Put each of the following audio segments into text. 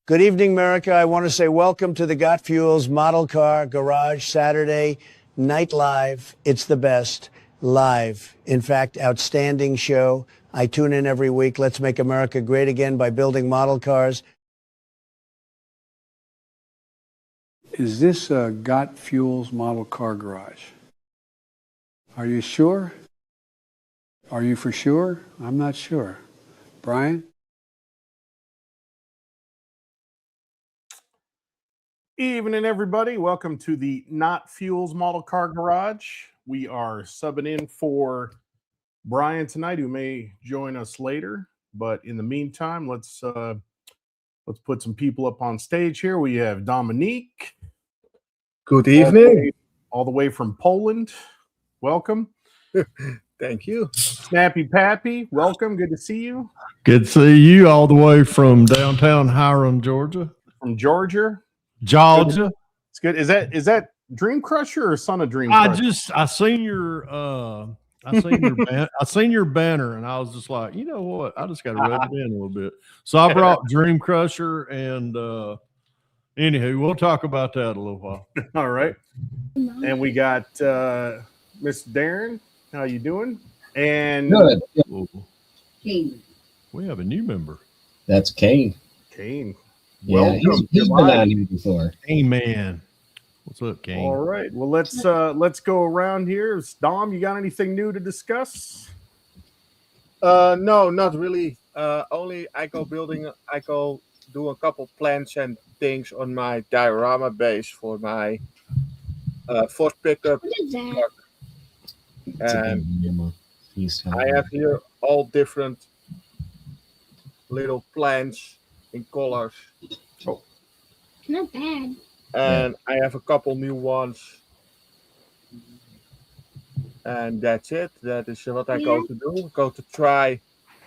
Good evening, America. I want to say welcome to the Got Fuels Model Car Garage Saturday Night Live. It's the best live. In fact, outstanding show. I tune in every week. Let's make America great again by building model cars. Is this a Got Fuels Model Car Garage? Are you sure? Are you for sure? I'm not sure. Brian? Evening, everybody. Welcome to the Not Fuels Model Car Garage. We are subbing in for Brian tonight, who may join us later. But in the meantime, let's put some people up on stage here. We have Dominique. Good evening. All the way from Poland. Welcome. Thank you. Snappy Pappy, welcome. Good to see you. Good to see you all the way from downtown Hiram, Georgia. From Georgia. It's good. Is that Dream Crusher or Son of Dream Crusher? I seen your banner and I was just like, you know what? I just got to rub it in a little bit. So I brought Dream Crusher and anywho, we'll talk about that a little while. All right. And we got Miss Darren. How you doing? And good. Kane. We have a new member. That's Kane. Kane. Yeah, he's been on here before. Amen. What's up, Kane? All right. Well, let's go around here. Dom, you got anything new to discuss? No, not really. Only I go do a couple plans and things on my diorama base for my Ford pickup truck. And I have here all different little plants in colors. Oh, not bad. And I have a couple new ones. And that's it. That is what I go to do. Go to try,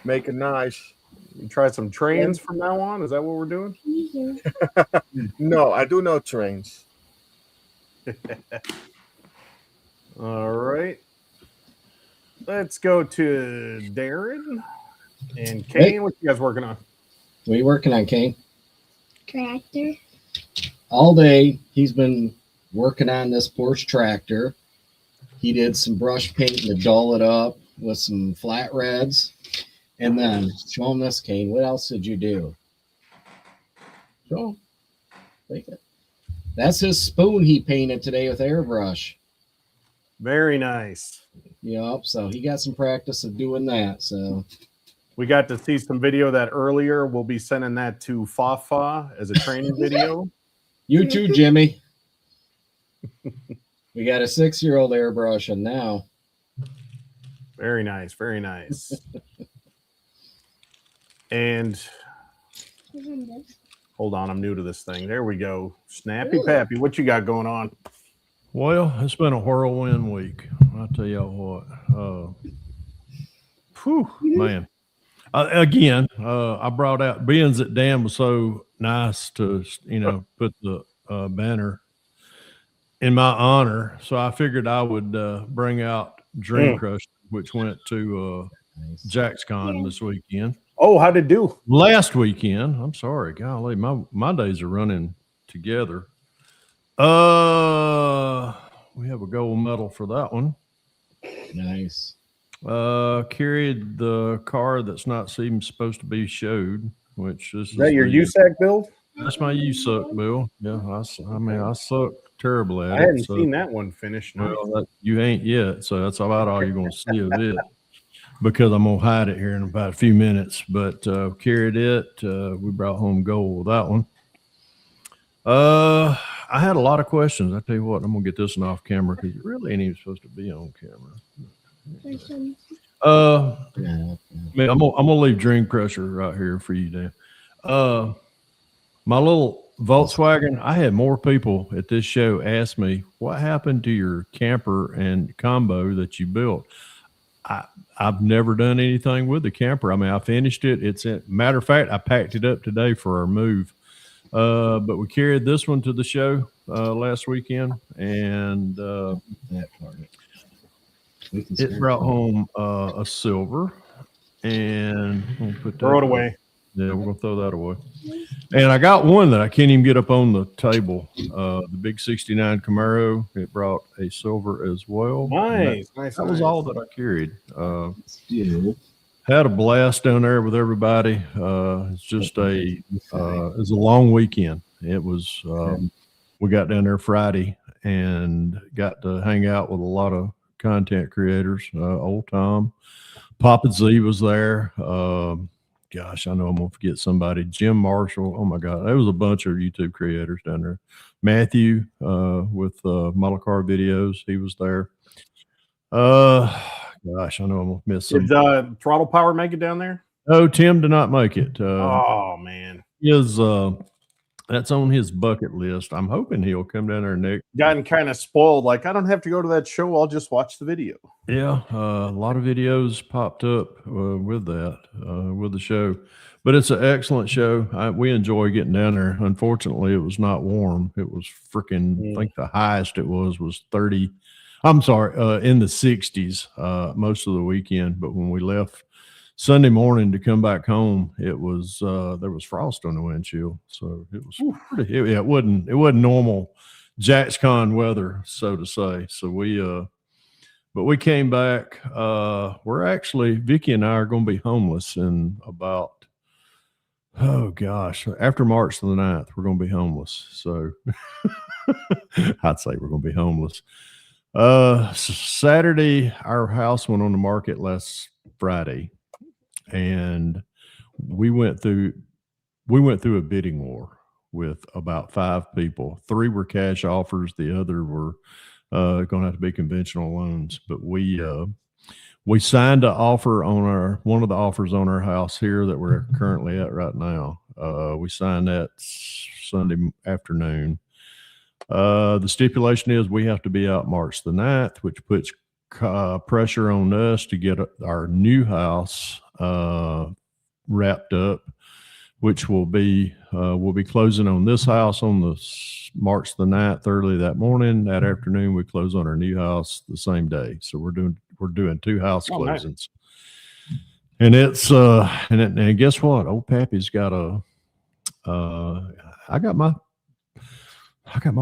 make a nice. You try some trains from now on? Is that what we're doing? No, I do no trains. All right. Let's go to Darren and Kane. Hey. What you guys working on? What are you working on, Kane? Tractor. All day, he's been working on this Porsche tractor. He did some brush paint to dull it up with some flat reds. And then, show him this, Kane. What else did you do? Show him. Take it. That's his spoon he painted today with airbrush. Very nice. Yep, so he got some practice of doing that. So we got to see some video that earlier. We'll be sending that to Fafa as a training video. You too, Jimmy. We got a 6-year-old airbrushing now. Very nice, very nice. And hold on, I'm new to this thing. There we go. Snappy Pappy, what you got going on? Well, it's been a whirlwind week. I'll tell you what. Man. I brought out being that Dan was so nice to, put the banner in my honor. So I figured I would bring out Dream Crusher, which went to JaxCon this weekend. Oh, how'd it do? Last weekend. I'm sorry. Golly, my days are running together. We have a gold medal for that one. Nice. Carried the car that's not even supposed to be showed, which is that your USAC build? That's my USAC build. Yeah, I suck terribly at it. I hadn't seen that one finished. Well, you ain't yet, so that's about all you're going to see of it. Because I'm gonna hide it here in about a few minutes. But carried it. We brought home gold with that one. I had a lot of questions. I tell you what, I'm gonna get this one off camera because it really ain't even supposed to be on camera. I'm gonna leave Dream Crusher right here for you, Dan. My little Volkswagen. I had more people at this show ask me what happened to your camper and combo that you built. I've never done anything with the camper. I mean, I finished it. Matter of fact, I packed it up today for our move. But we carried this one to the show last weekend, and it brought home a silver. And we'll put that throw it away. Yeah, we're gonna throw that away. And I got one that I can't even get up on the table. The big '69 Camaro. It brought a silver as well. Nice, That was all that I carried. Yeah. Had a blast down there with everybody. It's just it was a long weekend. It was. We got down there Friday and got to hang out with a lot of content creators. Old Tom, Papa Z was there. Gosh, I know I'm gonna forget somebody. Jim Marshall. Oh my God, there was a bunch of YouTube creators down there. Matthew with model car videos. He was there. Gosh, I know I'm gonna miss some. Did Throttle Power make it down there? Oh, Tim did not make it. Oh man, That's on his bucket list. I'm hoping he'll come down there next. gotten kind of spoiled. Like, I don't have to go to that show. I'll just watch the video. Yeah, a lot of videos popped up with that, with the show. But it's an excellent show. We enjoy getting down there. Unfortunately, it was not warm. It was freaking, I think the highest it was 30. I'm sorry, in the 60s most of the weekend. But when we left Sunday morning to come back home, it was there was frost on the windshield, so it was pretty. It wasn't normal JaxCon weather, so to say. So but we came back. We're actually Vicky and I are going to be homeless in about after March the 9th, we're going to be homeless. So I'd say we're going to be homeless. Saturday, our house went on the market last Friday. And we went through a bidding war with about 5 people. 3 were cash offers. The other were going to have to be conventional loans. But we signed an offer on one of the offers on our house here that we're currently at right now. We signed that Sunday afternoon. The stipulation is we have to be out March the 9th, which puts pressure on us to get our new house wrapped up, which will be we'll be closing on this house on the March the 9th early that morning. That afternoon we close on our new house the same day. So we're doing 2 house closings. Nice. And it's and guess what? Old Pappy's got I got my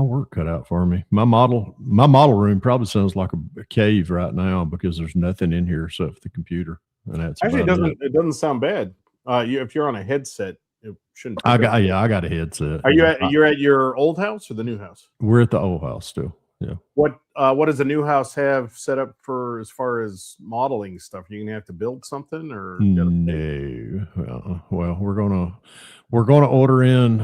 work cut out for me. My model room probably sounds like a cave right now because there's nothing in here except for the computer. And that's actually it doesn't sound bad. If you're on a headset, it shouldn't. I got a headset. Are you're at your old house or the new house? We're at the old house still. Yeah. What does the new house have set up for as far as modeling stuff? Are you gonna have to build something or no? Well, we're gonna order in.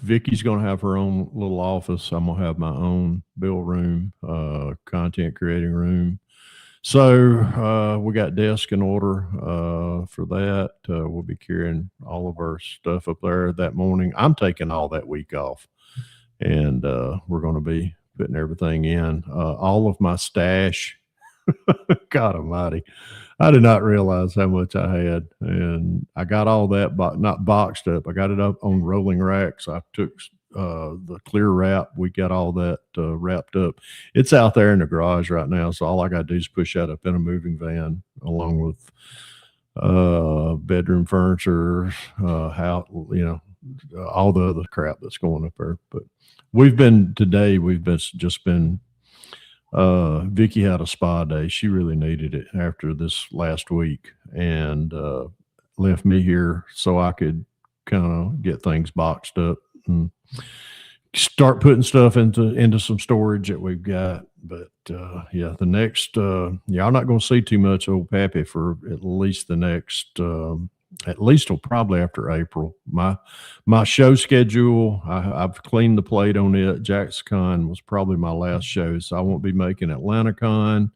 Vicky's gonna have her own little office. I'm gonna have my own build room, content creating room. So we got desk in order for that. We'll be carrying all of our stuff up there that morning. I'm taking all that week off, and we're going to be putting everything in. All of my stash. God almighty. I did not realize how much I had, and I got all that not boxed up. I got it up on rolling racks. I took the clear wrap. We got all that wrapped up. It's out there in the garage right now, so all I got to do is push that up in a moving van along with bedroom furniture, how all the other crap that's going up there. But we've been Vicky had a spa day. She really needed it after this last week, and left me here so I could kind of get things boxed up and start putting stuff into some storage that we've got. But the next I'm not going to see too much old Pappy for at least the next at least till probably after April. My show schedule, I've cleaned the plate on it. JaxCon was probably my last show, so I won't be making AtlantaCon.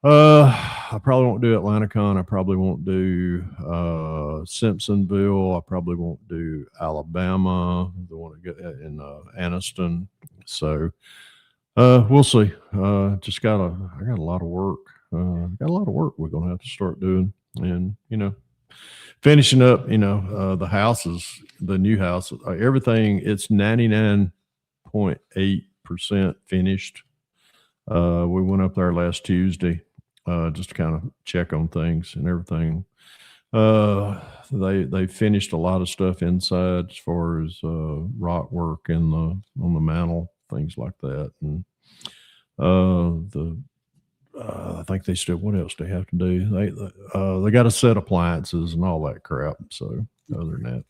I probably won't do AtlantaCon. I probably won't do Simpsonville. I probably won't do Alabama, the one in Anniston. So we'll see. I got a lot of work. Got a lot of work we're gonna have to start doing, and finishing up. The houses, the new house, everything. It's 99.8% finished. We went up there last Tuesday just to kind of check on things and everything. they finished a lot of stuff inside as far as rock work in on the mantle, things like that, and I think they still. What else do they have to do? They got to set appliances and all that crap. So other than that,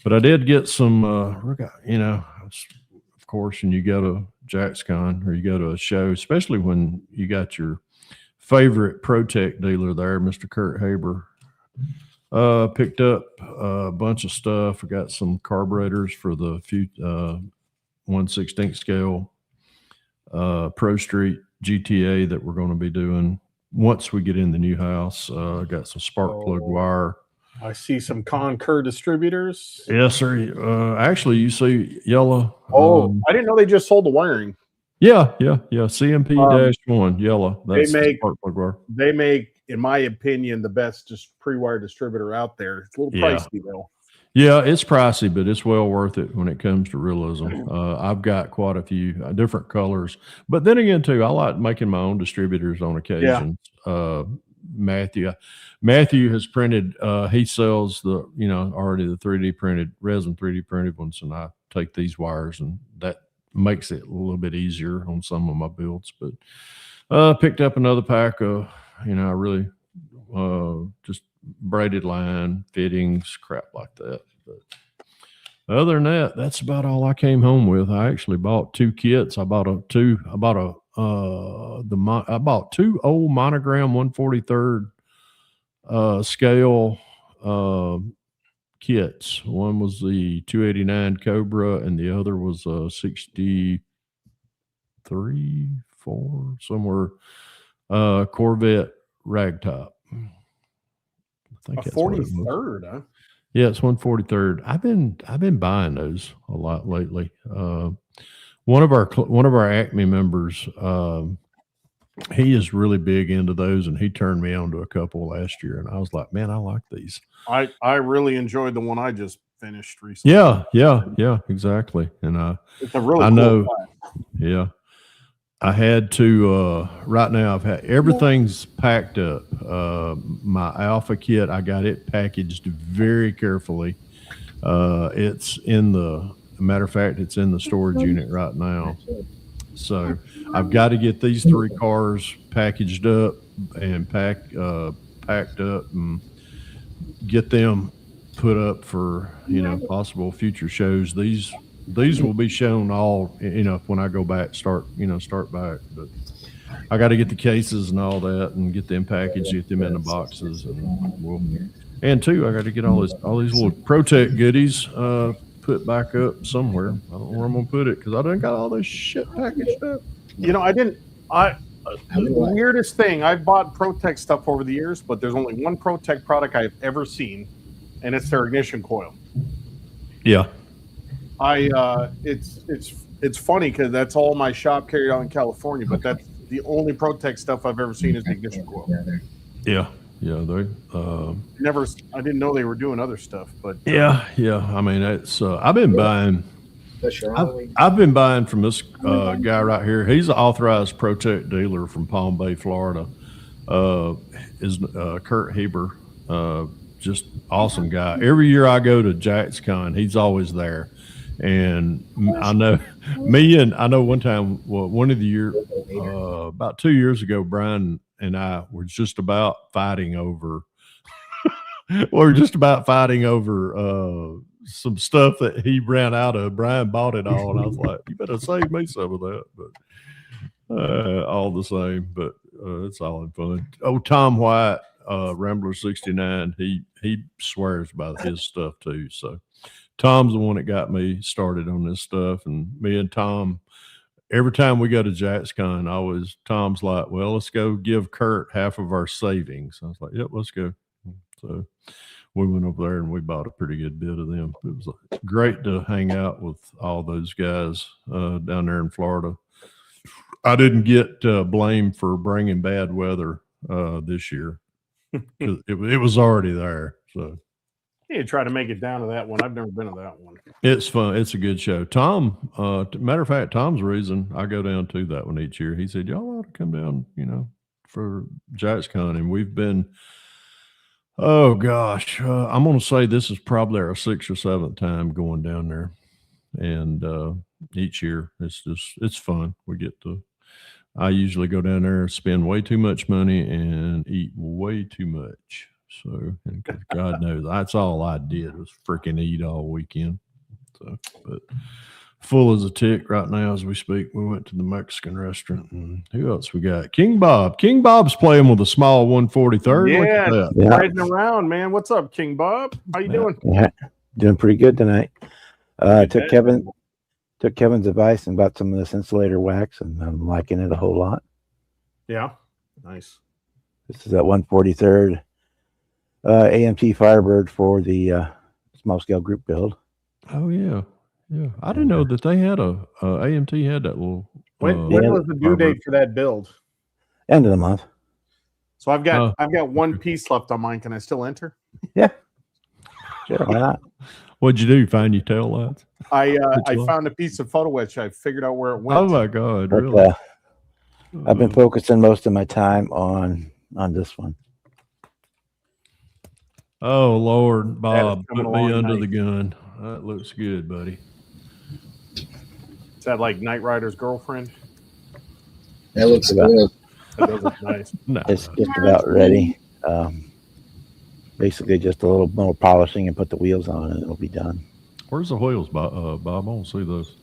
but I did get some. Of course, when you go to JacksCon or you go to a show, especially when you got your favorite ProTech dealer there, Mr. Kurt Haber, picked up a bunch of stuff. I got some carburetors for the 1/16 scale Pro Street GTA that we're going to be doing once we get in the new house. I got some spark plug wire. I see some Concur distributors. Yes, sir. Actually, you see yellow. I didn't know they just sold the wiring. Yeah. CMP-1 yellow. That's they make spark plug wire. They make, in my opinion, the best just pre-wire distributor out there. It's a little pricey though. Yeah, it's pricey, but it's well worth it when it comes to realism. I've got quite a few different colors, but then again, too, I like making my own distributors on occasion. Yeah. Matthew has printed. He sells already the 3D printed resin, 3D printed ones, and I take these wires, and that makes it a little bit easier on some of my builds. But picked up another pack of, I really just braided line fittings, crap like that. But other than that, that's about all I came home with. I actually bought 2 kits. I bought two old Monogram 1/43 scale kits. One was the 289 Cobra, and the other was a 63, 4 somewhere Corvette ragtop. I think a 43rd, huh? Yeah, it's 143rd. I've been buying those a lot lately. One of our Acme members, he is really big into those, and he turned me on to a couple last year, and I was like, man, I like these. I really enjoyed the one I just finished recently. Yeah, exactly. And it's a really cool class. Yeah. I had to right now I've had everything's packed up. My Alpha kit, I got it packaged very carefully. It's in matter of fact, it's in the storage unit right now. So I've got to get these 3 cars packaged up and packed up and get them put up for possible future shows. These will be shown all, when I go back, start back. But I got to get the cases and all that and get them packaged, get them in the boxes. And too, I got to get all these little ProTech goodies put back up somewhere. I don't know where I'm going to put it because I done got all this shit packaged up. The weirdest thing, I've bought ProTech stuff over the years, but there's only one ProTech product I've ever seen, and it's their ignition coil. Yeah. It's funny because that's all my shop carried out in California, but that's the only ProTech stuff I've ever seen is the ignition coil. Yeah, they I didn't know they were doing other stuff, but yeah. I mean, it's I've been buying from this guy right here. He's an authorized ProTech dealer from Palm Bay, Florida. Is Kurt Haber, just awesome guy. Every year I go to JacksCon, he's always there. And I know one time, one of the year, about 2 years ago, Brian and I were just about fighting over, some stuff that he ran out of. Brian bought it all, and I was like, you better save me some of that. But all the same, but it's all in fun. Oh, Tom White, Rambler 69, he swears by his stuff too. So Tom's the one that got me started on this stuff, and me and Tom, every time we go to JacksCon, Tom's like, well, let's go give Kurt half of our savings. I was like, yep, let's go. So we went over there and we bought a pretty good bit of them. It was great to hang out with all those guys down there in Florida. I didn't get blamed for bringing bad weather this year. It was already there. So you try to make it down to that one. I've never been to that one. It's fun. It's a good show. Tom, matter of fact, Tom's the reason I go down to that one each year. He said, y'all ought to come down, for JacksCon. And we've been, Oh gosh, I'm going to say this is probably our 6th or 7th time going down there, and each year it's fun. We get to. I usually go down there, spend way too much money, and eat way too much. So, and 'cause God knows that's all I did was freaking eat all weekend. So, but full as a tick right now as we speak. We went to the Mexican restaurant, and who else we got? King Bob. King Bob's playing with a small 143rd. Look Yeah, at that. Yeah. riding around, man. What's up, King Bob? How you Yeah. doing? Yeah, doing pretty good tonight. Good Took day. Kevin's advice and bought some of this insulator wax, and I'm liking it a whole lot. Yeah, nice. This is that 143rd AMT Firebird for the small scale group build. Oh yeah, yeah. I didn't know that they had a AMT had that little. When yeah, was the due date for that build? End of the month. So I've got one piece left on mine. Can I still enter? Yeah, sure, why not? What'd you do? Find your tail lights? I Which one? found a piece of photo etch. I figured out where it went. Oh my God! But, Really? I've been focusing most of my time on this one. Oh Lord, Bob, coming put me along under nice. the gun. That looks good, buddy. Is that like Knight Rider's girlfriend? That looks About- good. That does look nice. No, It's just about ready. Basically, just a little polishing and put the wheels on, and it'll be done. where's the wheels, Bob? I want to see those.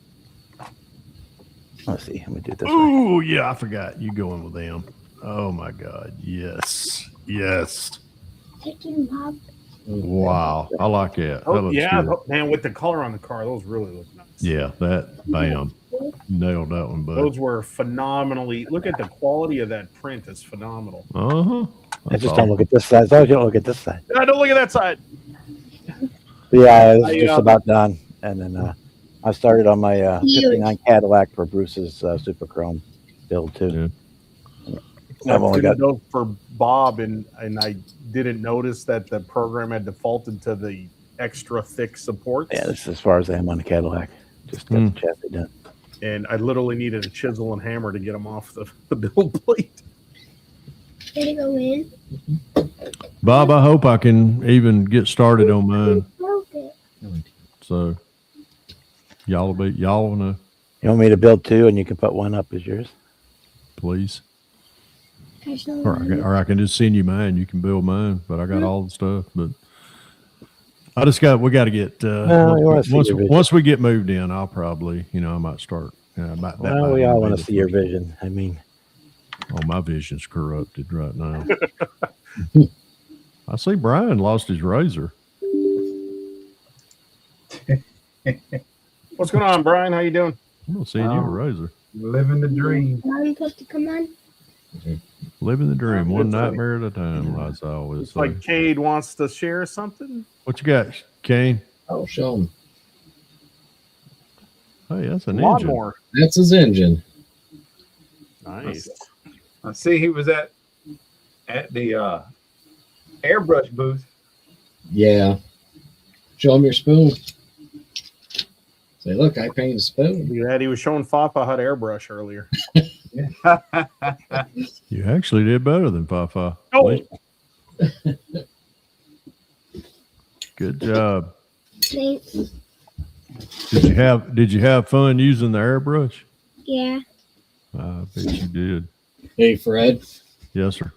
Let's see. Let me do it this way. Oh yeah, I forgot you going with them. Oh my God, yes, yes. Taking Bob. Wow, I like that. That Oh, looks yeah, good. man, with the color on the car, those really look nice. Yeah, that bam, nailed that one, bud. Those were phenomenally. Look at the quality of that print. It's phenomenal. I just don't look at this side. As long as you don't look at this side. I don't look at that side. But yeah, it's I, just about done. And then I started on my 59 Cadillac for Bruce's Super Chrome build too. Yeah. I've only got those for Bob, and I didn't notice that the program had defaulted to the extra thick supports. this is as far as I am on the Cadillac. Just got the chassis done. And I literally needed a chisel and hammer to get them off the build plate. Did it go in? Bob, I hope I can even get started on mine. Broke it. So y'all wanna You want me to build two, and you can put one up as yours? please, There's no or I can just send you mine. You can build mine, but I got all the stuff. But we got to get No, you wanna see your vision. once we get moved in, I'll probably I might start. Well, we all want to see your vision. I mean, My vision's corrupted right now. I see Brian lost his razor. What's going on, Brian? How you doing? I'm not seeing you a razor. Living the dream. I'm supposed to come on. Living the dream, one nightmare at a time, as I always say. Like Cade wants to share something. What you got, Kane? Oh, show him. Hey, that's an engine. Lawnmower. That's his engine. Nice. I see he was at the airbrush booth. Yeah. Show him your spoon. Say, look, I painted a spoon. Yeah, he was showing Fafa how to airbrush earlier. You actually did better than Fafa. Oh. Good job. Thanks. Did you have fun using the airbrush? Yeah. I bet you did. Hey, Fred. Yes, sir.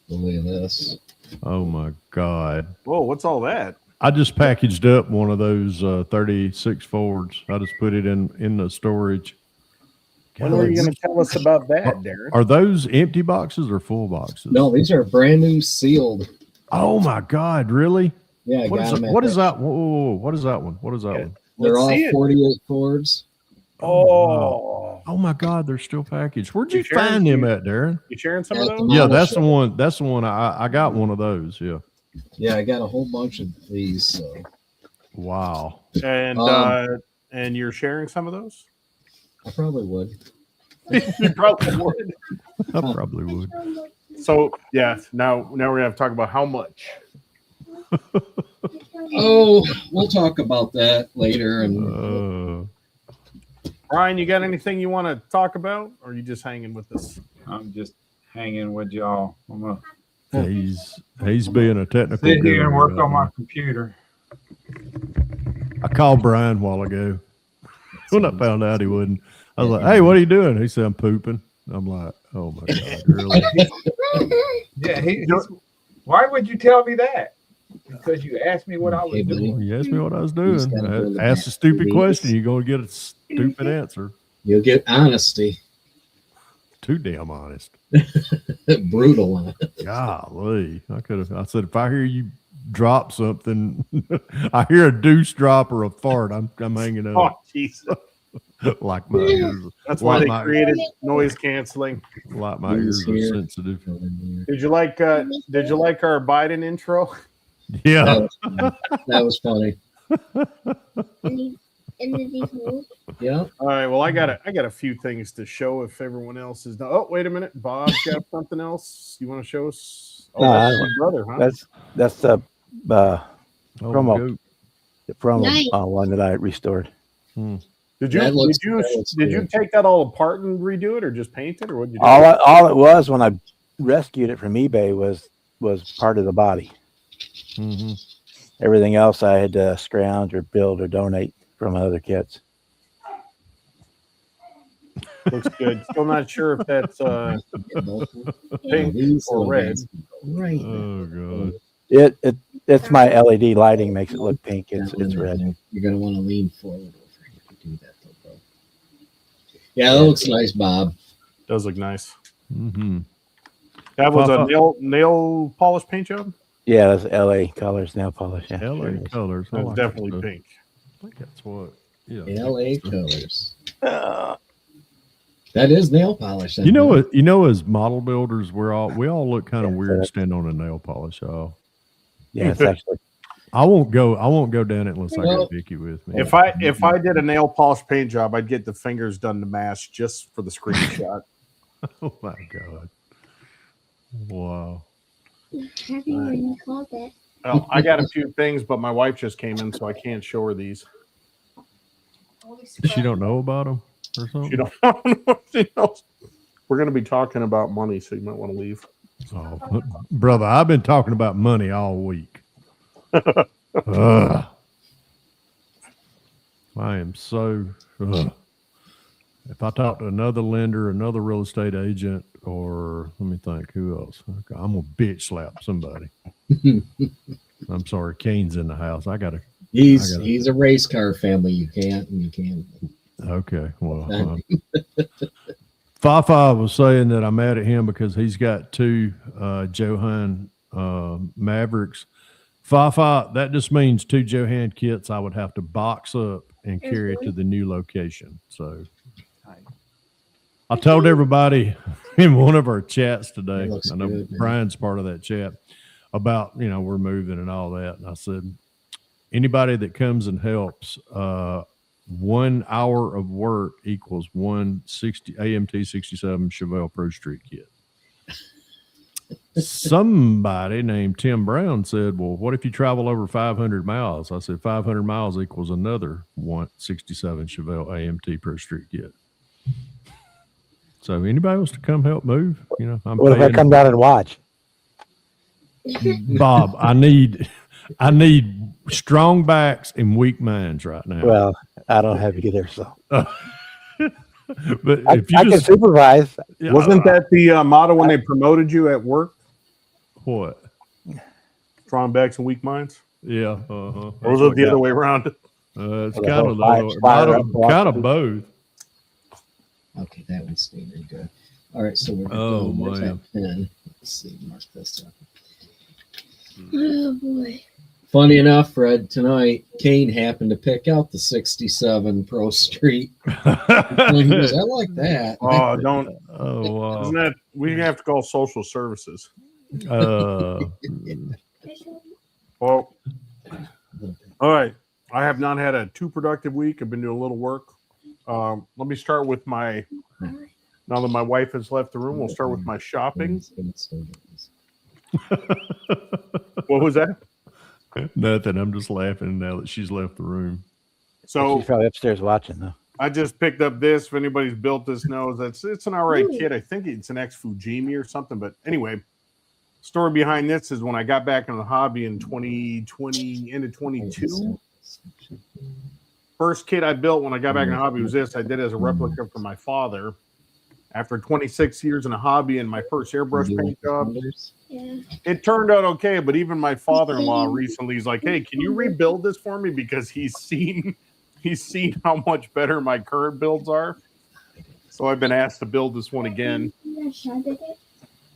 Look at this. Oh my God. Whoa, what's all that? I just packaged up one of those 36 Fords. I just put it in the storage. When were you going to tell us about that, Darren? Are those empty boxes or full boxes? No, these are brand new sealed. Oh my God, really? Yeah, I What got is, them. what is that? Whoa, what is that one? What is that Yeah. one? They're Let's all see it. 48 Fords. Oh, Oh my God, they're still packaged. Where'd you You sharing find them some? at, Darren? you sharing some of At the those? mall. Yeah, that's the one. That's the one. I got one of those. Yeah. Yeah, I got a whole bunch of these. So Wow. And you're sharing some of those? I probably would. You probably would. I probably would. So yeah, now we're gonna have to talk about how much. Oh, we'll talk about that later. And Brian, you got anything you want to talk about, or are you just hanging with us? I'm just hanging with y'all. I'm gonna He's being a technical Sit here and guru work right on my now. computer. I called Brian a while ago when I found out he wouldn't. I was like, "Hey, what are you doing?" He said, "I'm pooping." I'm like, "Oh my God, really?" Yeah, why would you tell me that? Because you asked me what I was Hey, buddy. doing. You asked me what I was He's doing. gotta build a Ask a back stupid to question, these. you're going to get a stupid answer. You'll get honesty. Too damn honest. Brutal on it. Golly, I said, if I hear you drop something, I hear a deuce drop or a fart, I'm hanging Oh, up. Jesus. Like my ears. That's why like they my, created noise canceling. like my He's ears are here. sensitive. Did you like our Biden intro? Yeah. That was funny. And then these holes. Yeah. All right. Well, I got a few things to show if everyone else is. Oh, wait a minute. Bob's got something else. You want to show us? Oh, No, that's your brother, huh? That's the promo, goat. the promo Nice. one that I restored. Did That looks you good. take that all apart and redo it, or just paint it, or what did you do? All it was when I rescued it from eBay was part of the body. Mm-hmm. Everything else I had to scrounge or build or donate from other kits. Looks good. Still not sure if that's pink These or little red. guys right there. Oh God. It's my LED lighting makes it look pink. It's That one red. there. You're gonna want to lean forward over here to do that, though, bro. Yeah, that looks nice, Bob. Does look nice. Mm-hmm. That was a nail polish paint job. Yeah, that's LA colors, nail polish. Yeah, LA sure is. colors. I That's like definitely that stuff. pink. I think that's what. Yeah. LA colors. That is nail polish. You know what? You know, as model builders, we all look kind of weird standing on a nail polish. Oh, Yeah, it's actually. I won't go down it unless I Well, got Vicky with me. If I did a nail polish paint job, I'd get the fingers done to match just for the screenshot. Oh my God! Wow. Happy when you called it. Well, I got a few things, but my wife just came in, so I can't show her these. She don't know about them or something. She don't. She knows. We're going to be talking about money, so you might want to leave. Oh, brother, I've been talking about money all week. Ugh. I am so. Ugh. If I talk to another lender, another real estate agent, or let me think, who else? Okay, I'm gonna bitch slap somebody. I'm sorry, Kane's in the house. He's a race car family. You can't. Okay, well, Fafa was saying that I'm mad at him because he's got two Johan Mavericks. Fafa, that just means two Johan kits I would have to box up and carry it to the new location. So I told everybody in one of our chats today, I know good, Brian's part of that chat, about, we're moving and all that. And I said, anybody that comes and helps, 1 hour of work equals 160 AMT 67 Chevelle Pro Street kit. Somebody named Tim Brown said, well, what if you travel over 500 miles? I said, 500 miles equals another 167 Chevelle AMT Pro Street kit. So anybody wants to come help move? What if I come down and watch? Bob, I need strong backs and weak minds right now. Well, I don't have either, so. But if you I can supervise. Wasn't that the motto when they promoted you at work? What? Strong backs and weak minds? Yeah. Or was it the other way around? It's kind of both. Okay, that one's staying good. All right, so we're where's that pen? Let's see, mark this up. Oh boy. Funny enough, Fred, tonight Kane happened to pick out the 67 Pro Street. He goes, I like that. Oh, don't. Oh, wow. Isn't that, we have to call social services. Well, all right. I have not had a too productive week. I've been doing a little work. Let me start with now that my wife has left the room, we'll start with my shopping. What was that? Nothing. I'm just laughing now that she's left the room. So she's probably upstairs watching though. I just picked up this. If anybody's built this knows it's an all right kit. I think it's an ex Fujimi or something. But anyway, story behind this is when I got back into the hobby in 2020, into 22. First kit I built when I got back in the hobby was this. I did it as a replica for my father. After 26 years in a hobby and my first airbrush paint job, Yeah. it turned out okay. But even my father-in-law recently is like, "Hey, can you rebuild this for me?" Because he's seen how much better my current builds are. So I've been asked to build this one again.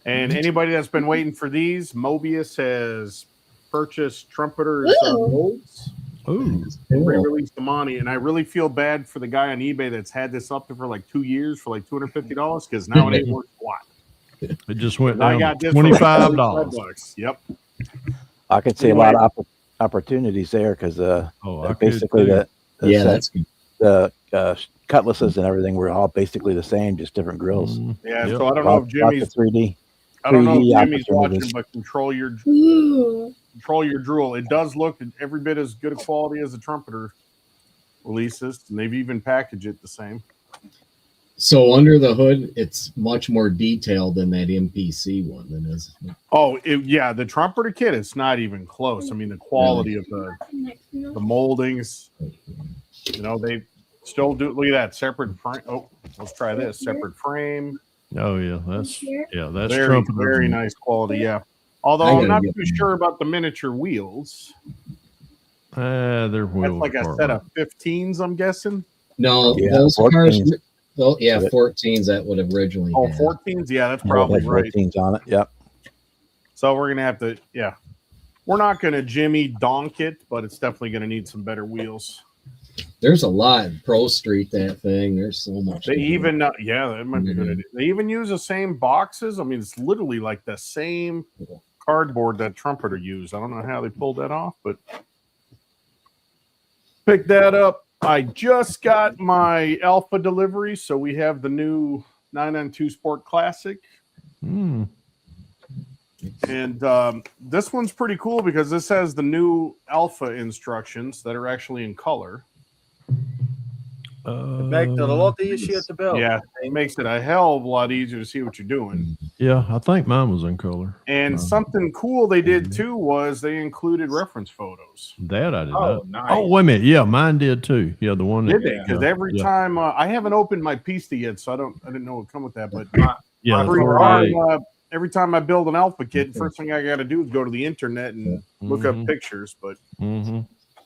And anybody that's been waiting for these, Mobius has purchased Trumpeter's molds. Ooh, And re-released them on it, and I really feel bad for the guy on eBay that's had this up there for like 2 years for like $250 because now it ain't worth squat. it just went I down got to this for like $25. $25. Yep. I could see a lot of opportunities there because I could basically too. That's good. the cutlasses and everything were all basically the same, just different grills. Yeah. Yep. So I don't know if Lots Jimmy's of 3D. I don't know if 3D Jimmy's watching, opportunities. but control your Ooh. drool. It does look every bit as good a quality as the Trumpeter releases, and they've even packaged it the same. So under the hood, it's much more detailed than that MPC one, then is it? Oh, yeah, the Trumpeter kit, it's not even close. I mean, the quality of the moldings, you know, they still do. Look at that separate frame. Oh, let's try this separate frame. Oh yeah, that's Very, Trumpeter. very nice quality. Yeah. Although I'm not too sure about the miniature wheels. They're That's wheels. like a set of 15s, I'm guessing. No, Yeah, those 14s. cars. Oh, yeah, 14s that would have originally. Oh, had. 14s? Yeah, that's It probably had right. 14s on it. Yep. So we're going to have to, yeah. We're not going to Jimmy donk it, but it's definitely going to need some better wheels. There's a lot. Pro Street, that thing. There's so much. They even, that might be a good idea. They even use the same boxes. I mean, it's literally like the same cardboard that Trumpeter used. I don't know how they pulled that off, but picked that up. I just got my Alpha delivery, so we have the new 992 Sport Classic. Mm. And this one's pretty cool because this has the new Alpha instructions that are actually in color. It makes it a lot easier to build. Yeah, it makes it a hell of a lot easier to see what you're doing. Yeah, I think mine was in color. And something cool they did too was they included reference photos. That I did Oh, not. nice. Oh, wait a minute. Yeah, mine did too. Yeah, the one that Did they? Because every time I haven't opened my pista yet, so I didn't know it would come with that. But yeah, every time I build an Alpha kit, the first thing I got to do is go to the internet and look up pictures. But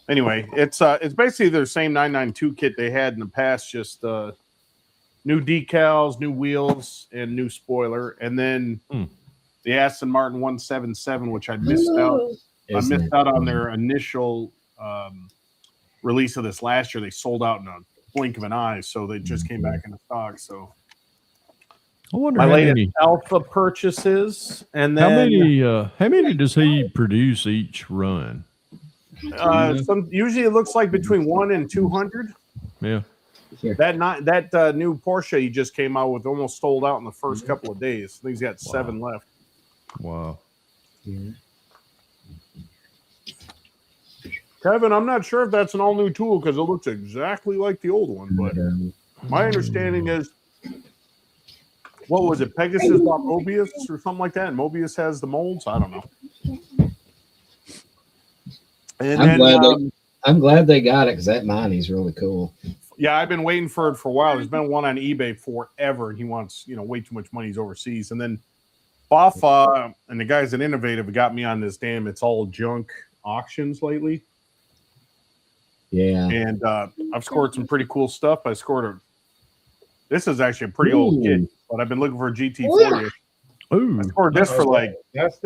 anyway, it's basically their same 992 kit they had in the past, just new decals, new wheels, and new spoiler, and then the Aston Martin 177, which I missed out. I missed out on their initial release of this last year. They sold out in a blink of an eye, so they just came back into stock. So I wonder my how latest many, Alpha purchases, and then how many does he produce each run? usually it looks like between 1 and 200. Yeah. That new Porsche he just came out with almost sold out in the first couple of days. I think he's got 7 left. Wow. Kevin, I'm not sure if that's an all new tool because it looks exactly like the old one, but my understanding is, what was it, Pegasus Mobius or something like that? And Mobius has the molds. I don't know. And I'm glad they got it because that Monty's really cool. Yeah, I've been waiting for it for a while. There's been one on eBay forever, and he wants way too much money. He's overseas, and then Bafa and the guys at Innovative got me on this damn it's all junk auctions lately. Yeah, and I've scored some pretty cool stuff. This is actually a pretty old kit, but I've been looking for a GT40. Ooh, I scored this for like that's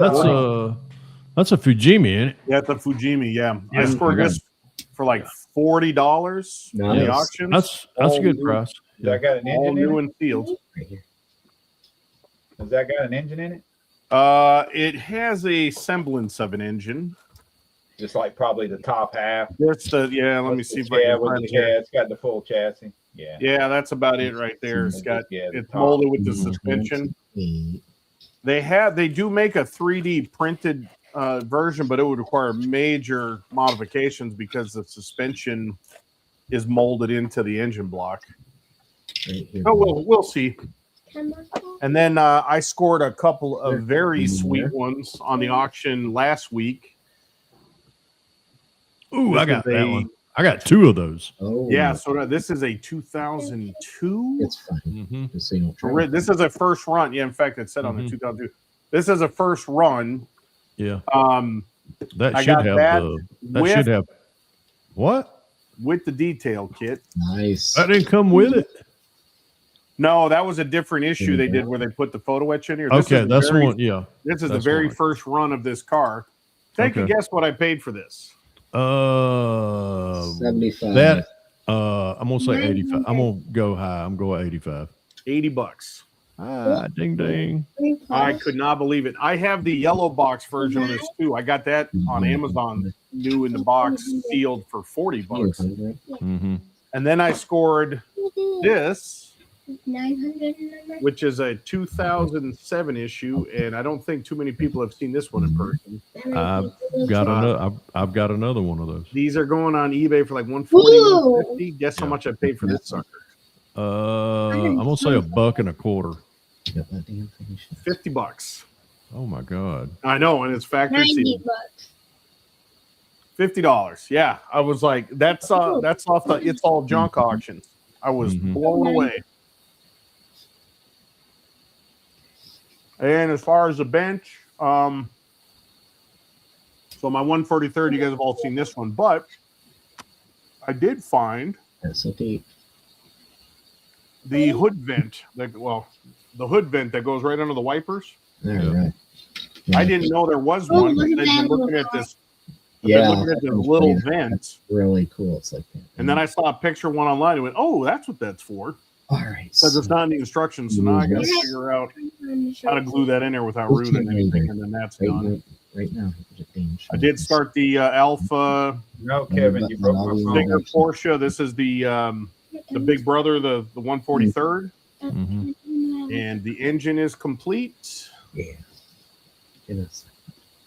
a Fujimi, ain't it? Yeah, the Fujimi. Yeah, I scored this for like $40 in the auction. That's a good price. Has that got an engine All in new it? and sealed. Has that got an engine in it? It has a semblance of an engine. Just like probably the top half. That's let me see if I can find it here. It's got the full chassis. Yeah. Yeah, that's about it right there. It's got it's top. molded with the suspension. They do make a 3D printed version, but it would require major modifications because the suspension is molded into the engine block. So we'll see. And then I scored a couple of very sweet ones on the auction last week. Ooh, This I got is that a- one. I got 2 of those. Oh, Yeah, so this is a 2002. It's fine. Mm-hmm. Just so you don't try. This is a first run. Yeah, in fact, it said on the Mhm. 2002. This is a first run. Yeah. I That should got have that that with, should have what? with the detail kit. Nice. That didn't come with it. No, that was a different issue they did where they put the photo etch in here. This Okay, is the that's very, one. Yeah. This is the that's very one. first run of this car. Take a Okay. guess what I paid for this. 75. That I'm gonna say 85. I'm gonna go high. I'm going 85. $80. Ding ding. I could not believe it. I have the yellow box version of this too. I got that on Amazon, new in the box, sealed for $40. Mm-hmm. And then I scored this, 900. which is a 2007 issue, and I don't think too many people have seen this one in person. I've got another one of those. These are going on eBay for like $140, $150. Guess how much I paid for this sucker? I'm gonna say $1.25. $50. Oh my god. I know, and it's factory 90 sealed. bucks. $50. Yeah, I was like, that's off the It's All Junk auction. I was Mhm. blown away. And as far as the bench, so my 143rd, you guys have all seen this one, but I did find That's so deep. the hood vent. The hood vent that goes right under the wipers. All Yeah. right. I didn't know there was Oh, one. look I've at been that looking little at this. I've Yeah. been looking at this little vent, Really cool. It's like that. and then I saw a picture of one online and went, "Oh, that's what that's for." All right. Because it's not in the instructions, so now I got to figure out how to glue that in there without ruining anything, and then that's done. Right now. I did start the Alpha No, Kevin, you broke my phone. bigger Porsche. This is the big brother, the 143rd, Mhm. and the engine is complete. Yeah. Goodness.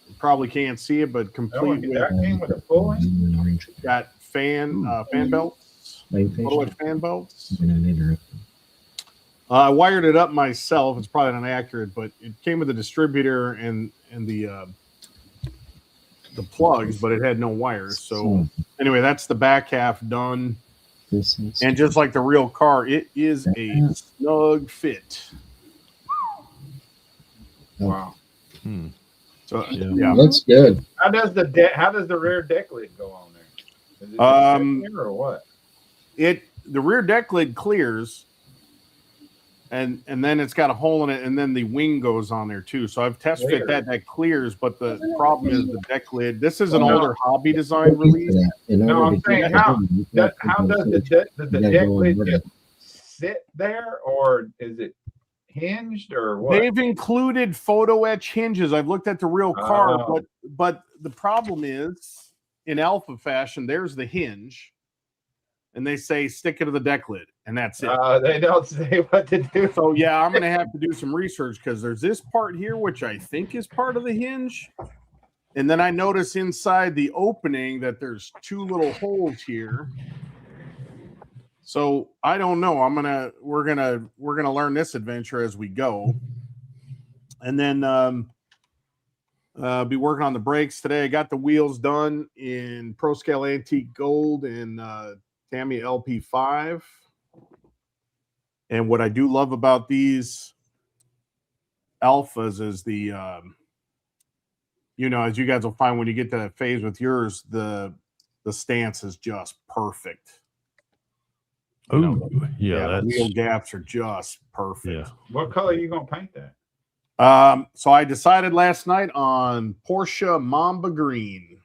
You probably can't see it, but That complete one, with that came with a full engine. Orange. got fan belts, photo etch fan belts. I wired it up myself. It's probably not accurate, but it came with a distributor and the plugs, but it had no wires. So anyway, that's the back half done. And just like the real car, it is a snug fit. Wow. Hmm. So Yeah. yeah. Looks good. How does the rear deck lid go on there? Is it there or what? The rear deck lid clears, and then it's got a hole in it, and then the wing goes on there too. So I've test fit that clears, but the problem is the deck lid. This is an older hobby design release. No, I'm saying how does the deck lid just sit there, or is it hinged, or what? They've included photo etch hinges. I've looked at the real car, Oh. but the problem is, in Alpha fashion, there's the hinge, and they say stick it to the deck lid, and that's it. They don't say what to do. So yeah, I'm gonna have to do some research because there's this part here which I think is part of the hinge, and then I notice inside the opening that there's two little holes here. So I don't know. We're gonna learn this adventure as we go, and then be working on the brakes today. I got the wheels done in Pro Scale Antique Gold and Tamiya LP5. And what I do love about these Alphas is the, as you guys will find when you get to that phase with yours, the stance is just perfect. Oh, The yeah. wheel gaps are just perfect. Yeah. What color are you gonna paint that? So I decided last night on Porsche Mamba Green.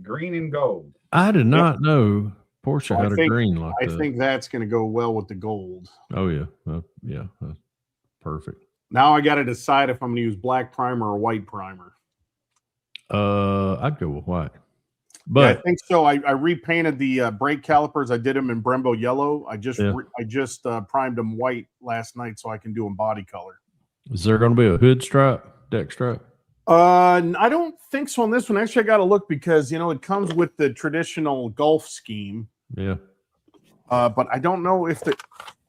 Green and gold. I did not know Porsche So had a green like I that. think that's going to go well with the gold. Oh yeah. Yeah. That's perfect. Now I got to decide if I'm going to use black primer or white primer. I'd go with white. Yeah, But I think so. I repainted the brake calipers. I did them in Brembo yellow. I just primed them white last night so I can do them body color. is there going to be a hood stripe, deck stripe? I don't think so on this one. Actually, I got to look because it comes with the traditional Gulf scheme. Yeah. But I don't know if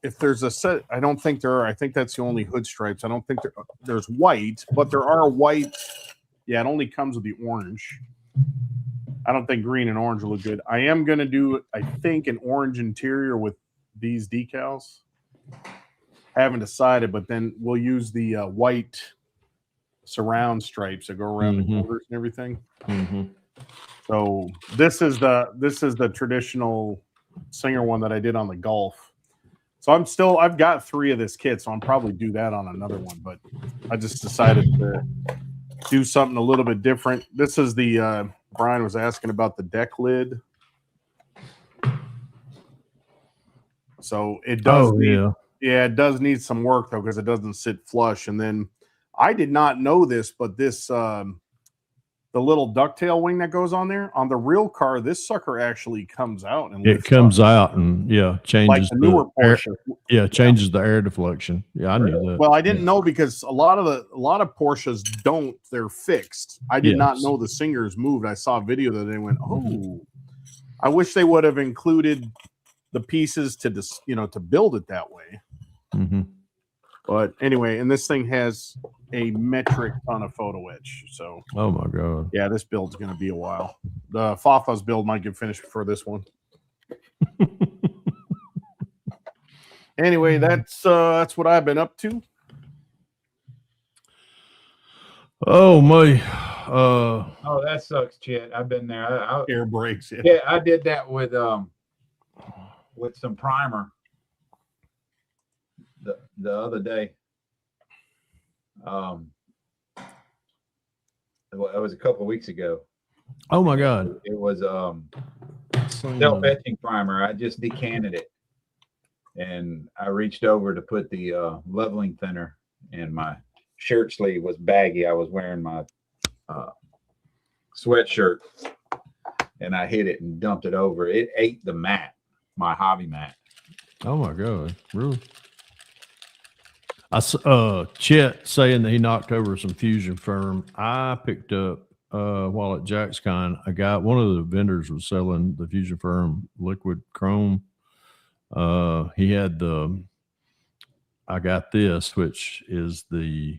if there's a set, I don't think there are. I think that's the only hood stripes. I don't think there's white, but there are white. Yeah, it only comes with the orange. I don't think green and orange will look good. I am going to do, I think, an orange interior with these decals. Haven't decided, but then we'll use the white surround stripes that go around the quarters and everything. So this is the traditional Singer one that I did on the Golf. So I've got 3 of this kit, so I'll probably do that on another one, but I just decided to do something a little bit different. This is the Brian was asking about the deck lid. So it does it does need some work though, because it doesn't sit flush. And then I did not know this, but this the little ducktail wing that goes on there on the real car, this sucker actually comes out and it comes out and changes like the newer Porsche. Changes the air deflection. Yeah, I knew that. Well, I didn't know because a lot of Porsches don't. They're fixed. I did not know the Singers moved. I saw a video that they went, oh, I wish they would have included the pieces to to build it that way. But anyway, and this thing has a metric ton of photo etch. So, oh my god, yeah, this build's going to be a while. The Fafa's build might get finished before this one. Anyway, that's what I've been up to. Oh my, oh, that sucks, Chet. I've been there. Air brakes. Yeah, I did that with some primer the other day. It was a couple of weeks ago. Oh my god, it was self-etching primer. I just decanted it, and I reached over to put the leveling thinner, and my shirt sleeve was baggy. I was wearing my sweatshirt, and I hit it and dumped it over. It ate the mat, my hobby mat. Oh my god, really? Chet saying that he knocked over some Fusion Firm. I picked up while at JacksCon. One of the vendors was selling the Fusion Firm liquid chrome. He had I got this, which is the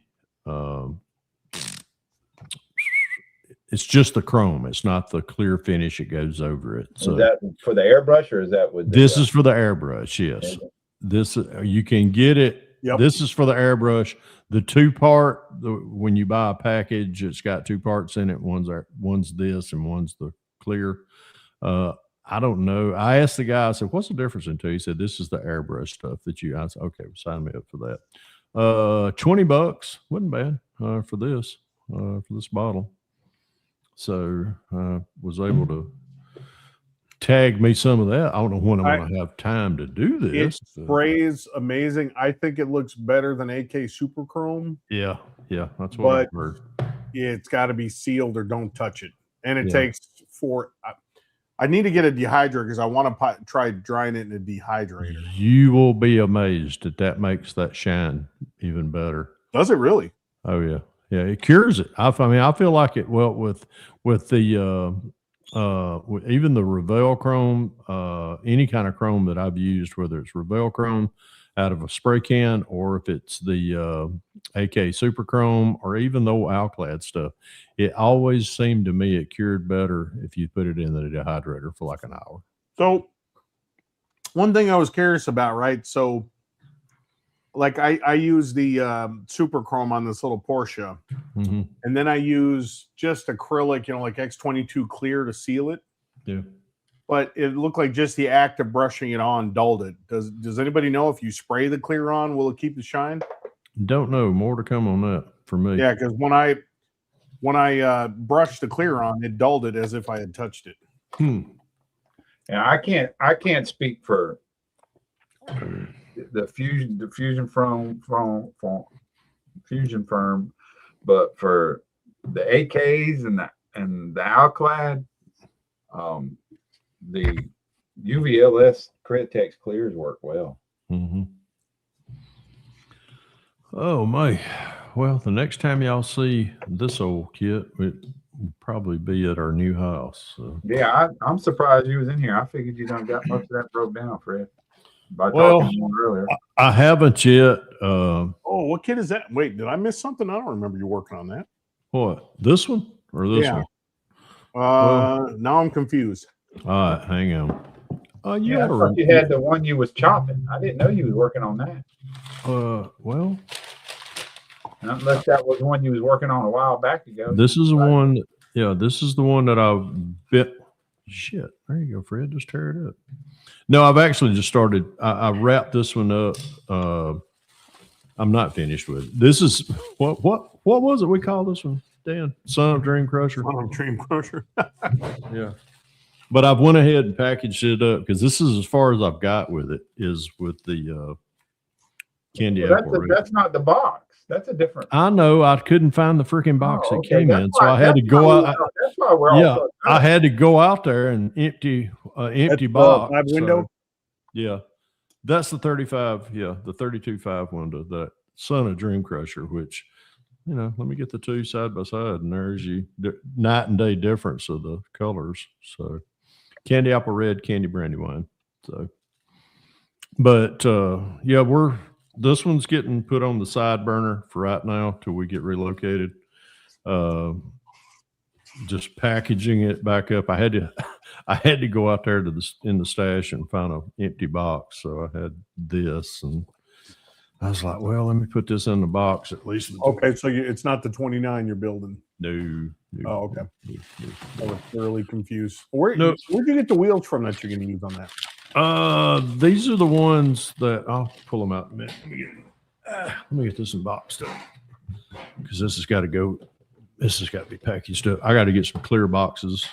it's just the chrome. It's not the clear finish. It goes over it. So is that for the airbrush, or is that with this is for the airbrush? Yes, this you can get it. Yep. This is for the airbrush. The 2-part, when you buy a package, it's got 2 parts in it. One's this and one's the clear. I don't know. I asked the guy, I said, what's the difference in 2? He said, this is the airbrush stuff that I said, okay, sign me up for that. $20 wasn't bad for this bottle. So I was able to tag me some of that. I don't know when I'm going to have time to do this. It sprays amazing. I think it looks better than AK Super Chrome. Yeah, that's what I've heard. It's got to be sealed or don't touch it. And it takes I need to get a dehydrator because I want to try drying it in a dehydrator. You will be amazed that makes that shine even better. Does it really? Oh yeah, it cures it. I feel like it. Well, with the even the Revell chrome, any kind of chrome that I've used, whether it's Revell chrome out of a spray can, or if it's the AK Super Chrome, or even the old Alclad stuff, it always seemed to me it cured better if you put it in the dehydrator for like an hour. So one thing I was curious about, right? So like I use the Super Chrome on this little Porsche, and then I use just acrylic, like X22 clear to seal it. Yeah. But it looked like just the act of brushing it on dulled it. Does anybody know if you spray the clear on, will it keep the shine? Don't know. More to come on that for me. Yeah, because when I brushed the clear on, it dulled it as if I had touched it. Yeah, I can't speak for the Fusion Firm, but for the AKs and the Alclad, the UVLS Critex clears work well. Oh my! Well, the next time y'all see this old kit, it will probably be at our new house. So. Yeah, I'm surprised you was in here. I figured you done got most of that broke down, Fred. by Well, talking more earlier. I haven't yet. Oh, what kit is that? Wait, did I miss something? I don't remember you working on that. What? This one or this Yeah. one? Now I'm confused. All right, hang on. You Yeah, I ought to. thought you had the one you was chopping. I didn't know you was working on that. Well, Unless that was one you was working on a while back ago. this is the one. Yeah, this is the one that I bit. Shit, there you go, Fred. Just tear it up. No, I've actually just started. I wrapped this one up. I'm not finished with it. This is what was it we call this one, Dan? Son of Dream Crusher. Son of Dream Crusher. Yeah. But I've went ahead and packaged it up because this is as far as I've got with it is with the candy apple. That's not the box. That's a different. I know. I couldn't find the freaking box it came in, so I had to that's go why out. That's why we're all. Yeah, so I had to go out there and empty box. Five window. So, yeah, that's the 35. Yeah, the 32.5 window. That Son of Dream Crusher, which, you know, let me get the two side by side, and there's you night and day difference of the colors. So, candy apple red, candy brandywine. So, but yeah, this one's getting put on the side burner for right now till we get relocated. Just packaging it back up. I had to go out there in the stash and find an empty box. So I had this, and I was like, well, let me put this in the box at least. Okay, so it's not the 29 you're building. No. Oh, okay. No. I was thoroughly confused. Where'd No. you get the wheels from that you're going to use on that? These are the ones that I'll pull them out in a minute. Let me get this in boxed up because this has got to go. This has got to be packaged up. I got to get some clear boxes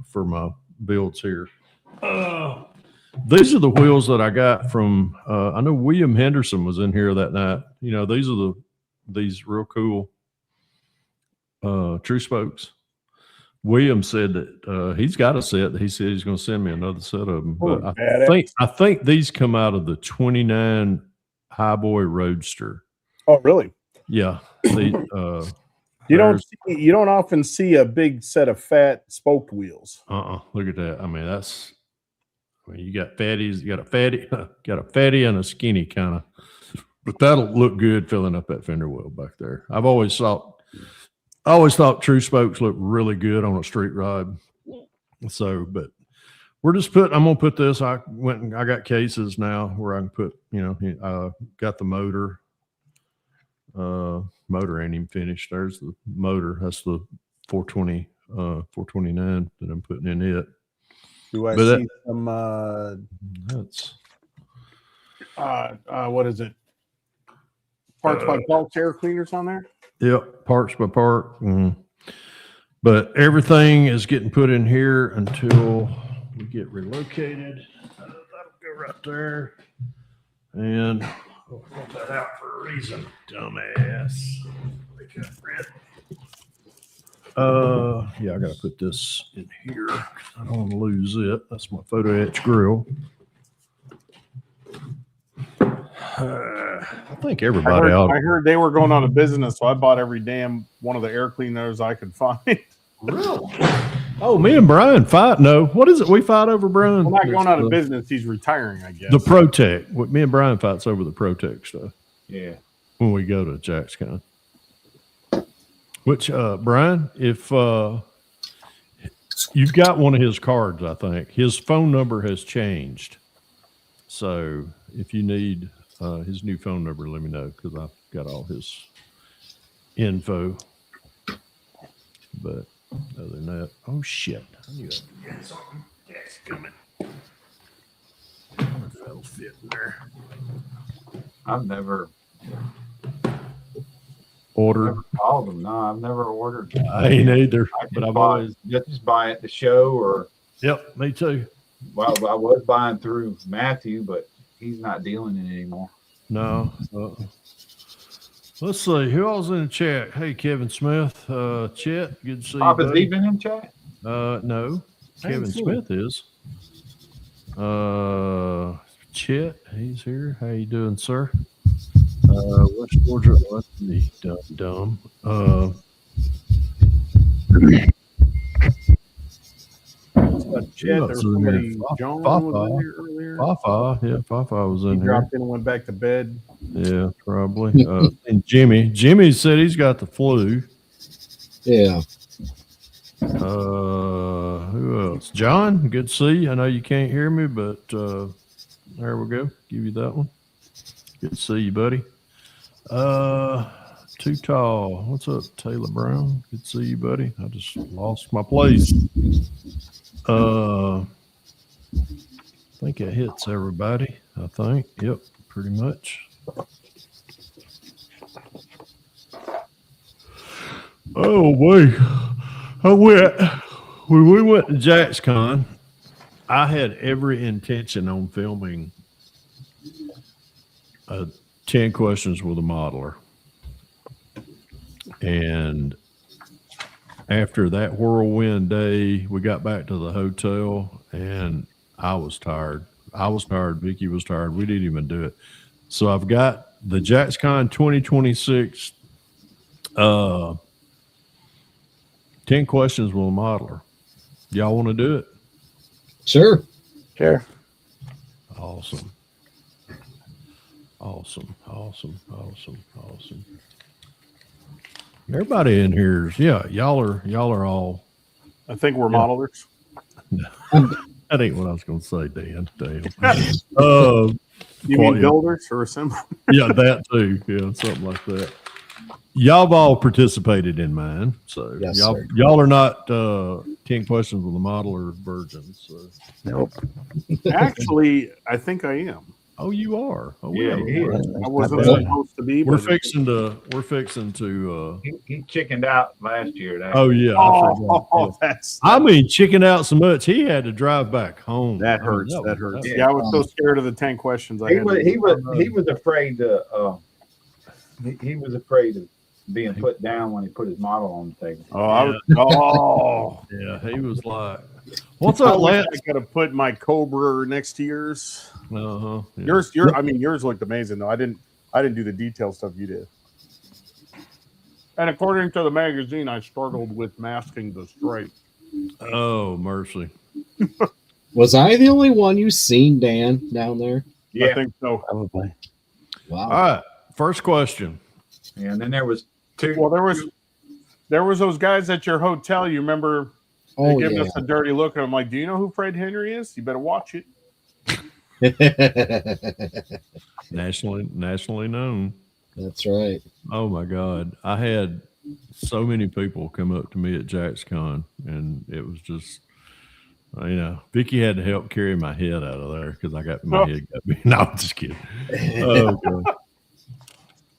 for my builds here. These are the wheels that I got from. I know William Henderson was in here that night. You know, these are these real cool true spokes. William said that he's got a set that he said he's going to send me another set of them. But I think these come out of the 29 Highboy Roadster. Oh, really? Yeah. You don't often see a big set of fat spoked wheels. Look at that. I mean, you got fatties, you got a fatty and a skinny kind of, but that'll look good filling up that fender well back there. I always thought true spokes look really good on a street rod. So, but I'm going to put this, I got cases now where I can put, got the motor. Motor ain't even finished. There's the motor. That's the 429 that I'm putting in it. Do I see some that's what is it? Parts by parts air cleaners on there? Yep, parts by part. But everything is getting put in here until we get relocated. That'll go right there. And I'll put that out for a reason, dumbass. Yeah, I gotta put this in here. I don't want to lose it. That's my photo etch grill. I think everybody out. I heard they were going out of business, so I bought every damn one of the air cleaners I could find. Really? Oh, me and Brian fight. No, what is it? We fight over Brian. Well, not going out of business. He's retiring, I guess. The Protect. Me and Brian fights over the Protect stuff. Yeah. When we go to JacksCon. Which, Brian, if you've got one of his cards, I think his phone number has changed. So if you need his new phone number, let me know because I've got all his info. But other than that, oh shit! I knew I had something that's coming. I wonder if that'll fit in there. I've never ordered. Called them. No, I've never ordered. I ain't either, but I've always just buy at the show or. Yep, me too. Well, I was buying through Matthew, but he's not dealing it anymore. No. Let's see who else in the chat. Hey, Kevin Smith, Chet, good to see Pop, you. is he been in chat? No, Kevin Smith is. Chet, he's here. How you doing, sir? West Georgia, that's me, dumb. Chat, there was somebody, John was in here earlier. Fafa. Yeah, Fafa was He in here. dropped in and went back to bed. Yeah, probably. And Jimmy said he's got the flu. Yeah. Who else? John, good to see you. I know you can't hear me, but there we go. Give you that one. Good to see you, buddy. Too tall. What's up, Taylor Brown? Good to see you, buddy. I just lost my place. I think it hits everybody. I think. Yep, pretty much. Oh boy. When we went to JaxCon, I had every intention on filming 10 questions with a modeler. And after that whirlwind day, we got back to the hotel and I was tired. Vicky was tired. We didn't even do it. So I've got the JaxCon 2026 10 questions with a modeler. Y'all want to do it? Sure. Sure. Awesome. Everybody in here is, y'all are all. I think we're modelers. That ain't what I was going to say, Dan. Damn. You mean builders or assemblers? Yeah, that too. Yeah, something like that. Y'all have all participated in mine, so Yes, y'all sir. y'all are not 10 questions with a modeler virgins. So. Nope. Actually, I think I am. Oh, you are. Oh, Yeah, he is. I wasn't bad. supposed to be. We're but- fixing to. He chickened out last year. Oh yeah. I forgot. Oh, that's I mean, chickened out so much he had to drive back home. that hurts. I mean, That hurts. yeah. Yeah, I was so scared of the 10 questions. I He had was to- he was afraid to he was afraid of being put down when he put his model on the table. Yeah, he was like, "What's up, Lance?" I gotta put my Cobra next to yours. Uh-huh. Yeah. Yours looked amazing though. I didn't do the detail stuff you did. And according to the magazine, I struggled with masking the stripe. Oh mercy. Was I the only one you seen, Dan, down there? I think so. Probably. Wow. All right. First question. Yeah, and then there was two. Well, there was those guys at your hotel. You remember they Oh, giving yeah. us a dirty look, and I'm like, "Do you know who Fred Henry is? You better watch it." Nationally known. That's right. Oh my God. I had so many people come up to me at JaxCon, and it was just, Vicky had to help carry my head out of there because my head got me. No, I'm just kidding. Oh God.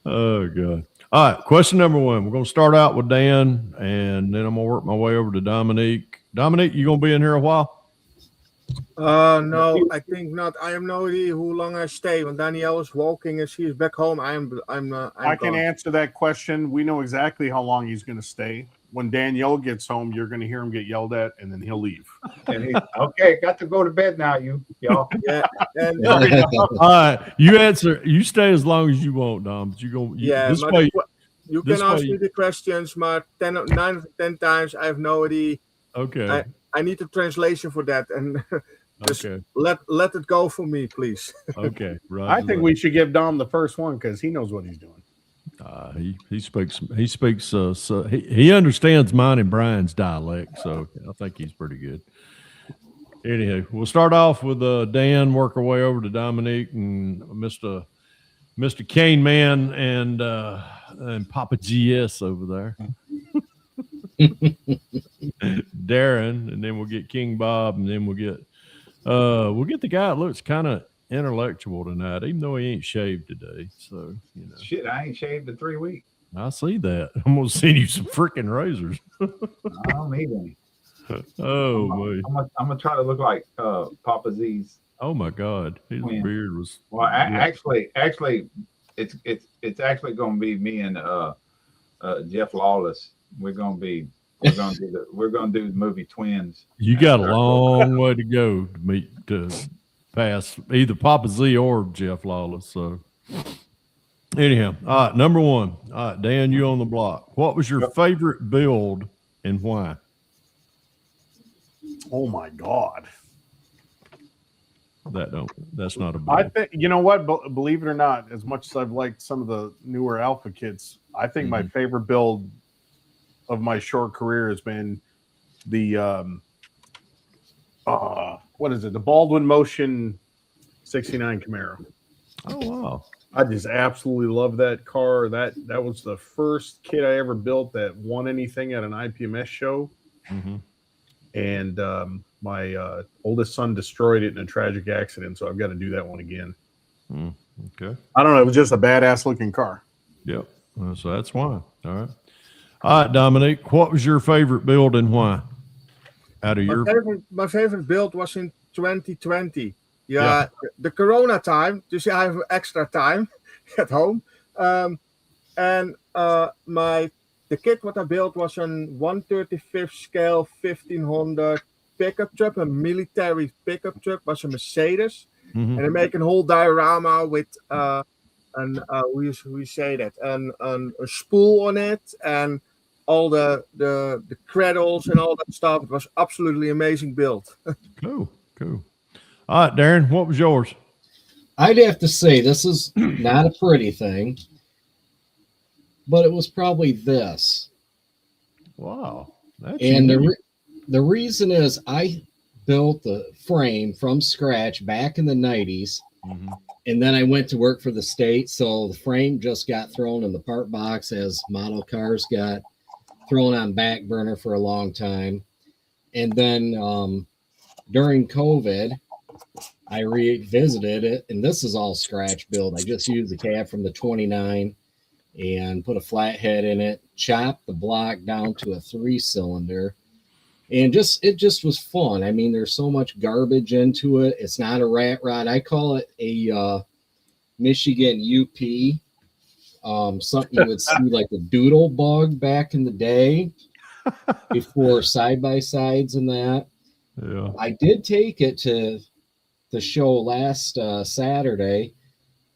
Oh God. All right. Question number one. We're going to start out with Dan, and then I'm going to work my way over to Dominique. Dominique, you going to be in here a while? No, I think not. I have no idea how long I stay. When Danielle is walking and she is back home, I can gone. answer that question. We know exactly how long he's going to stay. When Danielle gets home, you're going to hear him get yelled at, and then he'll leave. And okay, got to go to bed now, y'all. Yeah, and All right. You answer. You stay as long as you want, Dom. But this but way. you this can ask way- me the questions, but 9 out of 10 times I have no idea. Okay. I need a translation for that, and just Okay. let it go for me, please. Okay. Right. I think we should give Dom the first one because he knows what he's doing. He speaks so he understands mine and Brian's dialect, so I think he's pretty good. Anyhow, we'll start off with Dan, work our way over to Dominique and Mr. Cane Man and Papa GS over there. Darren, and then we'll get King Bob, and then we'll get the guy that looks kind of intellectual tonight, even though he ain't shaved today. So Shit, I ain't shaved in 3 weeks. I see that. I'm gonna send you some freaking razors. I don't need any. Oh boy. I'm gonna try to look like Papa Z's. Oh my God, his Yeah. beard was. Well, actually, it's actually gonna be me and Jeff Lawless. We're gonna do the movie Twins. You got a long way to go to pass either Papa Z or Jeff Lawless. So anyhow, all right, number one. All right, Dan, you on the block. What was your favorite build and why? Oh my God. That's not a I build. think you know what. Believe it or not, as much as I've liked some of the newer Alpha kits, I think my favorite build of my short career has been the what is it? The Baldwin Motion 69 Camaro. Oh wow. I just absolutely love that car. That was the first kit I ever built that won anything at an IPMS show. And my oldest son destroyed it in a tragic accident, so I've got to do that one again. Okay. I don't know. It was just a badass looking car. Yep. So that's why. All right. All right, Dominique, what was your favorite build and why? Out of My favorite build was in 2020. Yeah, the Corona time. Dus I have extra time at home. And the kit what I built was a 1/35 scale 1500 pickup truck, a military pickup truck, was a Mercedes, and I make a whole diorama with how you say that, a spool on it, and all the cradles and all that stuff. It was absolutely amazing build. Cool. All right, Darren, what was yours? I'd have to say this is not a pretty thing, but it was probably this. Wow. And the reason is I built the frame from scratch back in the 90s, and then I went to work for the state, so the frame just got thrown in the part box as model cars got thrown on back burner for a long time. And then during COVID, I revisited it, and this is all scratch build. I just used the cab from the 29 and put a flathead in it, chopped the block down to a 3-cylinder, and it just was fun. I mean, there's so much garbage into it. It's not a rat rod. I call it a Michigan UP. Something you would see like a doodle bug back in the day before side-by-sides and that. Yeah. I did take it to the show last Saturday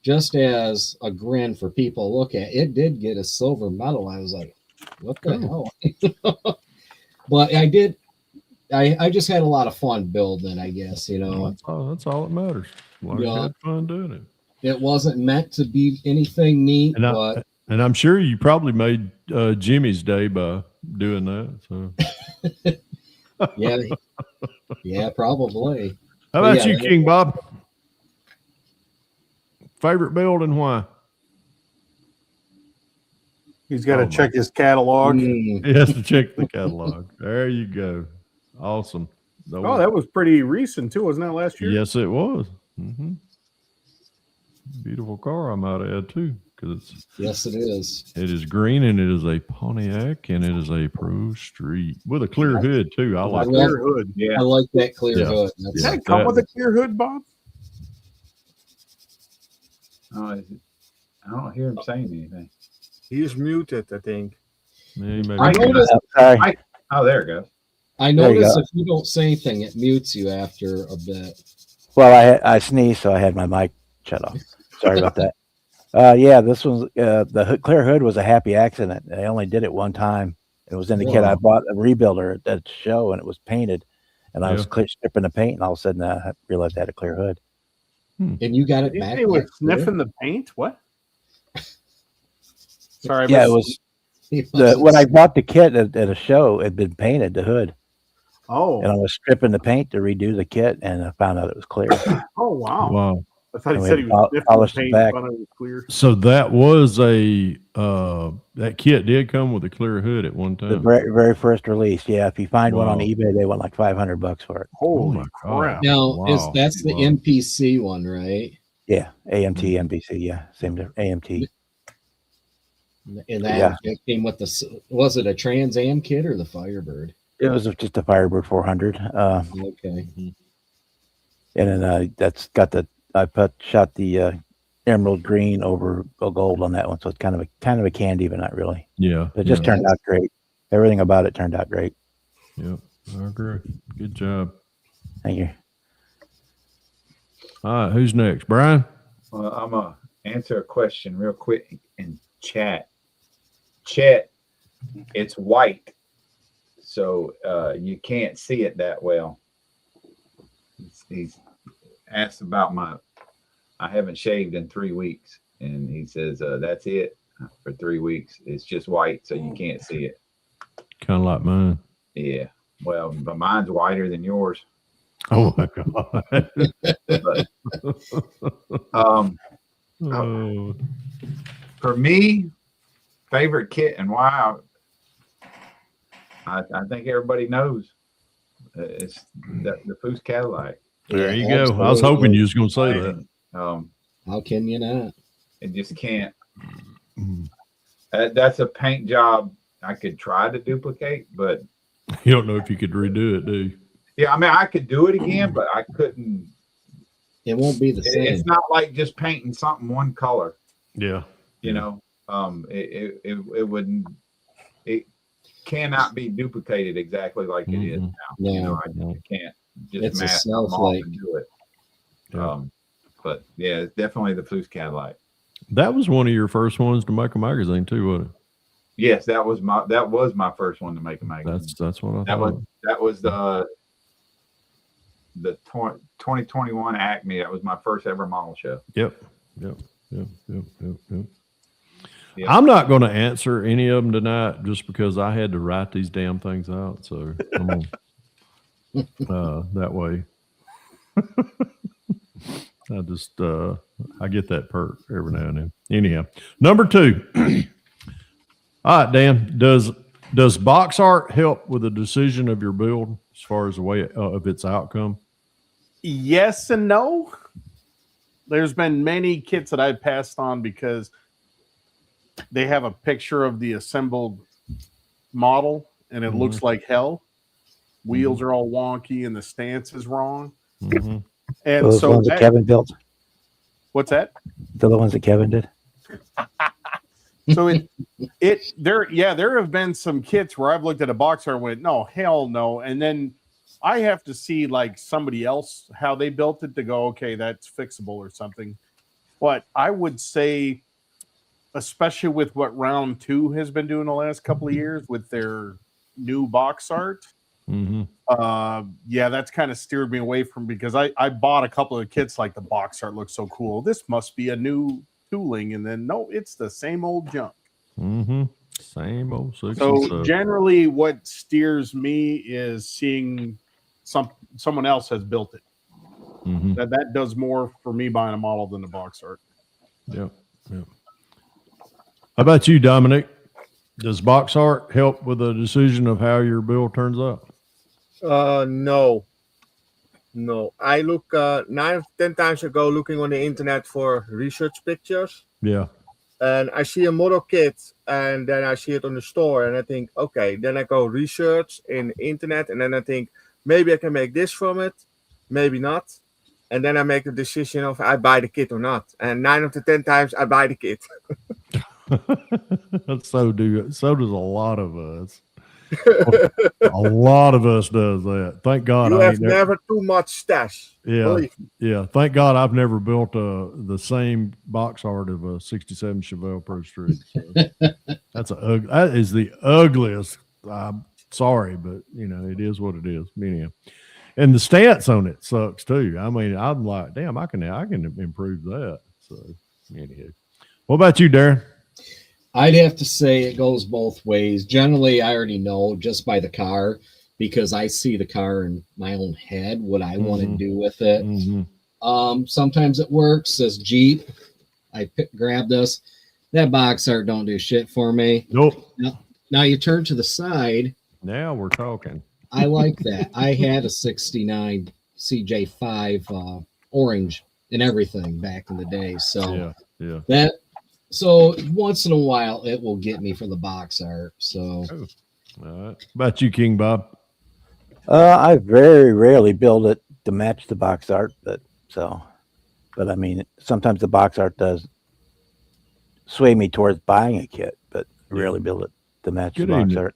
just as a grin for people to look at. It did get a silver medal. I was like, what the hell? But I just had a lot of fun building, I guess, you know. That's all that matters. You had fun doing it. It wasn't meant to be anything neat, but I'm sure you probably made Jimmy's day by doing that. So yeah, probably. How about you, King Bob? Favorite build and why? He's got to check his catalog. He has to check the catalog. There you go. Awesome. Oh, that was pretty recent too, wasn't that last year? Yes, it was. Beautiful car, I might add too, because yes, it is. It is green and it is a Pontiac and it is a Pro Street with a clear hood too. I like clear hood. Yeah, I like that clear hood. Does that come with a clear hood, Bob? I don't hear him saying anything. He's muted, I think. I noticed. Oh, there it goes. I noticed if you don't say anything, it mutes you after a bit. Well, I sneezed, so I had my mic shut off. Sorry about that. This was the clear hood was a happy accident. I only did it one time. It was in the kit. I bought a rebuilder at the show, and it was painted. And I was stripping the paint, and all of a sudden I realized I had a clear hood. And you got it back. He was sniffing the paint. What? Sorry. Yeah, it was when I bought the kit at a show. It had been painted, the hood. Oh. And I was stripping the paint to redo the kit, and I found out it was clear. Oh wow! Wow. I thought he said he was sniffing the paint. I thought it was clear. So that was that kit did come with a clear hood at one time. The very first release. Yeah, if you find one on eBay, they want like $500 for it. Holy crap! Now that's the MPC one, right? Yeah, AMT, MPC. Yeah, same AMT. And that came with was it a Trans Am kit or the Firebird? It was just a Firebird 400. Okay. And then that's got shot the emerald green over gold on that one, so it's kind of a candy, but not really. Yeah, it just turned out great. Everything about it turned out great. Yeah, I agree. Good job. Thank you. All right, who's next, Brian? Well, I'm gonna answer a question real quick in chat. Chet, it's white, so you can't see it that well. He's asked about I haven't shaved in 3 weeks, and he says that's it for 3 weeks. It's just white, so you can't see it. Kind of like mine. Yeah. Well, but mine's whiter than yours. Oh my God. But, Oh. for me, favorite kit and why I think everybody knows it's the Foose Cadillac. There Yeah, you go. I was hoping you was going to say that. How can you not? It just can't. That's a paint job I could try to duplicate, but You don't know if you could redo it, do you? yeah, I mean, I could do it again, but I couldn't. It won't be the same. It's not like just painting something one color. Yeah. You know, it wouldn't. It cannot be duplicated exactly like it is now. No, You know, I no. can't just It's a mask them off snowflake. and do it. Yeah. But yeah, it's definitely the Foose Cadillac. That was one of your first ones to make a magazine too, wasn't it? Yes, that was my first one to make a magazine. That's what I thought. That was the 2021 Acme. That was my first ever model show. Yep. I'm not going to answer any of them tonight just because I had to write these damn things out. So I'm gonna, that way. I just I get that perk every now and then. Anyhow, number 2. All right, Dan. Does box art help with the decision of your build as far as the way of its outcome? Yes and no. There's been many kits that I've passed on because they have a picture of the assembled model and it looks like hell. Wheels are all wonky and the stance is wrong. And Those so ones that Kevin built. What's that? The ones that Kevin did. So there have been some kits where I've looked at a box art and went, no, hell no. And then I have to see like somebody else, how they built it to go, okay, that's fixable or something. But I would say, especially with what Round 2 has been doing the last couple of years with their new box art. Yeah, that's kind of steered me away from, because I bought a couple of kits like the box art looks so cool. This must be a new tooling, and then no, it's the same old junk. Same old. So generally, what steers me is seeing someone else has built it. That does more for me buying a model than the box art. Yep. How about you, Dominic? Does box art help with the decision of how your build turns out? No. I look 9 or 10 times ago looking on the internet for research pictures. Yeah. And I see a model kit and then I see it on the store and I think, okay, then I go research in the internet and then I think maybe I can make this from it, maybe not. And then I make the decision of I buy the kit or not. And 9 of the 10 times I buy the kit. So does a lot of us. A lot of us does that. Thank God You I have ain't never too much stash. Yeah, yeah. Thank God I've never built the same box art of a '67 Chevelle Pro Street. So that is the ugliest. I'm sorry, but you know it is what it is. Anyhow, and the stance on it sucks too. I mean, I'm like, damn, I can improve that. So anyhow, what about you, Darren? I'd have to say it goes both ways. Generally, I already know just by the car because I see the car in my own head, what I want to do with it. Sometimes it works. This Jeep, I grabbed this. That box art don't do shit for me. Nope. Now you turn to the side. Now we're talking. I like that. I had a 69 CJ5 orange and everything back in the day. So yeah. So once in a while, it will get me for the box art. So, all right. About you, King Bob? I very rarely build it to match the box art, but I mean, sometimes the box art does sway me towards buying a kit, but rarely build it to match the box art.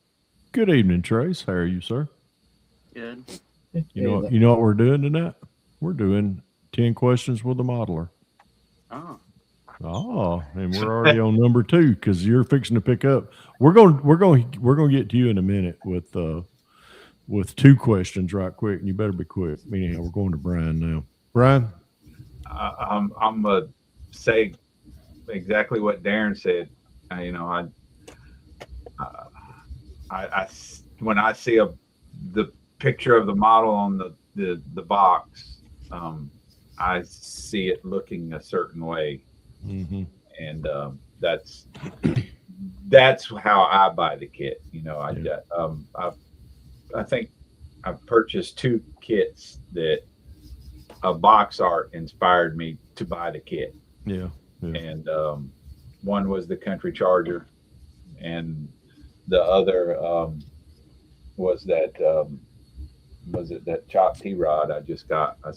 Good evening, Trace. How are you, sir? Good. You know what we're doing tonight? We're doing 10 questions with a modeler. Oh, and we're already on number 2 because you're fixing to pick up. We're going to get to you in a minute with 2 questions right quick, and you better be quick. Anyhow, we're going to Brian now. Brian, I'm gonna say exactly what Darren said. You know, when I see the picture of the model on the box, I see it looking a certain way, and that's how I buy the kit. You know, I think I've purchased 2 kits that a box art inspired me to buy the kit. Yeah. And one was the Country Charger, and the other was that Chop T-Rod I just got. I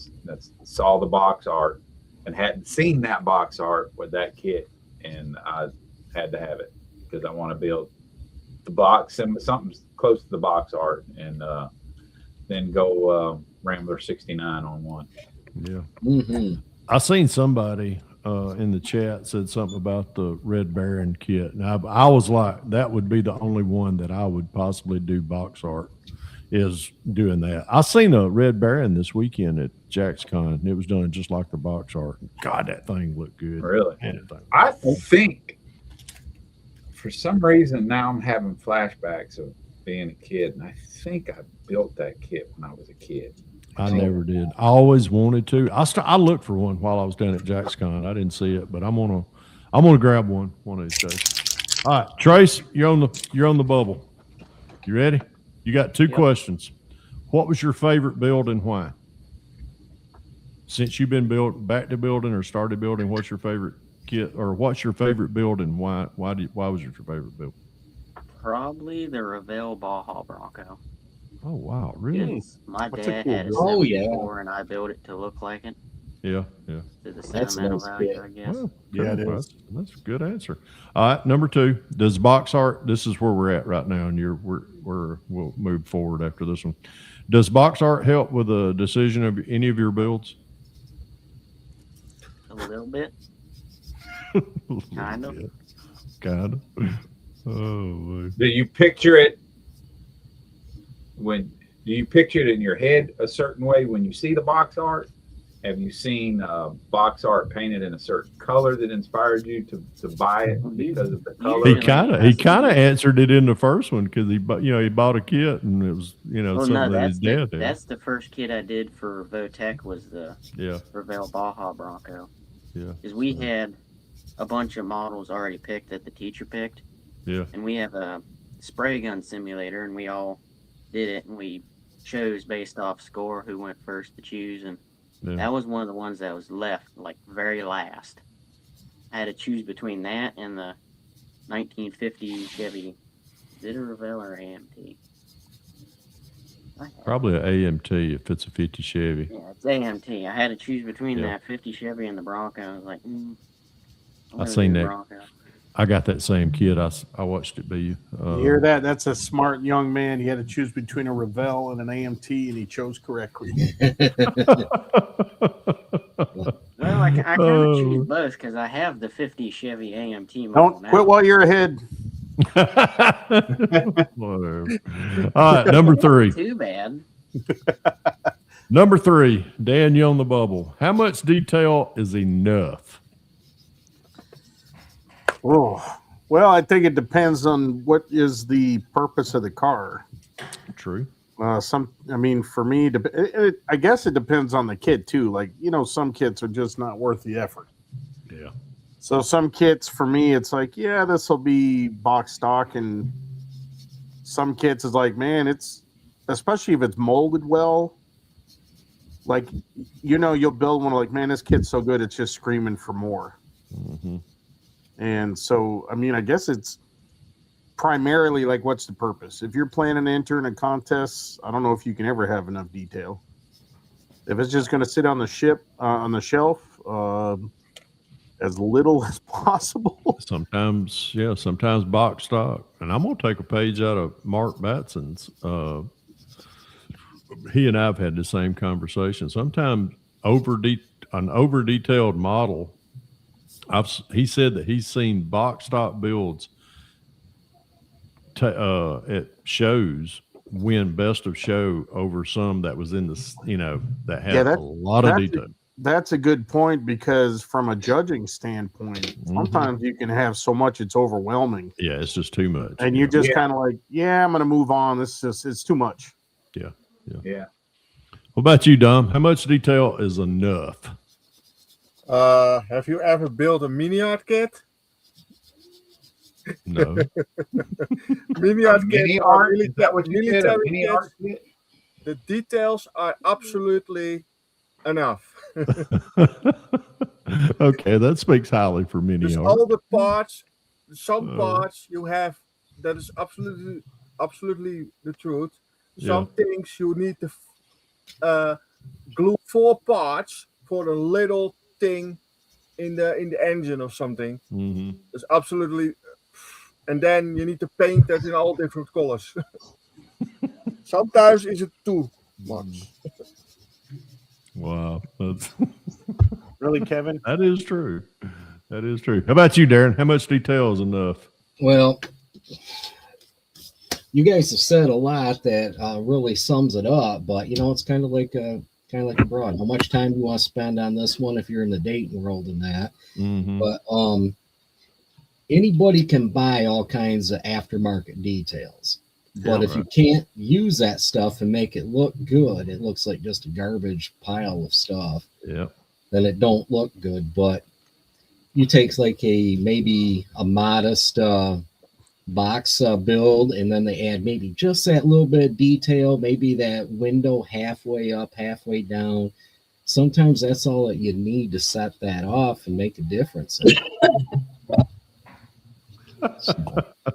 saw the box art and hadn't seen that box art with that kit, and I had to have it because I want to build the box and something close to the box art, and then go Rambler 69 on one. Yeah. I seen somebody in the chat said something about the Red Baron kit, and I was like, that would be the only one that I would possibly do box art, is doing that. I seen a Red Baron this weekend at JaxCon, and it was done just like the box art. God, that thing looked good. Really? I think for some reason now I'm having flashbacks of being a kid, and I think I built that kit when I was a kid. I never did. I always wanted to. I looked for one while I was down at JaxCon. I didn't see it, but I'm gonna grab one of these days. All right, Trace, you're on the bubble. You ready? You got 2 questions. What was your favorite build and why? Since you've been back to building or started building, what's your favorite kit, or what's your favorite build and why? Why was it your favorite build? Probably the Revell Baja Bronco. Oh wow, really? Yes. My That's a dad cool had a build. 74, and I built it to look like it. Yeah. To the That's sentimental nice value, kit. I guess. Well, Yeah, it cool. is. That's a good answer. All right, number 2. Does box art? This is where we're at right now, and we'll move forward after this one. Does box art help with the decision of any of your builds? A little bit. Kind of. Kind of. Oh, boy. Do you picture it do you picture it in your head a certain way when you see the box art? Have you seen box art painted in a certain color that inspired you to buy it because of the color? He kind of answered it in the first one because he bought a kit and it was something that his dad did. That's the first kit I did for Votech was the Yeah. Revell Baja Bronco. Yeah. Because we had a bunch of models already picked that the teacher picked. Yeah. And we have a spray gun simulator, and we all did it, and we chose based off score who went first to choose, and that was one of the ones that was left like very last. I had to choose between that and the 1950 Chevy. Is it a Revell or AMT? Probably an AMT if it's a 50 Chevy. Yeah, it's AMT. I had to choose between that 50 Chevy and the Bronco. I was like, I seen that. Bronco. I got that same kit. I watched it be. You hear that? That's a smart young man. He had to choose between a Revell and an AMT, and he chose correctly. Well, I kind of choose both because I have the 50 Chevy AMT model. Don't quit while you're ahead. Whatever. All right, number 3. Too bad. Number 3, Dan, you on the bubble. How much detail is enough? Oh, well, I think it depends on what is the purpose of the car. True. For me, I guess it depends on the kit too. Like, some kits are just not worth the effort. Yeah. So some kits for me, it's like, yeah, this will be box stock, and some kits is like, man, it's especially if it's molded well. Like, you'll build one like, man, this kit's so good, it's just screaming for more. Mm-hmm. And so, I guess it's primarily like, what's the purpose? If you're planning to enter in a contest, I don't know if you can ever have enough detail. If it's just going to sit on the shelf, as little as possible. Sometimes box stock. And I'm going to take a page out of Mark Batson's. He and I've had the same conversation. Sometimes an over detailed model. He said that he's seen box stock builds at shows win best of show over some that was in the that had a lot of detail. That's a good point, because from a judging standpoint, sometimes you can have so much it's overwhelming. Yeah, it's just too much. And you just kind of like, I'm going to move on. It's too much. Yeah. What about you, Dom? How much detail is enough? Have you ever built a mini art kit? No. Mini art kit. Mini art? Is that what you said? A Military mini kits, art kit? the details are absolutely enough. Okay, that speaks highly for mini Just art. all the parts, some parts you have, that is absolutely the truth. Some things you need to glue 4 parts for a little thing in the engine or something. It's absolutely, and then you need to paint that in all different colors. Sometimes it's too much. Wow, that's really, Kevin. That is true. That is true. How about you, Darren? How much detail is enough? Well, you guys have said a lot that really sums it up, but it's kind of like a broad. How much time do you want to spend on this one if you're in the dating world and that? But anybody can buy all kinds of aftermarket details. But if you can't use that stuff and make it look good, it looks like just a garbage pile of stuff. Yeah. Then it don't look good. But you take like maybe a modest box build, and then they add maybe just that little bit of detail, maybe that window halfway up, halfway down. Sometimes that's all that you need to set that off and make a difference.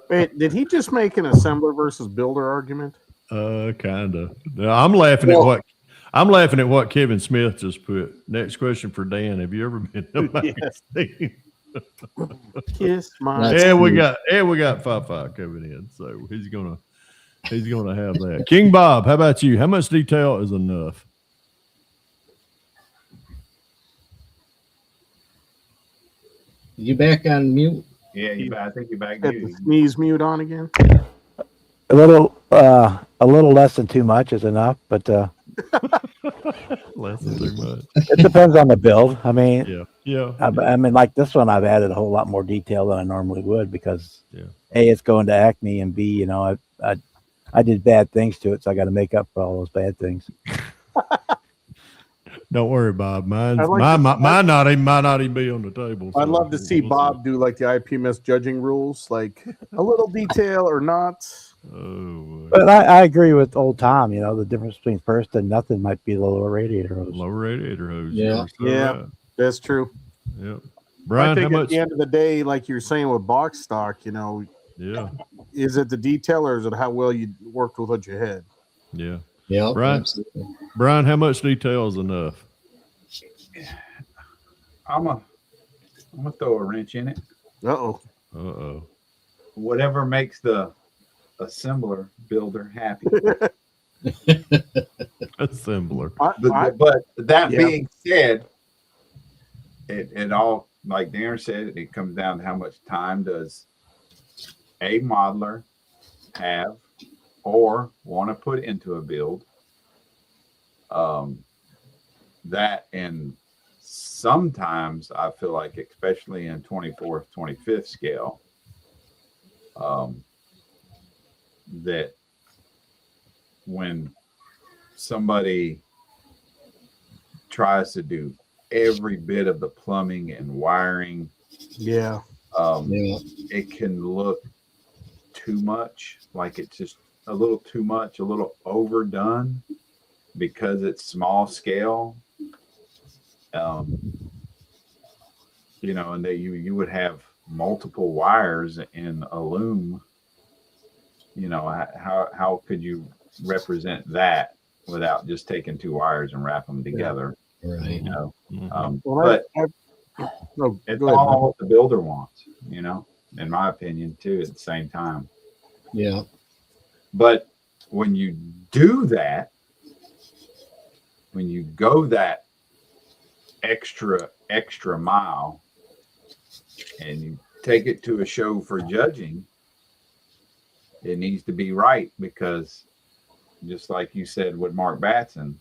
Wait, did he just make an assembler versus builder argument? Kind of. I'm laughing at what Kevin Smith just put. Next question for Dan: have you ever been to a magazine? Kiss my. We got 5-5 coming in, so he's gonna have that. King Bob, how about you? How much detail is enough? You back on mute? Yeah, I think you're back. Got the sneeze mute on again. A little less than too much is enough, but less than too much. It depends on the build. I mean, yeah. I mean, like this one, I've added a whole lot more detail than I normally would because A, it's going to Acme, and B, I did bad things to it, so I got to make up for all those bad things. Don't worry, Bob. Mine might not even be on the table. I'd love to see Bob do like the IPMS judging rules, like a little detail or not. Oh, but I agree with old Tom. The difference between first and nothing might be the lower radiator hose. Lower radiator hose. Yeah, right. That's true. Yep. Brian, I think how at much? the end of the day, like you're saying with box stock, is it the detail or is it how well you worked with what you had? Yeah. Yeah. Brian, how much detail is enough? I'm gonna throw a wrench in it. Uh-oh. Whatever makes the assembler builder happy. Assembler. But that being said, it all, like Darren said, it comes down to how much time does a modeler have or want to put into a build. That, and sometimes I feel like, especially in 24th, 25th scale, that when somebody tries to do every bit of the plumbing and wiring, it can look too much, like it's just a little too much, a little overdone because it's small scale. And that you would have multiple wires in a loom. How could you represent that without just taking 2 wires and wrap them together? Right. But it's all what the builder wants, in my opinion, too, at the same time. Yeah. But when you do that, when you go that extra mile and you take it to a show for judging, it needs to be right, because just like you said with Mark Batson,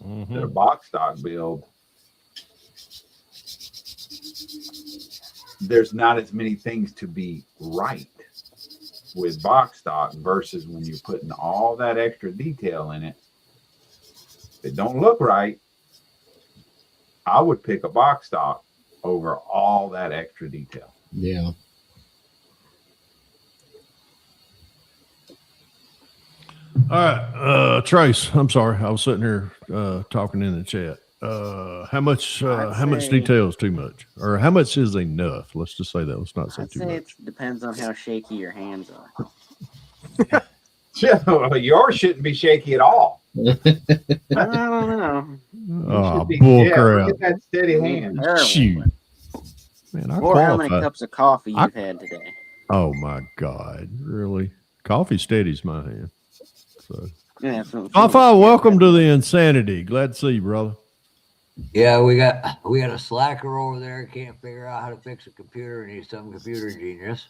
the box stock build, there's not as many things to be right with box stock versus when you're putting all that extra detail in it. If it don't look right, I would pick a box stock over all that extra detail. Yeah. All right, Trace. I'm sorry, I was sitting here talking in the chat. How much detail is too much, or how much is enough? Let's just say that. Let's not say I'd too say much. it depends on how shaky your hands are. Yours shouldn't be shaky at all. I don't know. Oh, bull crap! Look at that steady hand. Shoot, man, I Or how many qualify. cups of coffee you've had today. Oh my God, really? Coffee steadies my hand. So, Yeah, that's what I'm Alpha, saying. welcome to the insanity. Glad to see you, brother. Yeah, we got a slacker over there. Can't figure out how to fix a computer, and he's some computer genius.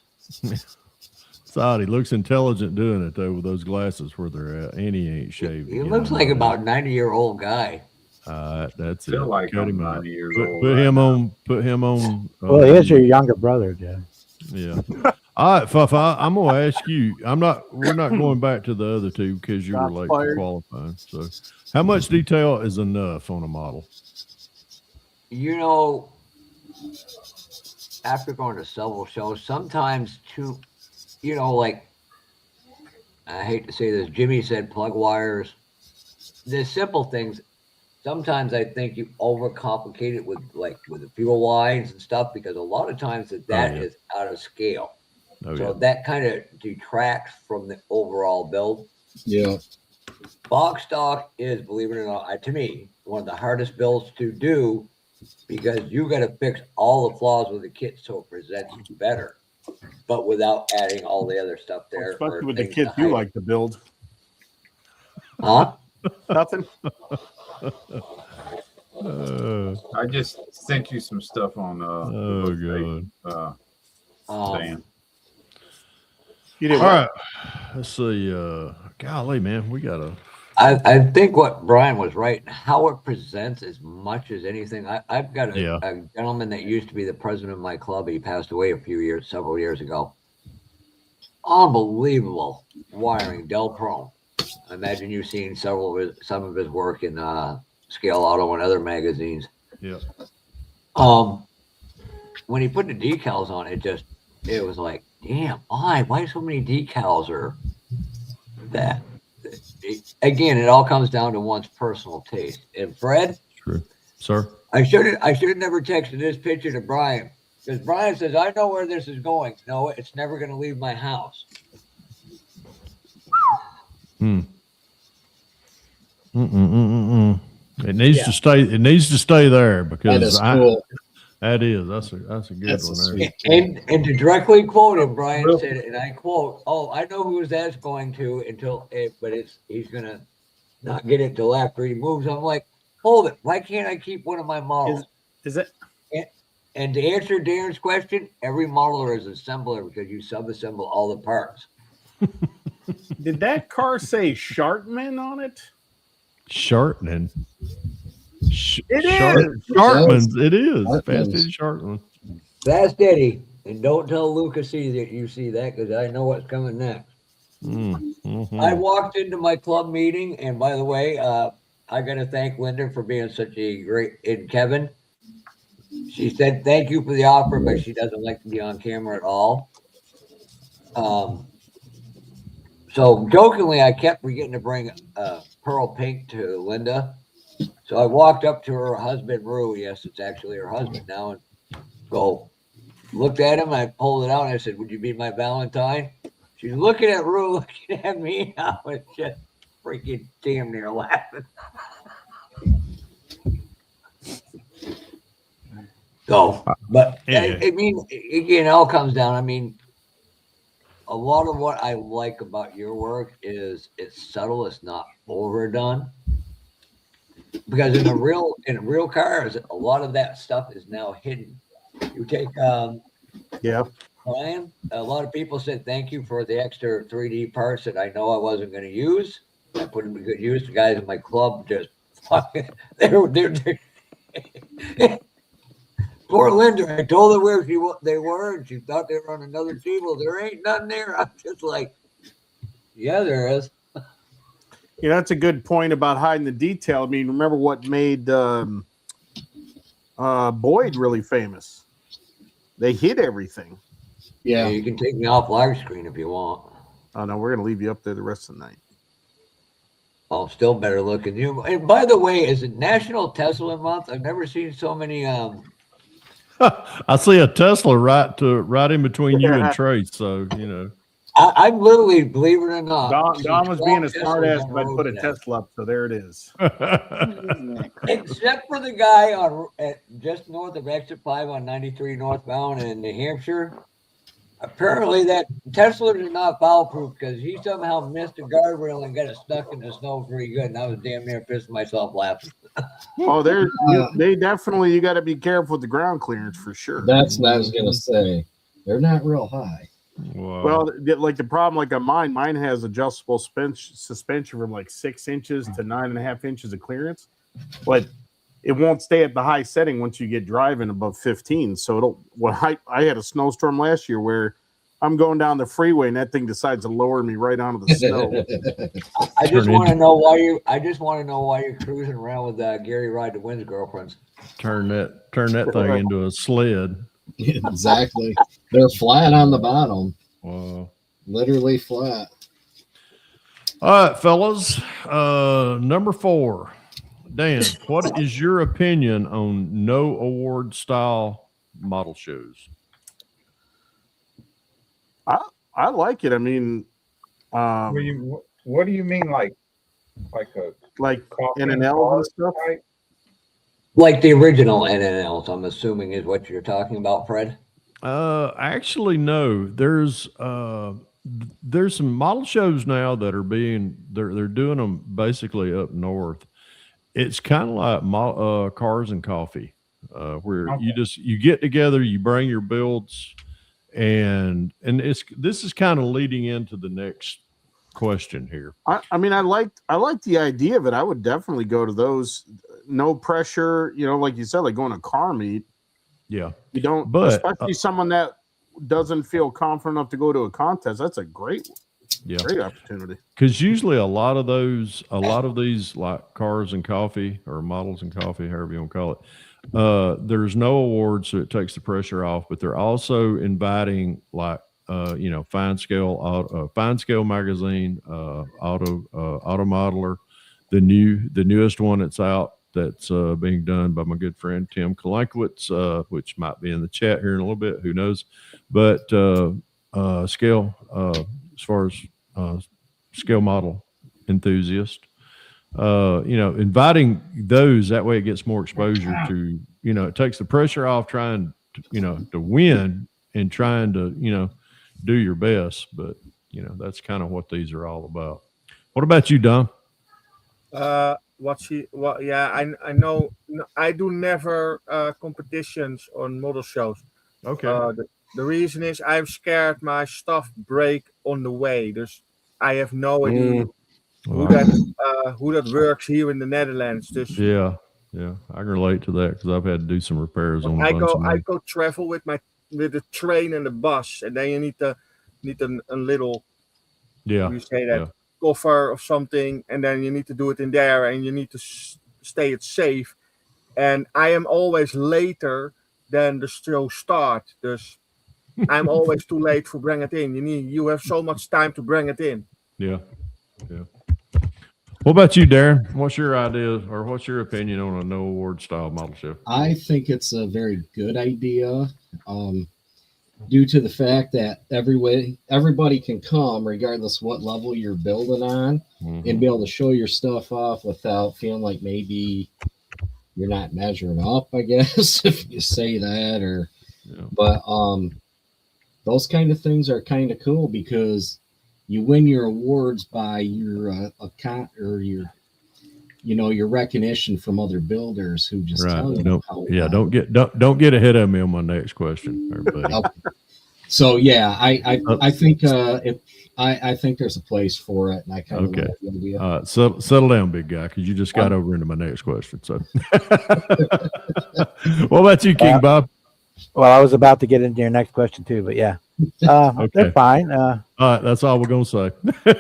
Thought he looks intelligent doing it though with those glasses where they're at, and he ain't shaved. He looks like about 90-year-old guy. That's Feel it. like Cut I'm him up. 90 years Put old. him on. Put him on. Well, he is your younger brother, Jeff. Yeah. All right, Fuff, I'm gonna ask you. We're not going back to the other two because you were late for qualifying. So, how much detail is enough on a model? You know, after going to several shows, sometimes too, you know, like, I hate to say this, Jimmy said plug wires. The simple things. Sometimes I think you overcomplicate it with the fuel lines and stuff, because a lot of times that is out of scale. So that kind of detracts from the overall build. Yeah. Box stock is, believe it or not, to me, one of the hardest builds to do, because you got to fix all the flaws with the kit so it presents better, but without adding all the other stuff there. Especially with the kit you like to build. Huh? Nothing. I just sent you some stuff on. God. Dan. You did All what? right. Let's see. Golly, man, we gotta. I think what Brian was right. How it presents as much as anything. I've got a gentleman that used to be the president of my club. He passed away several years ago. Unbelievable wiring, Del Prone. I imagine you've seen some of his work in Scale Auto and other magazines. Yeah. When he put the decals on, it was like, damn, why so many decals are that? Again, it all comes down to one's personal taste. And Fred, true, sir, I should have never texted this picture to Brian, because Brian says, I know where this is going. No, it's never going to leave my house. It needs to stay. It needs to stay there because that is cool. That is. That's a good one there. And to directly quote him, Brian said, and I quote, I know who that's going to he's gonna not get it till after he moves. I'm like, hold it. Why can't I keep one of my models? Is it? And to answer Darren's question, every modeler is an assembler because you sub-assemble all the parts. Did that car say Shartman on it? Shartman. It is. Shartman's. It is. Fast Eddie Shartman. Fast Eddie. And don't tell Lucas that you see that, because I know what's coming next. I walked into my club meeting, and by the way, I got to thank Linda for being such a great, and Kevin. She said thank you for the offer, but she doesn't like to be on camera at all. So jokingly, I kept forgetting to bring Pearl Pink to Linda. So I walked up to her husband, Rue. Yes, it's actually her husband now. And looked at him. I pulled it out and I said, would you be my Valentine? She's looking at Rue, looking at me. I was just freaking damn near laughing. But I mean, again, it all comes down. I mean, a lot of what I like about your work is it's subtle. It's not overdone. Because in real cars, a lot of that stuff is now hidden. You take Brian, a lot of people said thank you for the extra 3D parts that I know I wasn't going to use. I put them to good use. The guys in my club just fucking they're Poor Linda. I told her where they were, and she thought they were on another table. There ain't nothing there. I'm just like, yeah, there is. That's a good point about hiding the detail. I mean, remember what made Boyd really famous? They hid everything. Yeah, you can take me off live screen if you want. Oh no, we're gonna leave you up there the rest of the night. Oh, still better looking. You. And by the way, is it National Tesla Month? I've never seen so many. I see a Tesla right in between you and Trace. So I'm literally, believe it or not, Don was being a Teslas smart ass, on the but road put a today. Tesla up, so there it is. Except for the guy at just north of Exit 5 on 93 northbound in New Hampshire. Apparently, that Tesla is not foul-proof because he somehow missed a guardrail and got it stuck in the snow pretty good. And I was damn near pissing myself laughing. Oh, they definitely, you got to be careful with the ground clearance for sure. That's what I was gonna say. They're not real high. Wow. Well, like the problem, like on mine has adjustable suspension from like 6 inches to 9.5 inches of clearance, but it won't stay at the high setting once you get driving above 15. So I had a snowstorm last year where I'm going down the freeway and that thing decides to lower me right onto the snow. I just want to know why you're cruising around with Gary Ride to Win's girlfriends. Turn that thing into a sled. Exactly. They're flat on the bottom. Wow. Literally flat. All right, fellas. Number 4. Dan, what is your opinion on no award style model shows? I like it. I mean, what do you mean, like NNL and stuff? Right? Like the original NNLs, I'm assuming is what you're talking about, Fred. Actually, no. There's some model shows now that are they're doing them basically up north. It's kind of like Cars and Coffee, where you get together, you bring your builds, and this is kind of leading into the next question here. I mean, I like the idea of it. I would definitely go to those. No pressure, like you said, like going to car meet. Yeah, you don't, but especially someone that doesn't feel confident enough to go to a contest. That's a great opportunity. Because usually a lot of these like Cars and Coffee or Models and Coffee, however you want to call it, there's no awards, so it takes the pressure off. But they're also inviting like Fine Scale Magazine, Auto Modeler, the newest one that's out. That's being done by my good friend Tim Kalankowitz, which might be in the chat here in a little bit. Who knows? But scale, as far as scale model enthusiast, inviting those, that way it gets more exposure to, it takes the pressure off trying to, to win and trying to, do your best. But, that's kind of what these are all about. What about you, Dom? I know. I do never competitions on model shows. Okay. The reason is I'm scared my stuff break on the way. I have no idea who that works here in the Netherlands. Yeah, I can relate to that because I've had to do some repairs on. I go travel with the train and the bus, and then you need a little. Yeah. You say that. Yeah. Cover of something, and then you need to do it in there, and you need to stay it safe. And I am always later than the show start, dus I'm always too late for bring it in. You have so much time to bring it in. Yeah. What about you, Darren? What's your idea or what's your opinion on a no award style model show? I think it's a very good idea. Due to the fact that everybody can come regardless what level you're building on, and be able to show your stuff off without feeling like maybe you're not measuring up, I guess, if you say that, but those kind of things are kind of cool because you win your awards by your account or your recognition from other builders who just tell you don't get ahead of me on my next question, everybody. Okay. So yeah, I think I think there's a place for it, and I kind of like the idea. Settle down, big guy, because you just got over into my next question. So, what about you, King Bob? Well, I was about to get into your next question too, but yeah, Okay. they're fine. All right, that's all we're gonna say.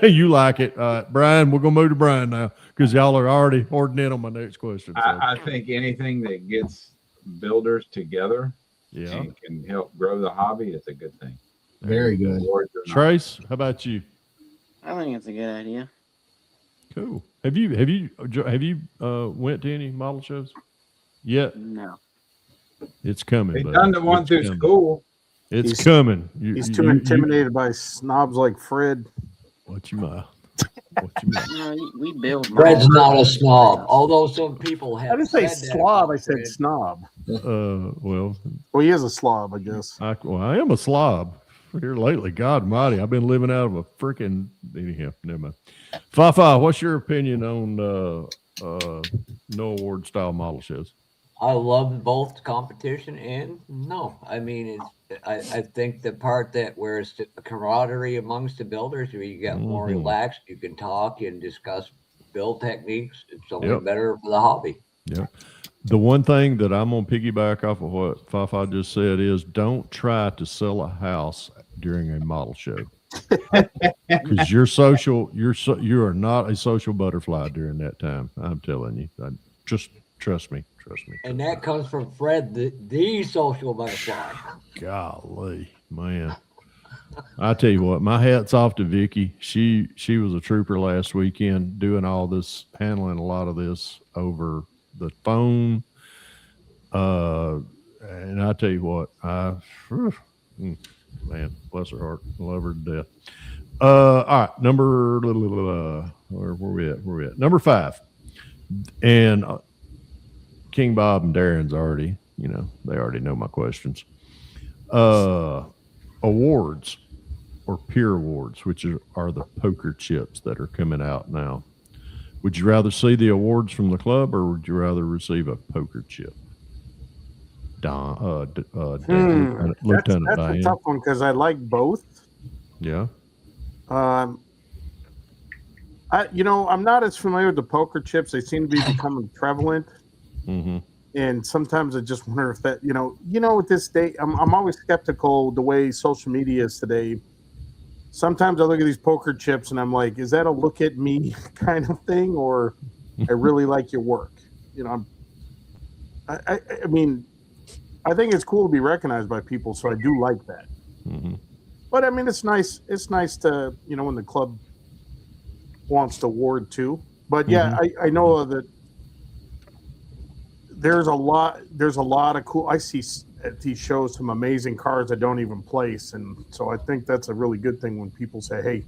You like it, Brian? We're gonna move to Brian now because y'all are already hoarding in on my next question. So. I think anything that gets builders together Yeah, and can help grow the hobby is a good thing. Very good. Trace, how about you? I think it's a good idea. Cool. Have you went to any model shows yet? No. It's coming. He's buddy. done the one It's through coming. school. It's coming. He's too intimidated by snobs like Fred. What you mean? What you mean? No, we build. Fred's not a snob, although some people have. I didn't say said that slob. about I said Fred. snob. Well, Well, he is a slob, I guess. I am a slob here lately. God Almighty, I've been living out of a freaking anyhow. Never mind. Fafa, what's your opinion on no award style model shows? I love both competition and no. I mean, I think the part that where it's the camaraderie amongst the builders, where you get more relaxed, you can talk and discuss build techniques. It's only better for the hobby. Yeah. The one thing that I'm gonna piggyback off of what Fafa just said is don't try to sell a house during a model show. Because you are not a social butterfly during that time. I'm telling you. Just trust me. And that comes from Fred, the social butterfly. Golly, man. I tell you what, my hat's off to Vicky. She was a trooper last weekend doing all this, handling a lot of this over the phone. And I tell you what, man, bless her heart. Love her to death. All right, where we at? Number 5. And King Bob and Darren's already, they already know my questions. Awards or peer awards, which are the poker chips that are coming out now. Would you rather see the awards from the club or would you rather receive a poker chip? Lieutenant That's Diane. a tough one because I like both. Yeah. I'm not as familiar with the poker chips. They seem to be becoming prevalent. Mm-hmm. And sometimes I just wonder if that, at this day, I'm always skeptical the way social media is today. Sometimes I look at these poker chips and I'm like, is that a look at me kind of thing? Or I really like your work. I mean, I think it's cool to be recognized by people. So I do like that. Mm-hmm. But I mean, it's nice. It's nice to, when the club wants to award too. But yeah, I know that there's a lot of cool. I see at these shows some amazing cards I don't even place, and so I think that's a really good thing when people say, "Hey,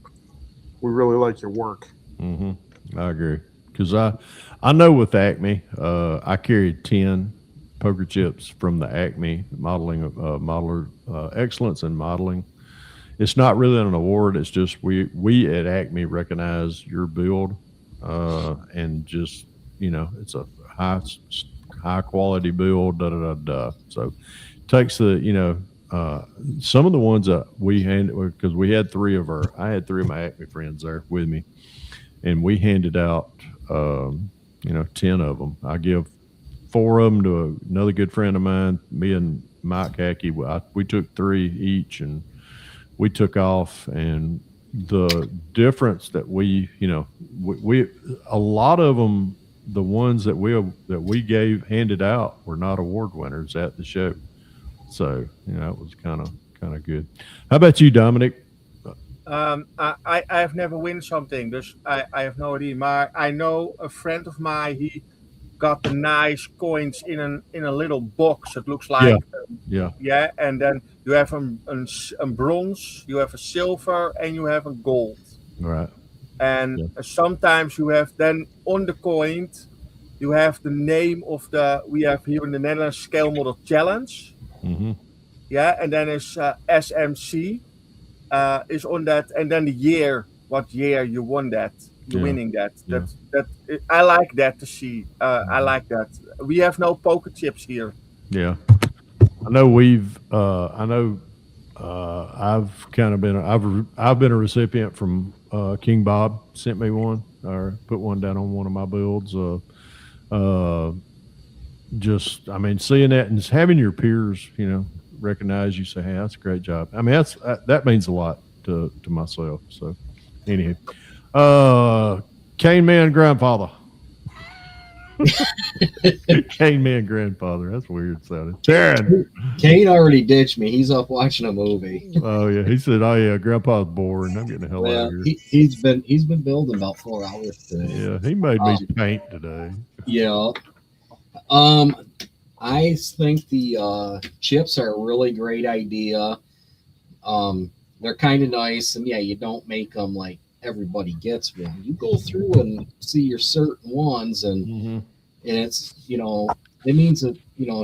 we really like your work." Mm-hmm. I agree because I know with Acme, I carried 10 poker chips from the Acme modeling modeler excellence in modeling. It's not really an award. It's just we at Acme recognize your build, and just it's a high quality build. So it takes the some of the ones that we handed because I had 3 of my Acme friends there with me, and we handed out 10 of them. I give 4 of them to another good friend of mine. Me and Mike Hackey, we took 3 each and we took off, and the difference that we a lot of them, the ones that we handed out were not award winners at the show. So, it was kind of good. How about you, Dominic? I have never win something, dus I have no idea. Maar I know a friend of mine, he got the nice coins in a little box. It looks like yeah. And then you have a bronze, you have a silver, and you have a gold. Right. And sometimes you have then on the coin, you have the name of we have here in the Netherlands Scale Model Challenge. Mm-hmm. Yeah, and then it's SMC is on that, and then what year you won that. Winning that. I like that to see. I like that. We have no poker chips here. Yeah, I know I've kind of been I've been a recipient from King Bob sent me one or put one down on one of my builds. Just seeing that and having your peers, recognize you, say, "Hey, that's a great job." I mean, that means a lot to myself. So, anyway, Cane Man grandfather. Cane Man grandfather. That's weird sounding. Darren. Kane already ditched me. He's up watching a movie. Oh yeah, he said, "Oh yeah, Grandpa's boring. I'm getting the hell out of here." He's been building about 4 hours today. Yeah, he made me paint today. Yeah. I think the chips are a really great idea. They're kind of nice, and yeah, you don't make them like everybody gets one. You go through and see your certain ones, and it's it means a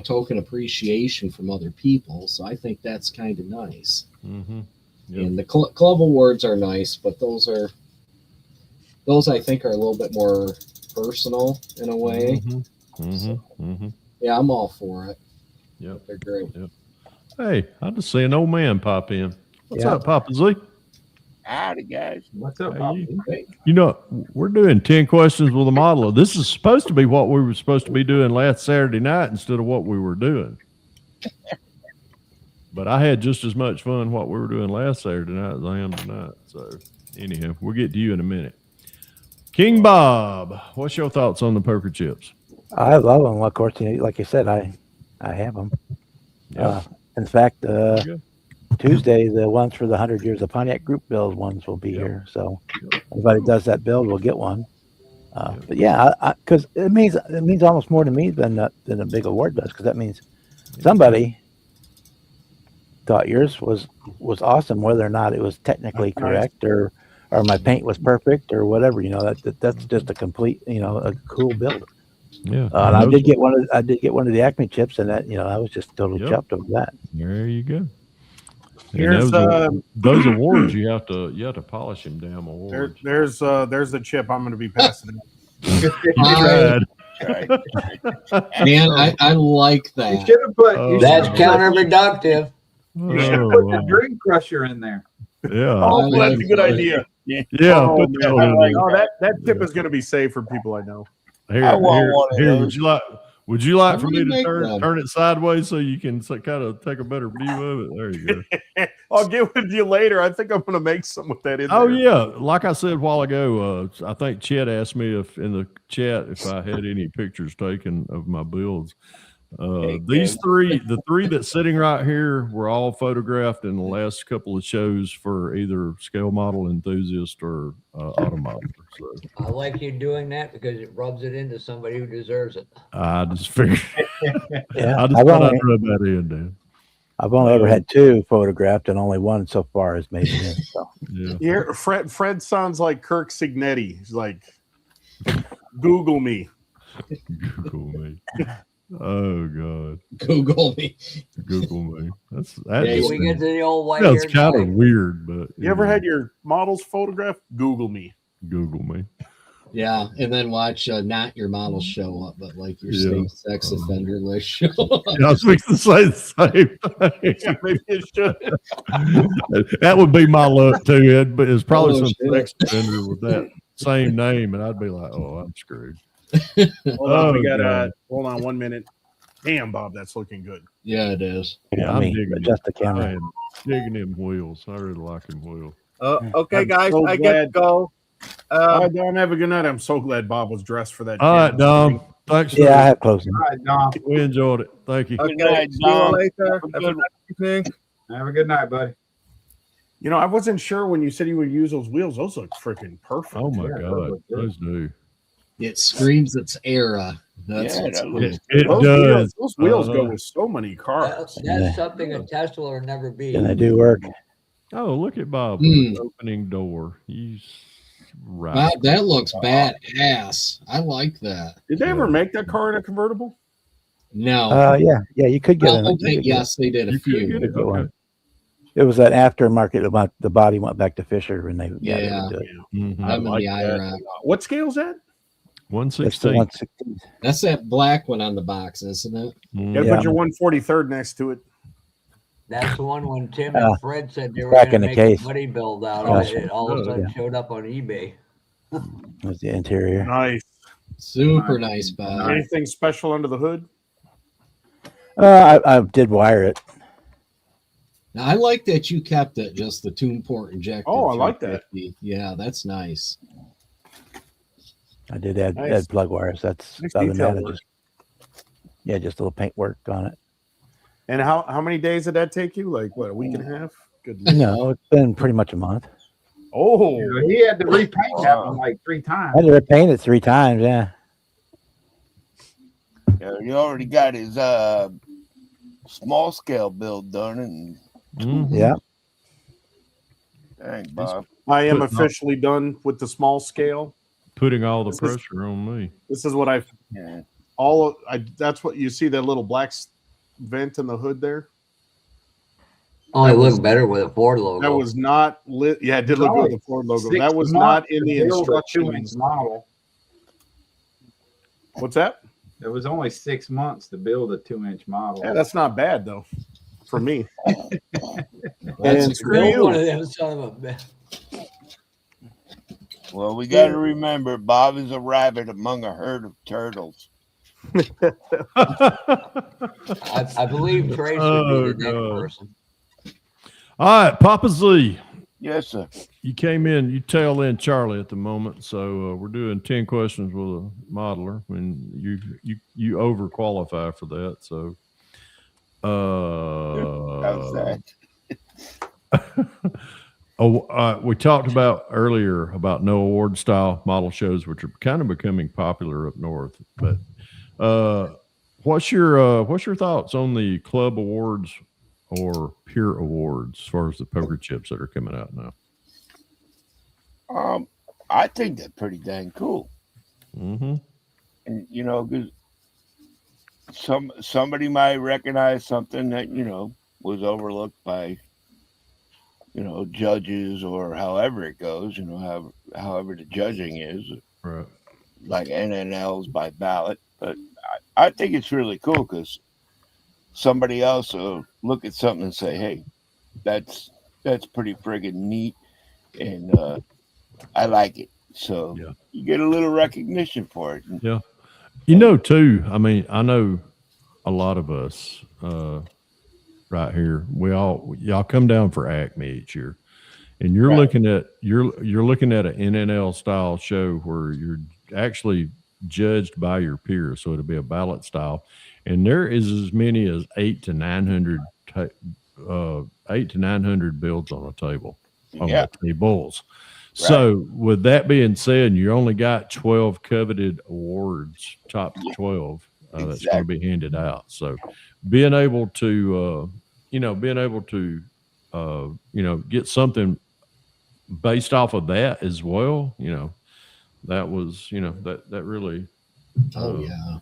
token appreciation from other people. So I think that's kind of nice. Yep. And the club awards are nice, but those I think are a little bit more personal in a way. Yeah, I'm all for it. Yep, they're great. Yep. Hey, I just see an old man pop in. What's up, Papa Z? Howdy, guys. What's up, Papa? We're doing 10 questions with a model. This is supposed to be what we were supposed to be doing last Saturday night instead of what we were doing. But I had just as much fun what we were doing last Saturday night as I am tonight. So, anyhow, we'll get to you in a minute. King Bob, what's your thoughts on the poker chips? I love them. Of course, like you said, I have them. Yeah. In fact, Tuesday, the ones for the 100 Years of Pontiac Group build ones will be here. So anybody does that build will get one. But yeah, because it means almost more to me than a big award does, because that means somebody thought yours was awesome, whether or not it was technically correct or my paint was perfect or whatever. That's just a complete a cool build. Yeah, and I did get one of the Acme chips, and that I was just totally chuffed over that. There you go. Here's those awards you have to polish them damn awards. There's the chip I'm going to be passing out. Man, I like that. You should have put. That's counterproductive. You should have put the Dream Crusher in there. Yeah. Oh, that's a good idea. Yeah. Oh, that tip is going to be saved for people I know. Here, would you like for me to turn it sideways so you can kind of take a better view of it? There you go. I'll get with you later. I think I'm going to make some with that in there. Oh yeah, like I said a while ago, I think Chet asked me in the chat if I had any pictures taken of my builds. The three that's sitting right here were all photographed in the last couple of shows for either Scale Model Enthusiast or Auto Modeler. So I like you doing that because it rubs it into somebody who deserves it. I just figured. Yeah, I just thought I'd rub that in, Dan. I've only ever had 2 photographed, and only one so far has made it in. So yeah, Fred sounds like Kirk Signetti. He's like, Google me. Google me. Oh God! Google me. Google me. That's we get to the old white. That's kind of weird, but you ever had your models photographed? Google me. Google me. Yeah, and then watch not your models show up, but like your state sex offender list show up. Yeah, I was fixing to say the same thing. Yeah, maybe it should. That would be my luck too. It's probably some sex offender with that same name, and I'd be like, "Oh, I'm screwed." Hold on, we got hold on 1 minute. Damn, Bob, that's looking good. Yeah, it is. Yeah, I'm digging adjust the camera. Digging them wheels. I really like them wheels. Okay, guys, I get to go. All right, Don, have a good night. I'm so glad Bob was dressed for that. All right, Dom. Thanks. Yeah, I have closing. All right, Dom. We enjoyed it. Thank you. Okay, night, see you Dom. later. Have a good evening. Have a good night, buddy. I wasn't sure when you said you would use those wheels. Those look freaking perfect. Oh my God, those do. It screams its era. That's Yeah, It does. Those wheels go with so many cars. That's something a Tesla will never be. And they do work. Oh, look at Bob with the opening door. He's right. Wow, that looks badass. I like that. Did they ever make that car in a convertible? No. Yeah, you could get Well, okay, yes, they did a few. Get it? Okay. It was that aftermarket about the body went back to Fisher and they Yeah. would do it. Mhm. I'm in like the that. IROC. What scale is that? That's the 116. 116. That's that black one on the box, isn't it? You gotta Yeah. put your 143rd next to it. That's the one when Tim and Fred said they were back going in to the make case. a buddy build out Oh, of it. It all of a sudden yeah. showed up on eBay. That was the interior. Nice. Super nice, Bob. Anything special under the hood? I did wire it. Now, I like that you kept it just the tune port injected. Oh, I like that. 350. Yeah, that's nice. I did add Nice. plug wires. That's Nice other than detail that, work. just a little paint work on it. And how many days did that take you? Like what, a week and a half? Good. No, it's been pretty much a month. Oh, You know, he had to repaint that one like 3 times. I had to repaint it 3 times. Yeah. Yeah, he already got his small scale build done, and Yeah. dang, Bob. I am Putting officially done with the small scale. Putting all the This is- pressure on me. This is what I've Yeah. that's what you see, that little black vent in the hood there. Oh, That it was- looked better with a Ford logo. That was not lit. Yeah, it did look good with the Ford logo. That was not in the instructions. model. What's that? It was only 6 months to build a 2-inch model. Yeah, that's not bad though, for me. That's And screw Build one you. of them son of a bitch. Well, we got to remember, Bob is a rabbit among a herd of turtles. I believe Trace would be the next person. All right, Papa Z. Yes, sir. You came in, you tail in Charlie at the moment, so we're doing 10 questions with a modeler, and you overqualify for that. So, How's that? we talked about earlier about no award style model shows, which are kind of becoming popular up north. But what's your thoughts on the club awards or peer awards as far as the poker chips that are coming out now? I think they're pretty dang cool. Mm-hmm. And you know, 'cause somebody might recognize something that was overlooked by judges, or however it goes. However the judging is, Right. like NNLs by ballot. But I think it's really cool because somebody else will look at something and say, "Hey, that's pretty friggin' neat," and I like it. So Yeah. you get a little recognition for it. Yeah. Too, I mean, I know a lot of us right here, y'all come down for Acme each year, and you're Right. looking at an NNL style show where you're actually judged by your peers. So it'll be a ballot style, and there is as many as 800 to 900 builds on a table, on Yeah. the tables. So with that being said, you only got 12 coveted awards, top 12 that's going to be handed out. So being able to get something based off of that as well, that was, that really,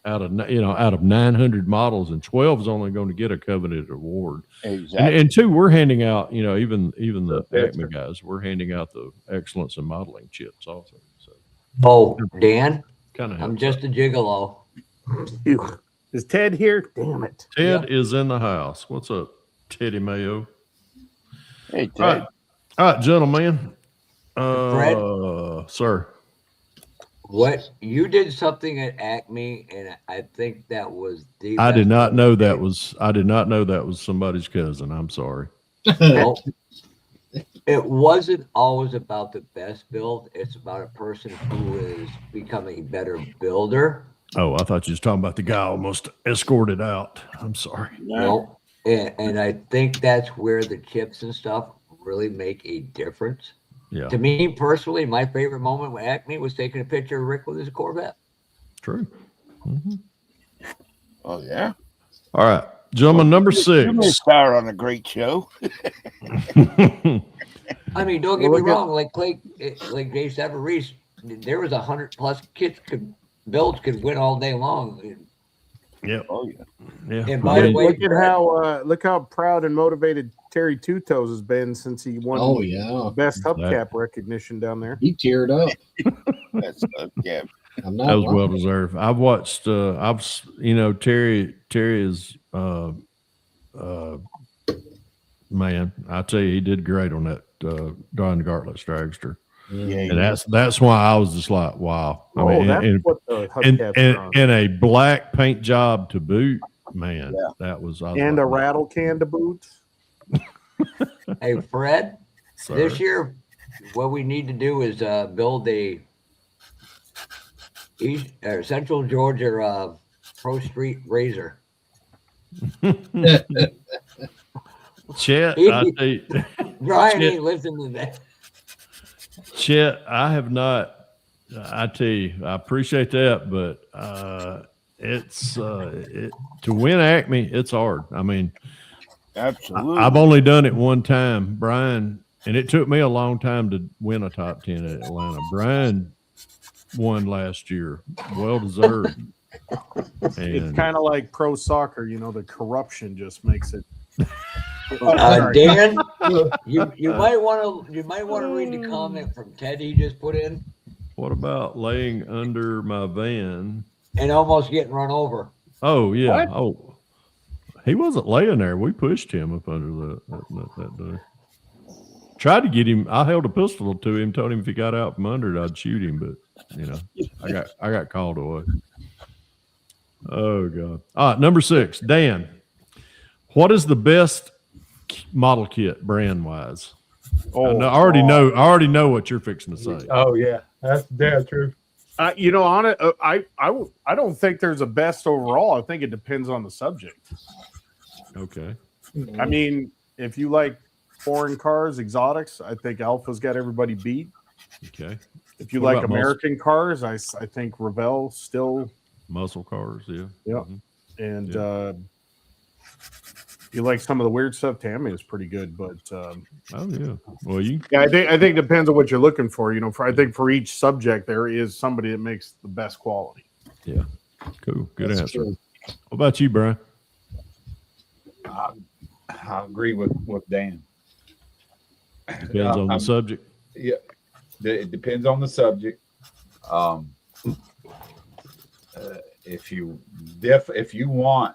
out of 900 models, and 12 is only going to get a coveted award. Exactly. And two, we're handing out, even the Acme guys, we're handing out the excellence in modeling chips also. So, Oh, Dan, kind of, I'm just a gigolo. Is Ted here? Damn it. Ted is in the house. What's up, Teddy Mayo? Hey, Ted. All right, gentlemen. Fred? Sir. What you did something at Acme, and I think that was the. I did best not one. know that was. I did not know that was somebody's cousin. I'm sorry. Well, it wasn't always about the best build. It's about a person who is becoming a better builder. Oh, I thought you was talking about the guy almost escorted out. I'm sorry. No, and I think that's where the chips and stuff really make a difference. Yeah. To me personally, my favorite moment with Acme was taking a picture of Rick with his Corvette. True. Mm-hmm. Oh yeah. All right, gentleman, number 6. You missed out on a great show. I mean, don't get me wrong. Like Jay Severese, there was 100+ kits builds could win all day long. Yeah. Oh yeah. Yeah. And by the way, look how proud and motivated Terry Two Toes has been since he won. Oh yeah, best hubcap recognition down there. He teared up. That's yeah. I'm That not was lying. well deserved. I've watched. Terry is man. I tell you, he did great on that Don Gartlett Dragster. Yeah, And that's why I was just like, wow. I mean, that's what the hubcaps are on. and a black paint job to boot, man. That was. I was And like, a rattle can to boot. Hey, Fred, Sir. this year, what we need to do is build a Central Georgia Pro Street Razor. Chet, He- I tell you, Brian Chet, ain't listening to that. Chet, I have not. I tell you, I appreciate that, but to win Acme, it's hard. I mean, Absolutely. I've only done it one time, Brian, and it took me a long time to win a top 10 at Atlanta. Brian won last year, well deserved. It's kind of like pro soccer, you know, the corruption just makes it. Dan, you might want to read the comment from Ted he just put in. What about laying under my van and almost getting run over? Oh yeah. What? Oh, he wasn't laying there. We pushed him up under that day. Tried to get him. I held a pistol to him, told him if he got out from under it, I'd shoot him. But you know, I got called away. Oh God. All right, number 6, Dan. What is the best model kit brand wise? Oh, I already know what you're fixing to say. Oh yeah, that's damn true. You know, on it, I don't think there's a best overall. I think it depends on the subject. Okay. I mean, if you like foreign cars, exotics, I think Alpha's got everybody beat. Okay. If you What like about American cars, I think Revell still muscle cars, yeah. Yeah. And you like some of the weird stuff, Tammy is pretty good, but oh yeah. Well, I think it depends on what you're looking for. You know, I think for each subject there is somebody that makes the best quality. Yeah. Cool. Good That's answer. true. What about you, Brian? I agree with Dan. Depends on the subject. Yeah, it depends on the subject. If you want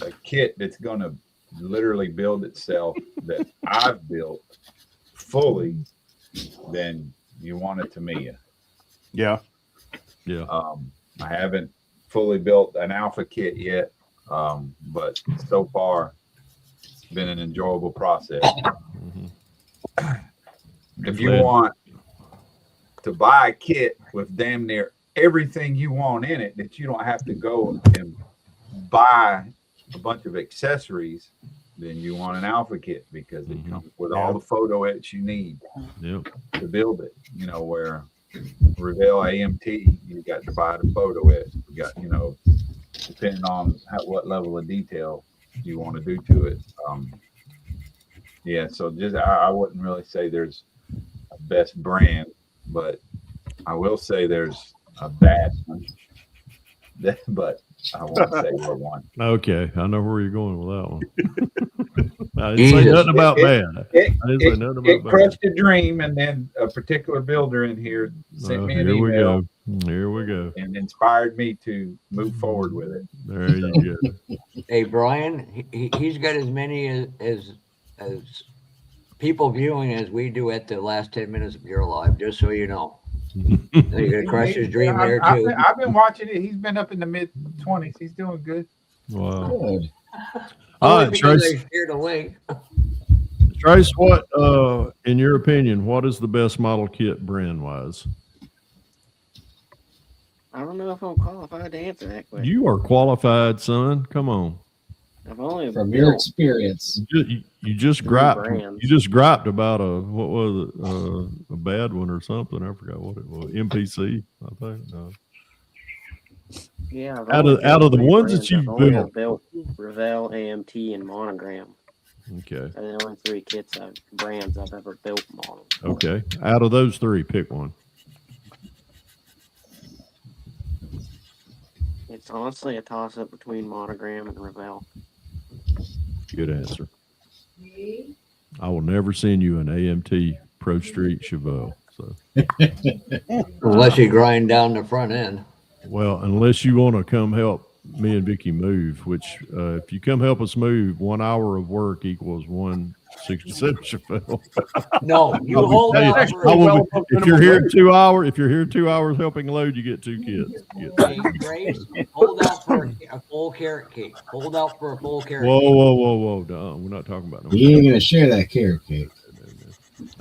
a kit that's going to literally build itself that I've built fully, then you want a Tamiya. Yeah. Yeah. I haven't fully built an Alpha kit yet, but so far it's been an enjoyable process. If you want to buy a kit with damn near everything you want in it, that you don't have to go and buy a bunch of accessories, then you want an Alpha kit because it comes with all the photo edits you need to build it. You know, where Revell AMT, you got to buy the photo edit. You got, you know, depending on what level of detail you want to do to it. Yeah, so just I wouldn't really say there's a best brand, but I will say there's a bad one. But I won't say what one. Okay, I know where you're going with that one. I didn't say nothing about bad. I didn't say nothing about It bad. crushed a dream, and then a particular builder in here sent me an Here we email. go. Here we go. And inspired me to move forward with it. There you go. Hey, Brian, he's got as many as people viewing as we do at the last 10 minutes of your live, just so you know. You're going to crush his dream there, too. I've been watching it. He's been up in the mid-20s. He's doing good. Wow. Good. All Only right, because Trace. I shared a link. Trace, what, in your opinion, what is the best model kit brand wise? I don't know if I'm qualified to answer that question. You are qualified, son. Come on. I've only From built your experience. You just Three griped. brands. You just griped about what was it? A bad one or something. I forgot what it was. MPC, I think. No. Yeah, I've Out only of built the three ones brands. that you've I've only built. built Revell, AMT, and Monogram. Okay. Are the only three brands I've ever built models. Okay. Out of those three, pick one. It's honestly a toss up between Monogram and Revell. Good answer. I will never send you an AMT Pro Street Chevelle. So, Unless you grind down the front end. well, unless you want to come help me and Vicky move. Which, if you come help us move, 1 hour of work equals 167 Chappelle. No, you hold Hey, out for if you're here 2 hours, if you're here 2 hours helping load, you get 2 kids. Hey, Graves, hold out for a full carrot cake. Hold out for a full carrot Whoa, cake. whoa! No, we're not talking about no. You ain't gonna share that carrot cake.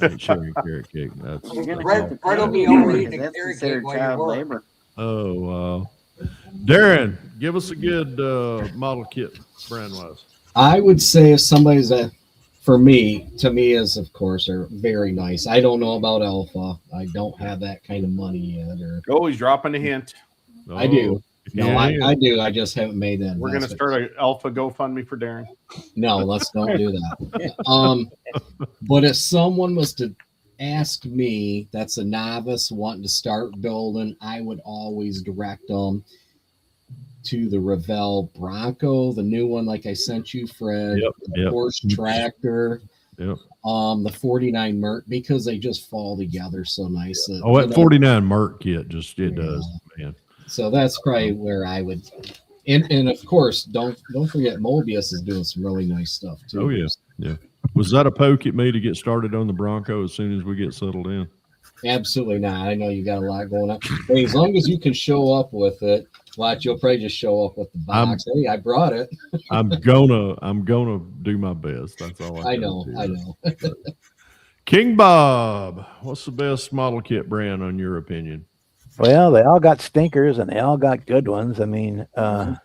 I ain't sharing carrot cake. That's You're gonna Fred, have to Fred pay will be me over for it, eating 'cause a that's carrot cake considered while you child work. labor. oh wow. Darren, give us a good model kit brand wise. I would say if somebody's to me is of course are very nice. I don't know about Alpha. I don't have that kind of money yet. Or Oh, he's dropping a hint. I do. No, Yeah. I do. I just haven't made that. We're gonna investment. start an Alpha GoFundMe for Darren. No, let's don't do that. But if someone was to ask me, that's a novice wanting to start building, I would always direct them to the Revell Bronco, the new one, like I sent you, Fred. The Porsche Tractor. Yep. The 49 Merc, because they just fall together so nice. That 49 Merc kit it does, man. So that's probably where I would. And of course, don't forget Mobius is doing some really nice stuff too. Oh yeah. Was that a poke at me to get started on the Bronco as soon as we get settled in? Absolutely not. I know you got a lot going on. Hey, as long as you can show up with it, watch, you'll probably just show up with the box. Hey, I brought it. I'm gonna do my best. That's all I know. King Bob, what's the best model kit brand on your opinion? Well, they all got stinkers and they all got good ones. I mean, a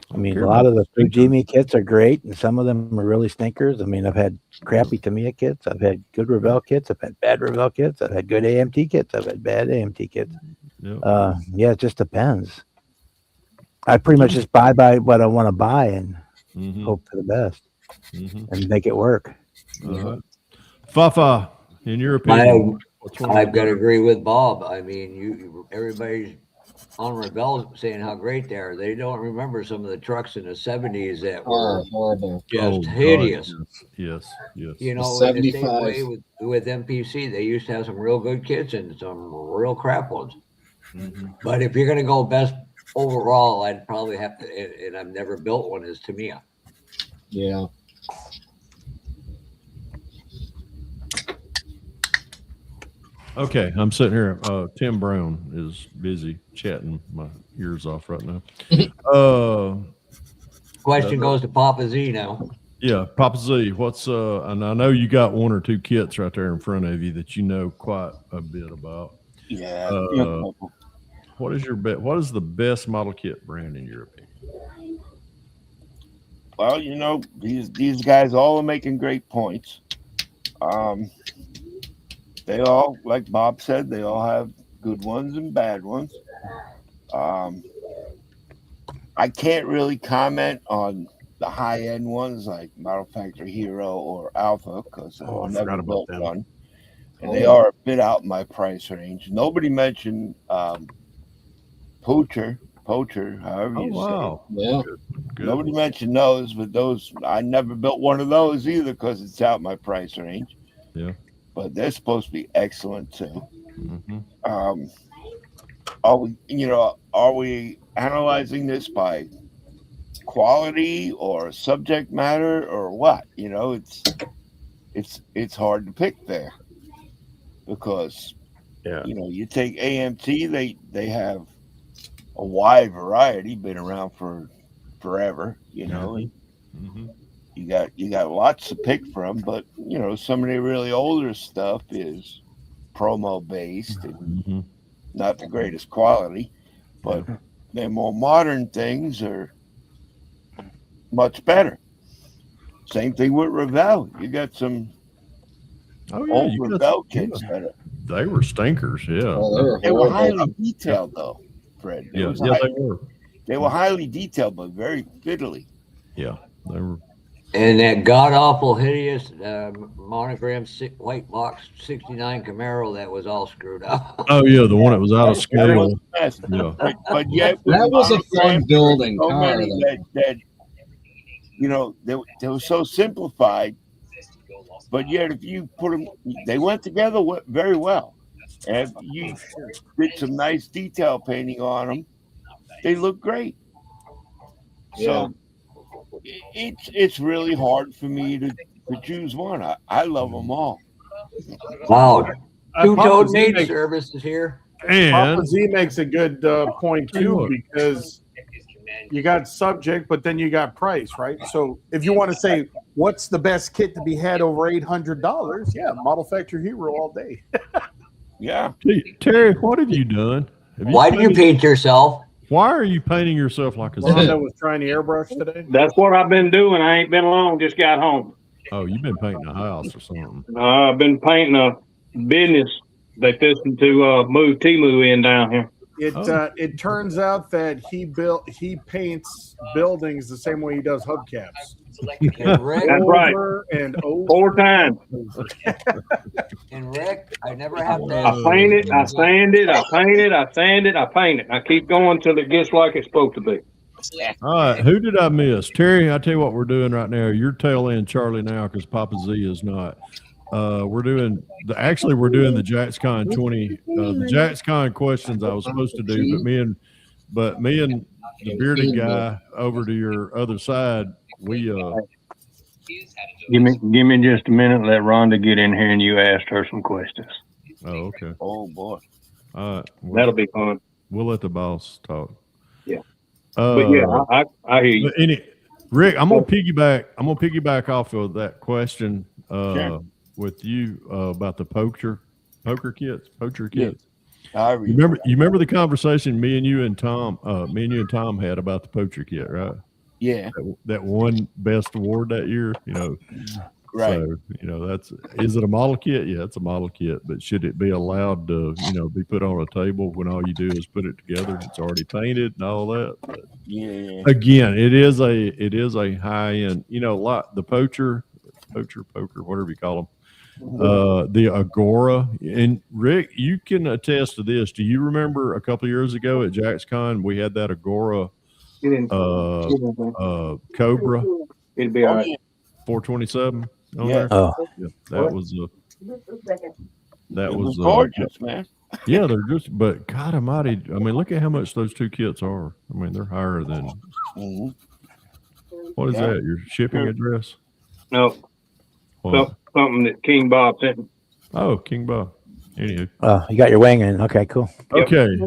lot of the Fujimi kits are great, and some of them are really stinkers. I mean, I've had crappy Tamiya kits, I've had good Revell kits, I've had bad Revell kits, I've had good AMT kits, I've had bad AMT kits. Yeah, it just depends. I pretty much just buy what I want to buy and hope for the best and make it work. Fafa, in your opinion, I've got to agree with Bob. I mean, everybody's on Revell saying how great they are. They don't remember some of the trucks in the 70s that were horrible, just hideous. Yes. You know, in the same way with MPC, they used to have some real good kits and some real crap ones. But if you're going to go best overall, I'd probably have to, and I've never built one, is Tamiya. Yeah. Okay, I'm sitting here. Tim Brown is busy chatting my ears off right now. Question goes to Papa Z now. Yeah, Papa Z, what's and I know you got one or two kits right there in front of you that you know quite a bit about. Yeah. What is the best model kit brand in your opinion? Well, you know, these guys all are making great points. They all, like Bob said, they all have good ones and bad ones. I can't really comment on the high-end ones like Model Factory Hero or Alpha because I've never built one. And they are a bit out in my price range. Nobody mentioned Poacher, however you say it. Yeah. Good. Nobody mentioned those, but those, I never built one of those either because it's out my price range. Yeah. But they're supposed to be excellent too. Are we analyzing this by quality or subject matter or what? You know, it's hard to pick there because you know, you take AMT, they have a wide variety, been around for forever, you know. You got lots to pick from, but you know, some of the really older stuff is promo based and not the greatest quality, but the more modern things are much better. Same thing with Revell. You got some old Revell kits that they were stinkers, they were highly detailed though, Fred. They were. They were highly detailed, but very fiddly. Yeah, they were. And that god awful hideous monogram white box 69 Camaro that was all screwed up. Oh yeah, the one that was out of scale. Yeah, but yet that was a fun building so car. Many that you know they were so simplified, but yet if you put them, they went together very well. And if you did some nice detail painting on them, they look great. So it's really hard for me to choose one. I love them all. Wow. Two-toed Papa Z maid makes- service is here. And Papa Z makes a good point Tell you too, what. because you got subject, but then you got price, right? So if you want to say what's the best kit to be had over $800, yeah, Model Factory Hero all day. Yeah. Terry, what have you done? Have Why did you paint yourself? Why are you painting yourself like a Rhonda was trying to airbrush today. That's what I've been doing. I ain't been long. Just got home. Oh, you've been painting a house or something. I've been painting a business. They fixing to move Timu in down here. It turns out that he paints buildings the same way he does hubcaps. And Rick, That's right. Over and over. 4 times. and Rick, I never have to. I paint it. I sand it. I paint it. I sand it. I paint it. I keep going till it gets like it's supposed to be. All right, who did I miss? Terry, I tell you what we're doing right now. You're tail end Charlie now because Papa Z is not. We're doing the JaxCon 20, the JaxCon questions I was supposed to do, but me and the bearded guy over to your other side, we Give me just a minute. Let Rhonda get in here and you asked her some questions. Oh, okay. Oh boy. All right. That'll be fun. We'll let the boss talk. Yeah. But yeah, I hear you. Rick, I'm gonna piggyback off of that question with you about the poacher kits. You remember the conversation me and you and Tom had about the poacher kit, right? Yeah. That won best award that year, Right. So, is it a model kit? Yeah, it's a model kit, but should it be allowed to, be put on a table when all you do is put it together? It's already painted and all that. But yeah. Again, it is a high end, like the poker, whatever you call them. The Agora. And Rick, you can attest to this. Do you remember a couple of years ago at JaxCon, we had that Agora Cobra? It'd be all right. 427 on Yeah. there. Oh, Yeah, that was gorgeous, man. Yeah, they're just, but God Almighty, I mean, look at how much those two kits are. I mean, they're higher than. Mhm. What is that? Your shipping address? No. What? Something that King Bob sent me. Oh, King Bob. Anywho. oh, you got your wing in. Okay, cool. Okay.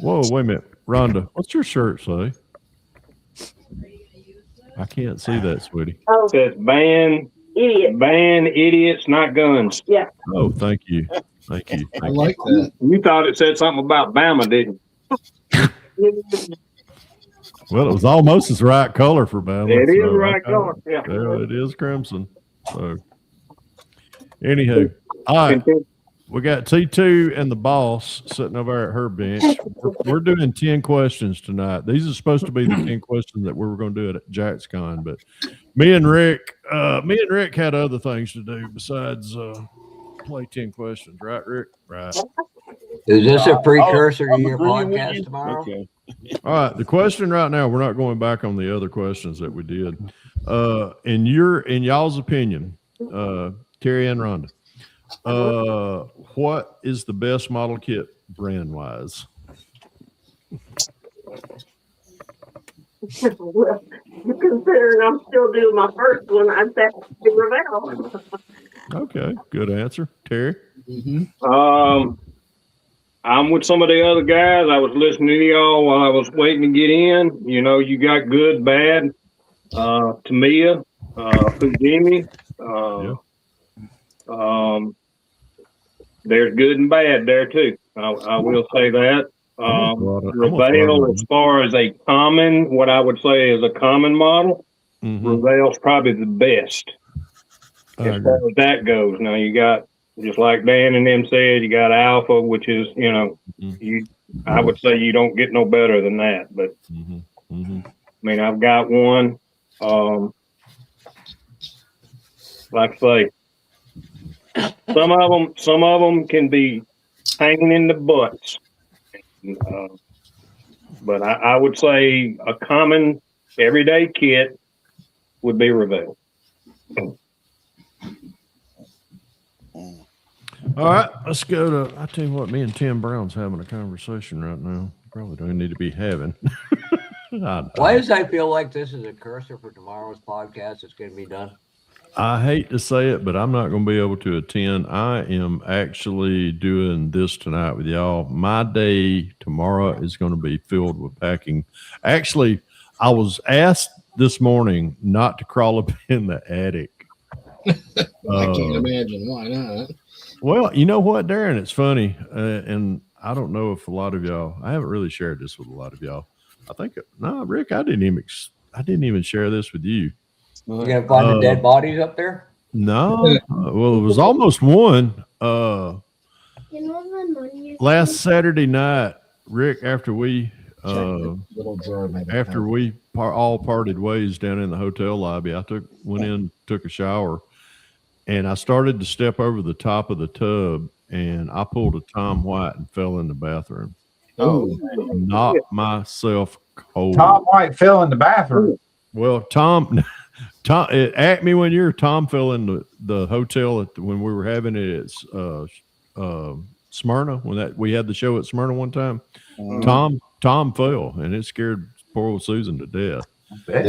Whoa, wait a minute. Rhonda, what's your shirt say? I can't see that, sweetie. It says ban idiots, not guns. Yeah. Oh, thank you. Thank you. I like that. You thought it said something about Bama, didn't you? Well, it was almost the right color for Bama. It is so the right color. Yeah. It is crimson. So, anywho, all right. We got T2 and the boss sitting over there at her bench. We're doing 10 questions tonight. These are supposed to be the 10 questions that we were going to do at JaxCon, but me and Rick had other things to do besides play 10 questions, right, Rick? Right. Is this a precursor to your agreeing with podcast you. tomorrow? Okay. All right. The question right now, we're not going back on the other questions that we did. In y'all's opinion, Terry and Rhonda, what is the best model kit brand wise? Well, considering I'm still doing my first one, I'd say Revell. Okay, good answer, Terry. I'm with some of the other guys. I was listening to y'all while I was waiting to get in. You got good, bad, Tamiya, Fujimi. There's good and bad there too. I will say that. Revell, as far as a common, what I would say is a common model, Revell's probably the best as far as that goes. Now you got, just like Dan and them said, you got Alpha, which is, I would say you don't get no better than that. But I mean, I've got one. Like I say, some of them can be hanging in the butts. But I would say a common everyday kit would be Revell. All right, let's go to. I tell you what, me and Tim Brown's having a conversation right now. probably don't need to be having. Why does I feel like this is a cursor for tomorrow's podcast? It's going to be done. I hate to say it, but I'm not going to be able to attend. I am actually doing this tonight with y'all. My day tomorrow is going to be filled with packing. Actually, I was asked this morning not to crawl up in the attic. I can't imagine why not. Well, you know what, Darren? It's funny, and I don't know if a lot of y'all. I haven't really shared this with a lot of y'all. I think Rick, I didn't even share this with you. You gonna find the dead bodies up there? No. Well, it was almost one. Last Saturday night, Rick, after we all parted ways down in the hotel lobby, I went in, took a shower, and I started to step over the top of the tub, and I pulled a Tom White and fell in the bathroom. Knocked myself cold. Tom White fell in the bathroom. Well, Tom at Acme one year, Tom fell in the hotel when we were having it at Smyrna, when we had the show at Smyrna one time. Tom fell, and it scared poor old Susan to death.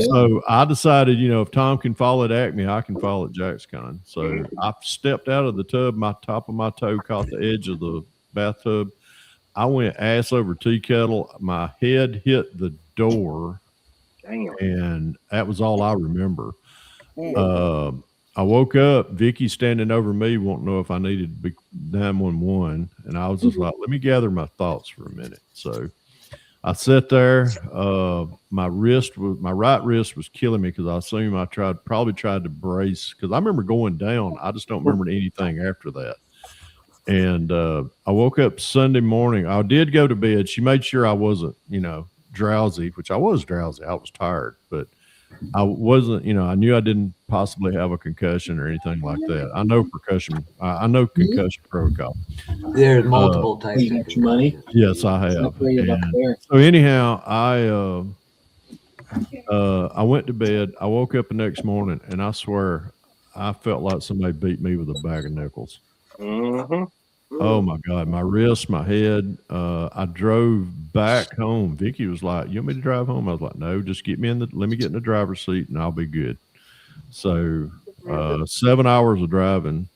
So I decided, if Tom can fall at Acme, I can fall at JacksCon. So I stepped out of the tub, my top of my toe caught the edge of the bathtub. I went ass over tea kettle. My head hit the door. Damn. And that was all I remember. I woke up, Vicky standing over me, won't know if I needed to be 911. And I was just like, let me gather my thoughts for a minute. So I sat there. My right wrist was killing me because I assume I probably tried to brace, because I remember going down. I just don't remember anything after that. And I woke up Sunday morning. I did go to bed. She made sure I wasn't, drowsy, which I was drowsy. I was tired, but I wasn't, I knew I didn't possibly have a concussion or anything like that. I know I know concussion protocol. There's multiple types of concussion. Money. Yes, I have. So anyhow, I went to bed. I woke up the next morning, and I swear I felt like somebody beat me with a bag of nickels. Mm-hmm. Oh my God, my wrist, my head. I drove back home. Vicky was like, "You want me to drive home?" I was like, "No, just let me get in the driver's seat and I'll be good." So 7 hours of driving,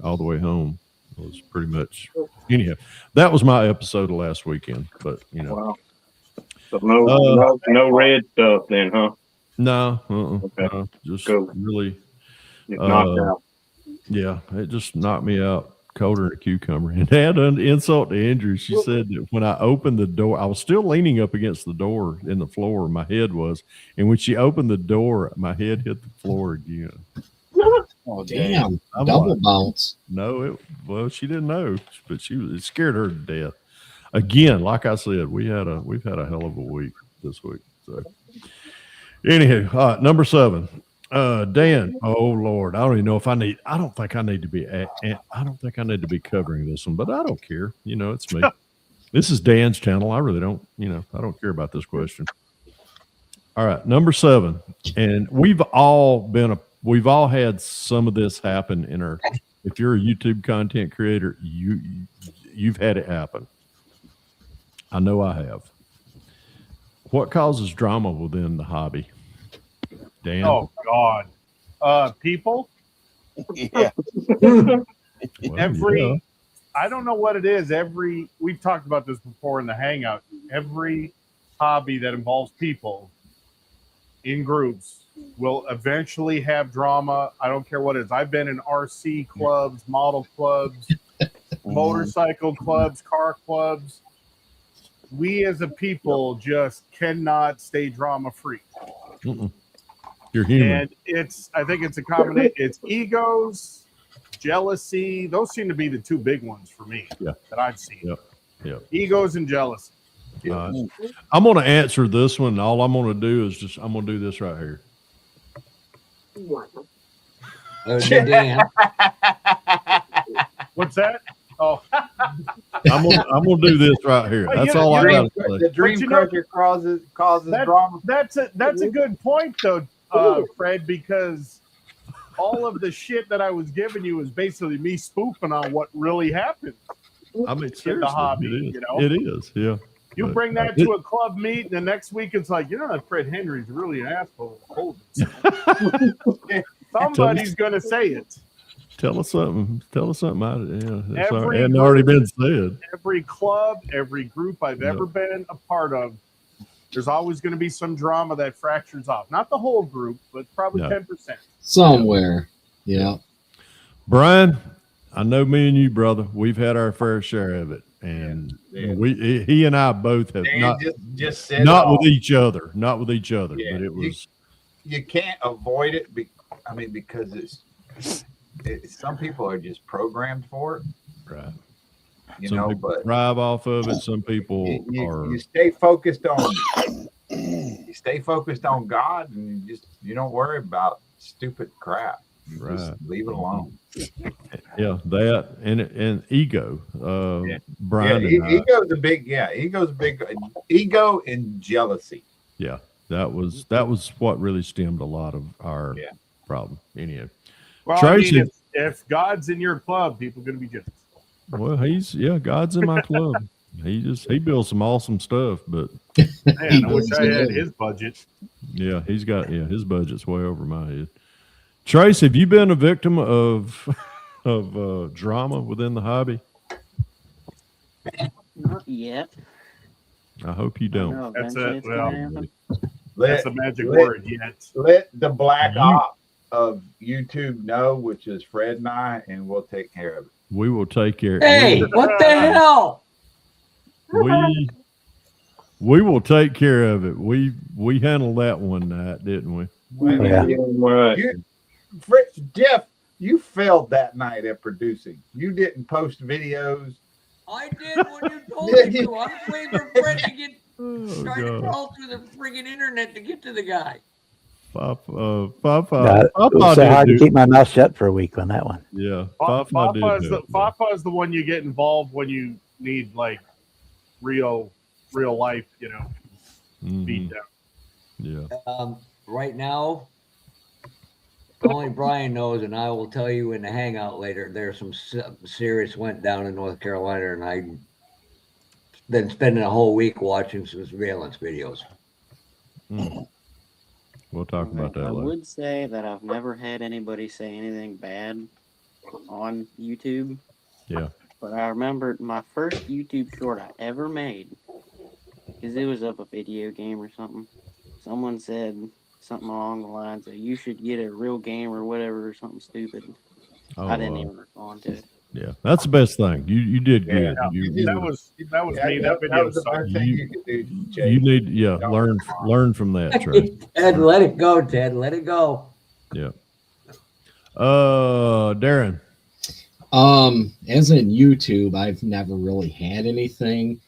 all the way home was pretty much. Anyhow, that was my episode of last weekend. But Wow. So no red stuff then, huh? No, okay. No, just cool. Really knocked out. Yeah, it just knocked me out colder than a cucumber. And to add an insult to injury, she said that when I opened the door, I was still leaning up against the door in the floor, my head was. And when she opened the door, my head hit the floor again. Oh, damn. Double bounce. No, she didn't know, but it scared her to death. Again, like I said, we've had a hell of a week this week. So anywho, number 7. Dan, oh Lord, I don't even know if I don't think I need to be covering this one, but I don't care. It's me. This is Dan's channel. I really don't, I don't care about this question. All right, number 7. And we've all had some of this happen in our, if you're a YouTube content creator, you've had it happen. I know I have. What causes drama within the hobby? Dan? Oh God. People. Yeah. I don't know what it is. We've talked about this before in the Hangout. Every hobby that involves people in groups will eventually have drama. I don't care what it is. I've been in RC clubs, model clubs, motorcycle clubs, car clubs. We as a people just cannot stay drama free. You're human. And I think it's a combination. It's egos, jealousy. Those seem to be the two big ones for me that I've seen. Yep. Egos and jealousy. I'm going to answer this one. All I'm going to do is I'm going to do this right here. Dan. What's that? Oh, I'm gonna do this right here. That's all I got to say. The dream crusher causes drama. That's a good point, though, Fred, because all of the shit that I was giving you was basically me spoofing on what really happened. I mean, seriously, in the hobby. it is. It is, yeah. You But bring that to a club meet, and the next week it's like, that Fred Henry's really an asshole. Somebody's going to say it. Tell us something. Tell us something out of it. Yeah, it Every hadn't group- already been said. Every club, every group I've ever been a part of, there's always going to be some drama that fractures off. Not the whole group, but probably 10%. Somewhere. Yeah. Brian, I know me and you, brother, we've had our fair share of it. And he and I both have Dan just said not it with all. each other, not with each other, Yeah, but it was. You can't avoid it. Because some people are just programmed for it. Right. Some people but thrive off of it. Some people are. You stay focused on. You stay focused on God, and you don't worry about stupid crap. You just leave it alone. Yeah, that and ego. Brian, ego's a big. Ego and jealousy. Yeah, that was what really stemmed a lot of our problem. Anyhow, Well, Tracy, if God's in your club, people are going to be jealous. well, God's in my club. He builds some awesome stuff, but man, I wish I had his budget. Yeah, he's got his budget's way over my head. Trace, have you been a victim of drama within the hobby? Not yet. I hope you don't. That's it. Well, That's the magic word. Yet. Let the black op of YouTube know, which is Fred and I, and we'll take care of it. We will take care. Hey, what the hell? We will take care of it. We handled that one night, didn't we? Fritz, Jeff, you failed that night at producing. You didn't post videos. I did when you told me to. I was waiting for Fred to get trying to crawl through the friggin' internet to get to the guy. Papa. It was so hard to keep my mouth shut for a week on that one. Yeah, Papa is the one you get involved when you need like real life, beat down. Yeah. Right now, only Brian knows, and I will tell you in the hangout later. There's some serious went down in North Carolina, and I've been spending a whole week watching some surveillance videos. We'll talk about that I later. would say that I've never had anybody say anything bad on YouTube. Yeah. But I remember my first YouTube short I ever made, because it was of a video game or something. Someone said something along the lines of, you should get a real game or whatever, or something stupid. I didn't even respond to it. Yeah, that's the best thing. You did good. That was me. That video was the best thing you could do, Jay. You need learn from that, Trey. Ted, let it go, Ted. Let it go. Yeah. Darren. As in YouTube, I've never really had anything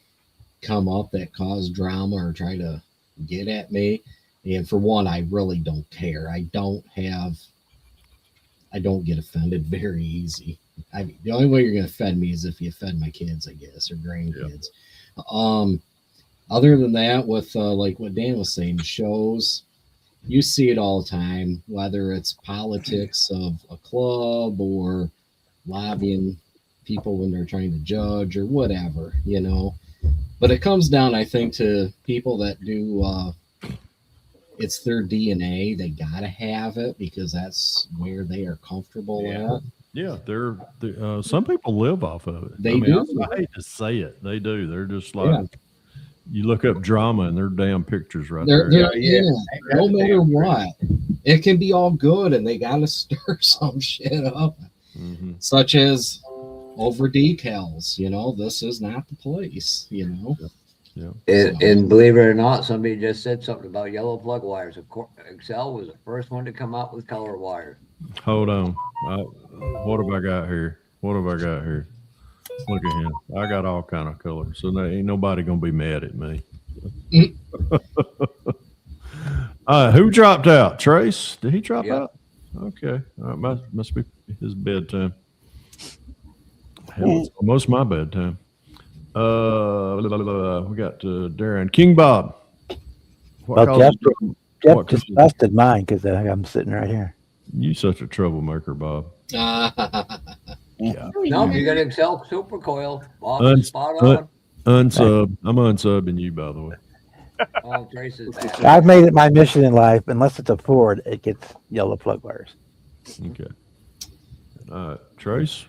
come up that caused drama or try to get at me. And for one, I really don't care. I don't get offended very easy. The only way you're going to offend me is if you offend my kids, I guess, or grandkids. Yeah. Other than that, with like what Dan was saying, shows, you see it all the time, whether it's politics of a club or lobbying people when they're trying to judge or whatever, But it comes down, I think, to people that do, it's their DNA. They got to have it because that's where they are comfortable at. Yeah, they're some people live off of it. They do. I hate to say it. They do. They're just like, you look up drama and they're damn pictures right there. No matter what, it can be all good and they got to stir some shit up, such as over decals. This is not the place, Yeah. And believe it or not, somebody just said something about yellow plug wires. Excel was the first one to come out with color wires. Hold on. What have I got here? Look at him. I got all kind of colors, so there ain't nobody gonna be mad at me. Who dropped out? Trace? Did he drop out? Okay. Must be his bedtime. Hell, it's almost my bedtime. We got Darren. King Bob. Jeff just busted mine because I'm sitting right here. You such a troublemaker, Bob. Yeah. No, you got Excel super coil. Bob, spot on. Unsub. I'm unsubbing you, by the way. Oh, Trace is bad. I've made it my mission in life. Unless it's a Ford, it gets yellow plug wires. Okay. Trace,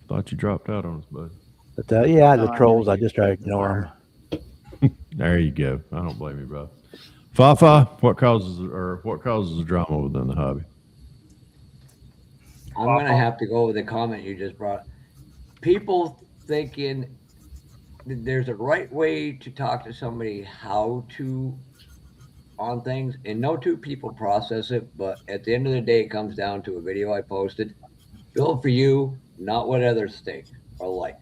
thought you dropped out on us, bud. But yeah, the trolls. I just try to ignore them. There you go. I don't blame you, bro. Fafa, what causes the drama within the hobby? I'm going to have to go with the comment you just brought. People thinking that there's a right way to talk to somebody how to on things, and no two people process it, but at the end of the day, it comes down to a video I posted. Build for you, not what others think or like.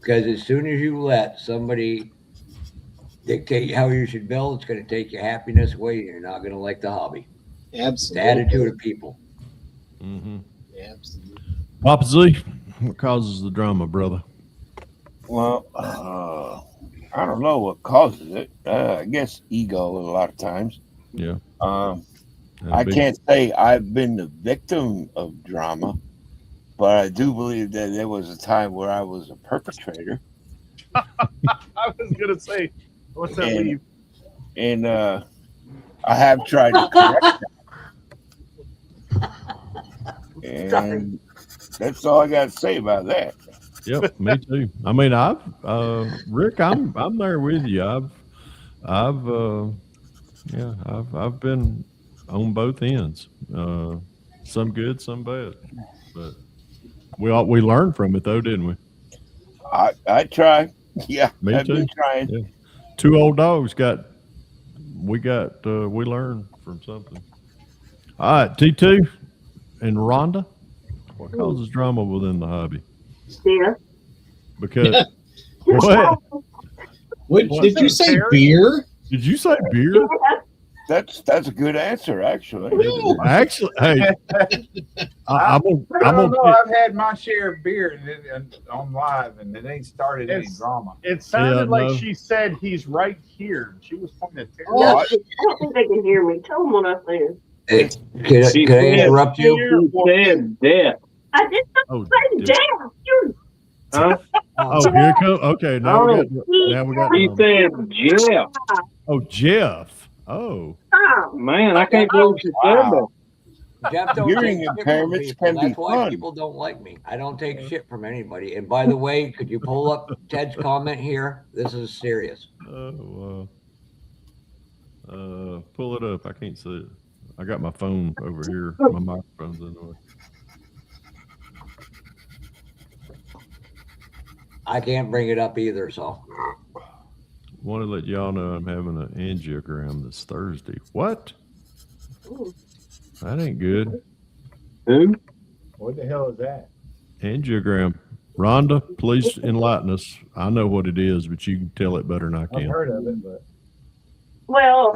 Because as soon as you let somebody dictate how you should build, it's going to take your happiness away, and you're not going to like the hobby. Absolutely. The attitude of people. Mm-hmm. Absolutely. Papa Z, what causes the drama, brother? Well, I don't know what causes it. I guess ego a lot of times. Yeah. I can't say I've been the victim of drama, but I do believe that there was a time where I was a perpetrator. I was gonna say, what's that leave? And I have tried to correct that. And that's all I got to say about that. Yep, me too. I mean, Rick, I'm there with you. I've been on both ends. Some good, some bad, but we learned from it though, didn't we? I try. Yeah, me I've too. been trying. Yeah. Two old dogs we learned from something. All right, T2 and Rhonda, what causes drama within the hobby? Yeah. Because what? Did you say beer? Did you say beer? That's a good answer, actually. Actually, hey, I don't know. I've had my share of beer on live, and it ain't started any drama. It sounded like she said he's right here. She was pointing at Terry. I don't think they can hear me. Tell them what I said. Hey, can I interrupt you? She said death. I did not say death. Huh? Oh, here it comes. Okay, now we got. He said Jeff. Oh, Jeff. Oh. Man, I can't believe she said that. Jeff don't Hearing take shit from impairments people. can be That's why fun. people don't like me. I don't take shit from anybody. And by the way, could you pull up Ted's comment here? This is serious. Oh, wow. Pull it up. I can't see it. I got my phone over here. My microphone's in the way. I can't bring it up either, so. Want to let y'all know I'm having an angiogram this Thursday. What? That ain't good. Who? What the hell is that? Angiogram. Rhonda, please enlighten us. I know what it is, but you can tell it better than I can. I've heard of it, but Well,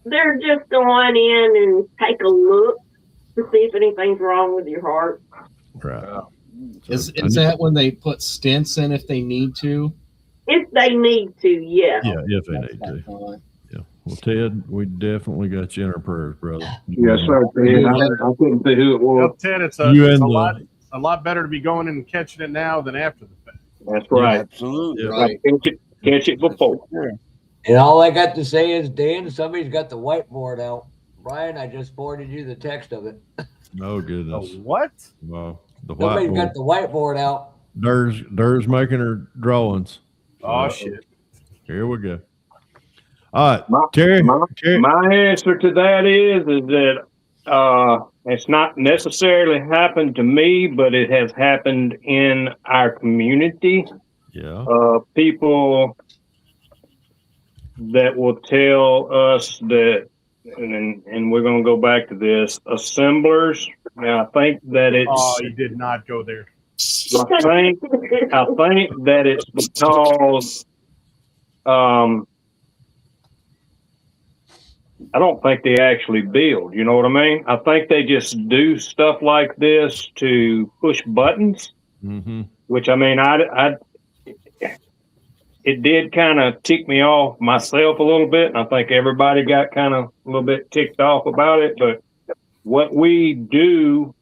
they're just going in and take a look to see if anything's wrong with your heart. Right. Is that when they put stents in if they need to? If they need to, yeah. Yeah, if they need to. Yeah. Well, Ted, we definitely got you in our prayers, brother. Yes, sir. Ted. I couldn't say who it was. Well, Ted, it's a lot better to be going and catching it now than after the fact. That's right. Yeah, absolutely. Yeah. Right. Catch it before. And all I got to say is, Dan, somebody's got the whiteboard out. Brian, I just forwarded you the text of it. Oh, goodness. What? Wow. The Somebody's whiteboard. got the whiteboard out. Dur's making her drawings. Oh, shit. Here we go. All right, Terry. My answer to that is that it's not necessarily happened to me, but it has happened in our community. Yeah. People that will tell us that, and we're going to go back to this, assemblers. Now, I think that it's. Oh, you did not go there. I think that it's because I don't think they actually build. You know what I mean? I think they just do stuff like this to push buttons. Mm-hmm. Which I mean, it did kind of tick me off myself a little bit, and I think everybody got kind of a little bit ticked off about it. But what we do,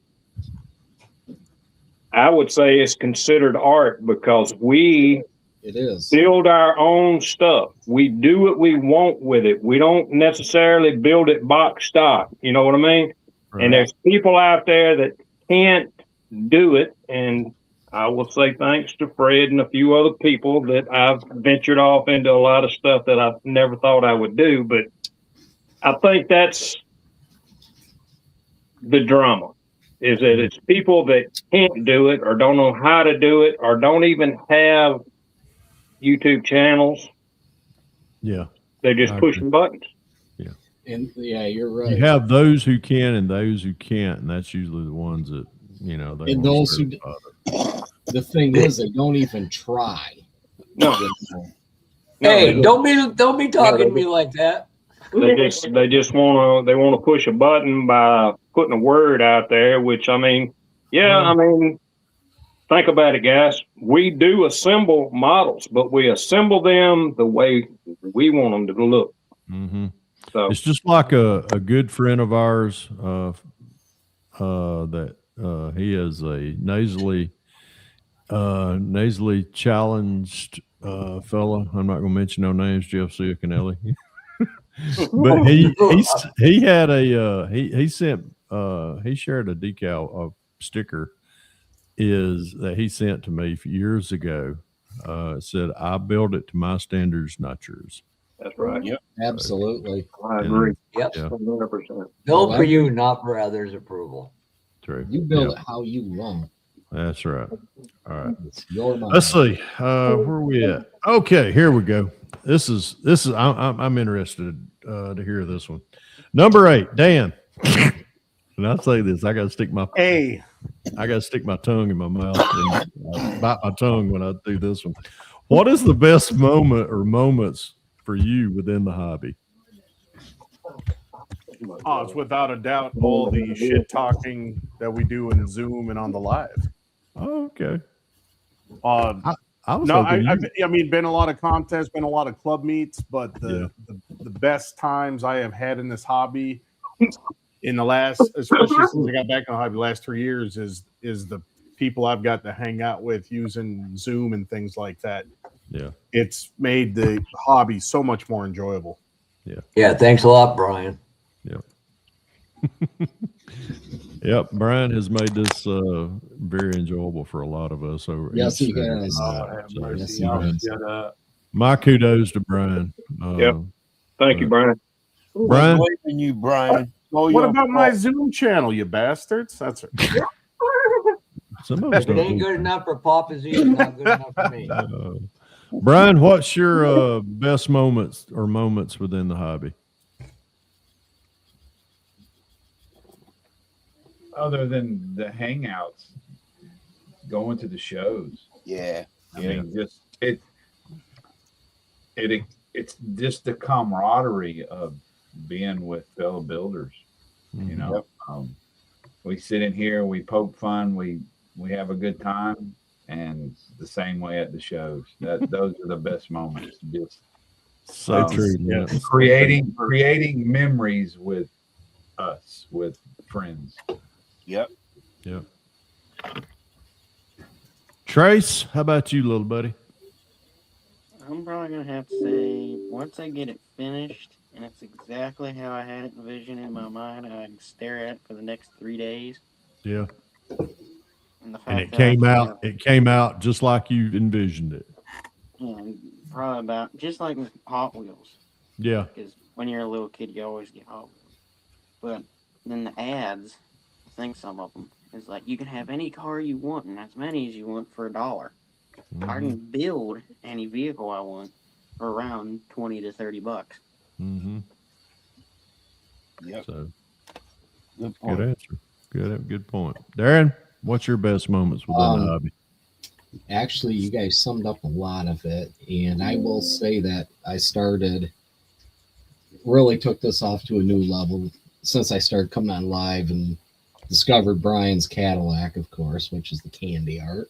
I would say, is considered art because we It is. Build our own stuff. We do what we want with it. We don't necessarily build it box stock. You know what I mean? Right. And there's people out there that can't do it. And I will say thanks to Fred and a few other people that I've ventured off into a lot of stuff that I never thought I would do. But I think that's the drama, is that it's people that can't do it or don't know how to do it or don't even have YouTube channels. Yeah. They're just I pushing buttons. Yeah. And yeah, you're right. You have those who can and those who can't, and that's usually the ones that, you know, they And wanna those start who, about it. the thing is, they don't even try. No. Hey, don't be talking to me like that. They just wanna push a button by putting a word out there, which I mean, yeah, I mean, think about it, guys. We do assemble models, but we assemble them the way we want them to look. Mm-hmm. So it's just like a good friend of ours that he is a nasally challenged fella. I'm not going to mention no names, Jeff Ciacanelli. But he had a he sent he shared a decal, a sticker is that he sent to me years ago. It said, "I built it to my standards, not yours." That's right. Yep. Absolutely. I agree. Yep. Yeah. 100%. Built for you, not for others' approval. True. You build Yeah. it how you want. That's right. All right. It's your money. Let's see. Where are we at? Okay, here we go. This is I'm interested to hear this one. Number 8, Dan. And I say this, I gotta stick my tongue in my mouth and bite my tongue when I do this one. What is the best moment or moments for you within the hobby? Oh, it's without a doubt all the shit talking that we do in Zoom and on the live. Oh, okay. I mean, been a lot of contests, been a lot of club meets, but the best times I have had in this hobby in the last, especially since I got back in the hobby, the last 3 years, is the people I've got to hang out with using Zoom and things like that. Yeah, it's made the hobby so much more enjoyable. Yeah. Yeah. Thanks a lot, Brian. Yep. Yep. Brian has made this very enjoyable for a lot of us. Over Yes, he Saturday has. night. Oh, So, yes, he has. my kudos to Brian. Yep. Thank you, Brian. Brian, Blaming you, Brian. What about my Zoom channel, you bastards? That's right. Some of us If it don't ain't do good enough for Papa Z, it's not good enough for me. Brian, what's your best moments or moments within the hobby? Other than the hangouts, going to the shows. Yeah. I mean, just it's just the camaraderie of being with fellow builders. You know, we sit in here, we poke fun, we have a good time, and the same way at the shows. Those are the best moments. Just So true. yeah. creating memories with us, with friends. Yep. Yep. Trace, how about you, little buddy? I'm probably gonna have to say once I get it finished and it's exactly how I had it envisioned in my mind, I can stare at it for the next 3 days. Yeah. And the fact And it that came I can out. It came out just like you envisioned it. probably about just like with Hot Wheels. Yeah. Because when you're a little kid, you always get Hot Wheels. But then the ads, I think some of them, is like you can have any car you want and as many as you want for $1. I can build any vehicle I want for around $20 to $30. Mm-hmm. Yep. So Good point. good answer. Good point. Darren, what's your best moments within the hobby? Actually, you guys summed up a lot of it, and I will say that I really took this off to a new level since I started coming on live and discovered Brian's Cadillac, of course, which is the candy art.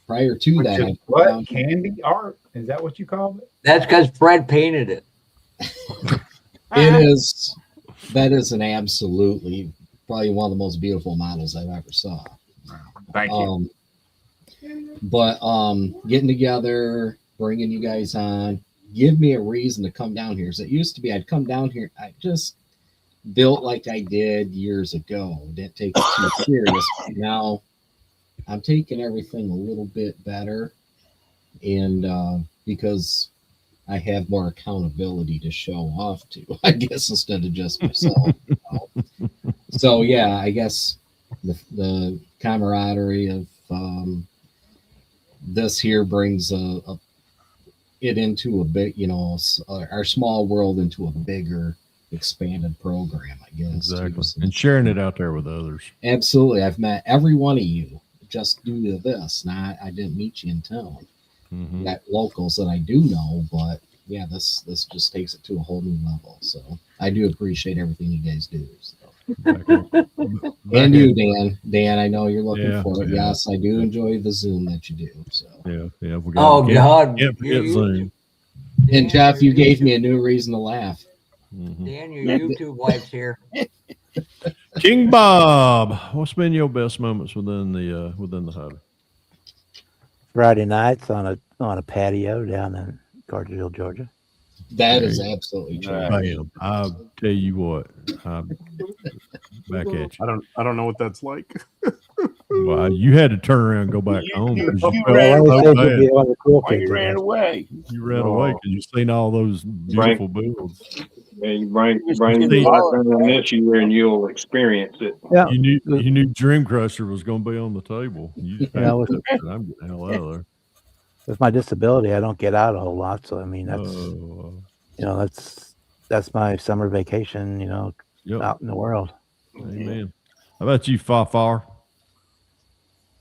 Prior to that, What candy art? Is that what you called it? That's because Fred painted it. That is an absolutely probably one of the most beautiful models I've ever saw. Thank you. But getting together, bringing you guys on, give me a reason to come down here. So it used to be I'd come down here, I just built like I did years ago. Didn't take it too serious. Now I'm taking everything a little bit better, and because I have more accountability to show off to, I guess, instead of just myself. So yeah, I guess the camaraderie of this here brings it into a big, our small world into a bigger, expanded program, I guess. Exactly. So, and sharing it out there with others. Absolutely. I've met every one of you just due to this. Now, I didn't meet you in town. Mm-hmm. Got locals that I do know, but yeah, this just takes it to a whole new level. So I do appreciate everything you guys do. So. And you, Dan. Dan, I know you're looking for it. Yeah. Yes, I do enjoy the Zoom that you do. So yeah. We got God. Zoom. And Jeff, you gave me a new reason to laugh. Mm-hmm. Dan, your YouTube wife's here. King Bob, what's been your best moments within the hobby? Friday nights on a patio down in Cartersville, Georgia. That is absolutely true. Bam. I'll tell you what. Back at you. I don't know what that's like. Well, you had to turn around and go back home. You You ran away. Cool Why you ran away? You ran away because you seen all those beautiful builds. Yeah, you bring the background on this year and you'll experience it. Yeah. You knew Dream Crusher was going to be on the table. You just I'm getting the hell out of there. With my disability, I don't get out a whole lot. So I mean, that's my summer vacation. Out in the world. Amen. How about you, Fafar?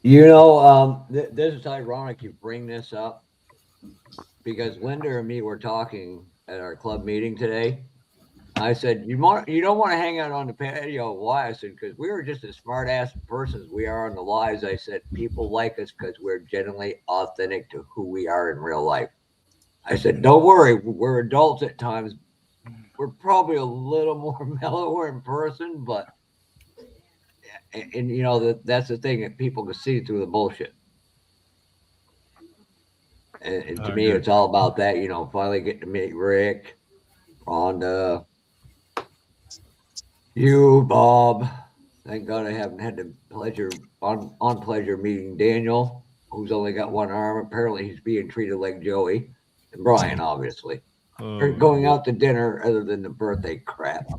This is ironic you bring this up because Linda and me were talking at our club meeting today. I said, you don't want to hang out on the patio. Why? I said, because we were just as smart ass persons we are on the lives. I said, people like us because we're genuinely authentic to who we are in real life. I said, don't worry, we're adults at times. We're probably a little more mellower in person, but that's the thing that people can see through the bullshit. And to me, it's all about that. Finally getting to meet Rick, Rhonda, you, Bob. Thank God I haven't had the pleasure meeting Daniel, who's only got one arm. Apparently, he's being treated like Joey, and Brian, obviously. Going out to dinner other than the birthday crap.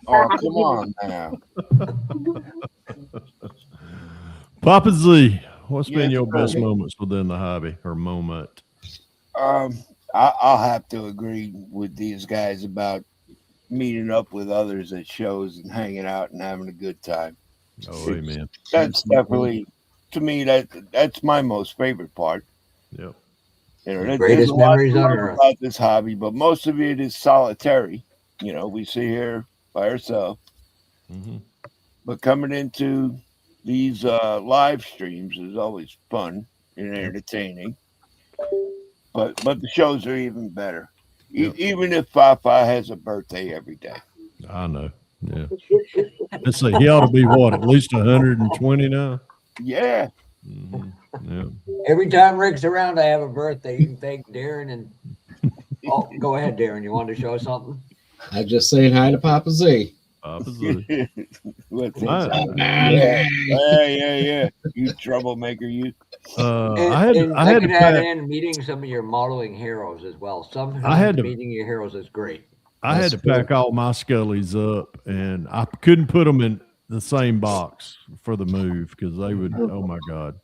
Oh, come on now. Papa Z, what's been your best moments within the hobby or moment? I'll have to agree with these guys about meeting up with others at shows and hanging out and having a good time. Oh, amen. That's definitely, to me, that's my most favorite part. Yep. Greatest memories on earth about this hobby, but most of it is solitary. We sit here by ourselves. Mm-hmm. But coming into these live streams is always fun and entertaining. But the shows are even better. Even if Fafa has a birthday every day. I know. Yeah. Let's see. He ought to be what? At least 120 now? Yeah. Mm-hmm. Yeah. Every time Rick's around, I have a birthday. You can thank Darren and go ahead, Darren. You wanted to show something? I'm just saying hi to Papa Z. Papa Z. What's Yeah. You troublemaker, you. I had to add in meeting some of your modeling heroes as well. Meeting your heroes is great. I had to pack all my Scullies up, and I couldn't put them in the same box for the move because they would. Oh my God!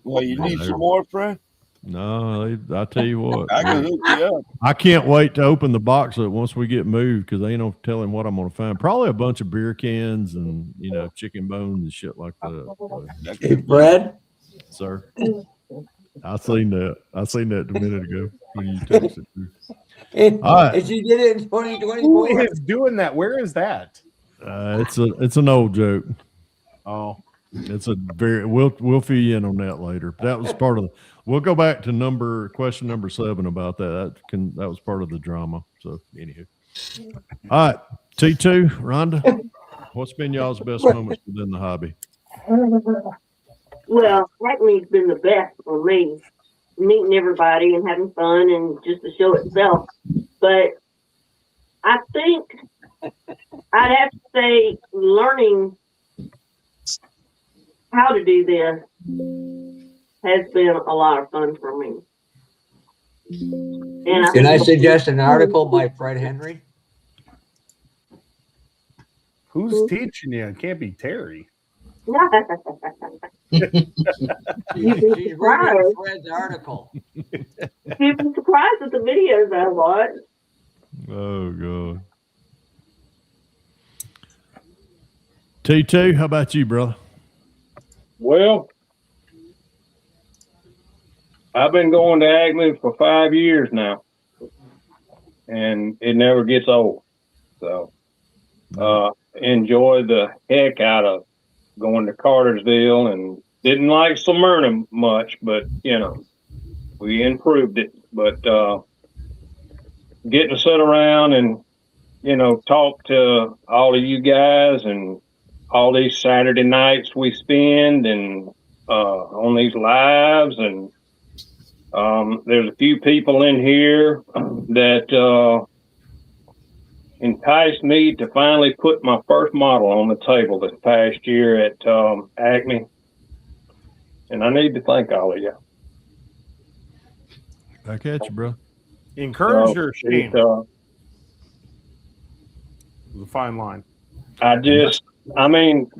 Well, you need some more, friend. No, I tell you what, I can hook you up. I can't wait to open the box up once we get moved because they ain't no telling what I'm going to find. Probably a bunch of beer cans and chicken bones and shit like that. Hey, Brad, sir, I seen that a minute ago when you texted me. All right, and she did it in 2024. Who is doing that? Where is that? It's an old joke. Oh, it's a very. We'll fill you in on that later. That was part of. We'll go back to question number 7 about that. That was part of the drama. So anywho, all right, T2, Rhonda, what's been y'all's best moments within the hobby? Well, Acme's been the best for me, meeting everybody and having fun and just the show itself. But I think I'd have to say learning how to do this has been a lot of fun for me. And Can I suggest an article by Fred Henry? Who's teaching you? It can't be Terry. She's reading Fred's article. You'd be surprised at the videos I watch. Oh God. T2, how about you, brother? Well, I've been going to Acme for 5 years now, and it never gets old. So, enjoy the heck out of going to Cartersville, and didn't like Smyrna much, but you know, we improved it. But getting to sit around and, you know, talk to all of you guys and all these Saturday nights we spend and on these lives, and there's a few people in here that enticed me to finally put my first model on the table this past year at Acme, and I need to thank all of you. Back at you, bro. Encouraged or shamed? It was a fine line. Just having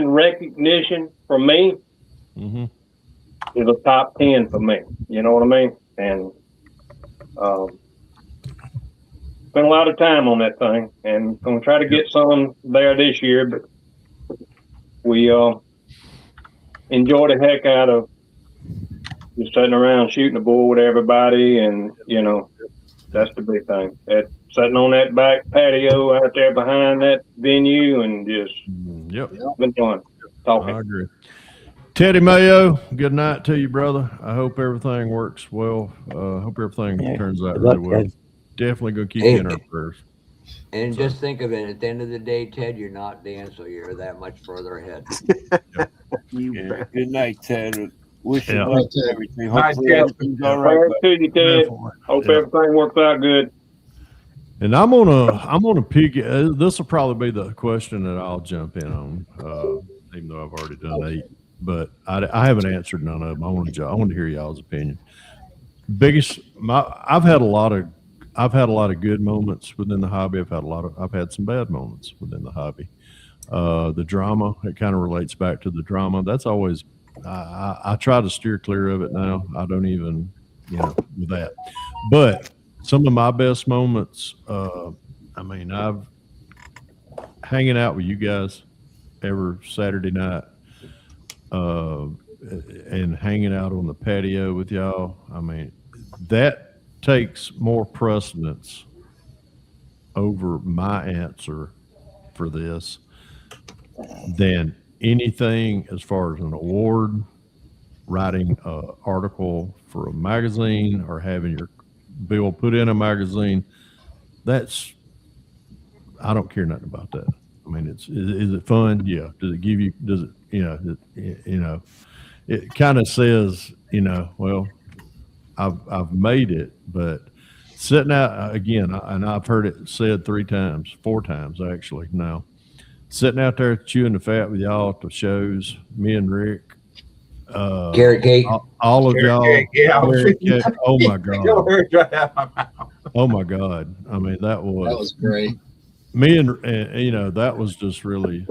recognition from me is a top 10 for me. You know what I mean? And spent a lot of time on that thing, and gonna try to get some there this year. But we enjoy the heck out of just sitting around shooting the bull with everybody, and you know, that's the big thing. Sitting on that back patio out there behind that venue, and just been fun talking. I agree. Teddy Mayo, good night to you, brother. I hope everything works well. Hope everything turns out really well. Definitely gonna keep you in our prayers. And just think of it, at the end of the day, Ted, you're not Dan, so you're that much further ahead. Good night, Ted. Wish you Yeah. luck with everything. Night, Hopefully Ted. everything's all Prayers right. to you, Ted. Hope everything works out good. And I'm gonna pick. This will probably be the question that I'll jump in on, even though I've already done 8. But I haven't answered none of them. I want to hear y'all's opinion. I've had a lot of good moments within the hobby. I've had some bad moments within the hobby. The drama, it kind of relates back to the drama. That's always, I try to steer clear of it now. I don't even, with that. But some of my best moments, I've hanging out with you guys every Saturday night, and hanging out on the patio with y'all. That takes more precedence over my answer for this than anything as far as an award, writing an article for a magazine, or having your bill put in a magazine. I don't care nothing about that. Is it fun? Yeah. Does it give you, it kind of says, well, I've made it. But sitting out again, and I've heard it said 4 times actually now, sitting out there chewing the fat with y'all at the shows, me and Rick, Carrot cake, all of y'all. Cake, yeah. Carrot cake. Oh my God. Right out of my mouth. Oh my God. That was great. Me and that was just really,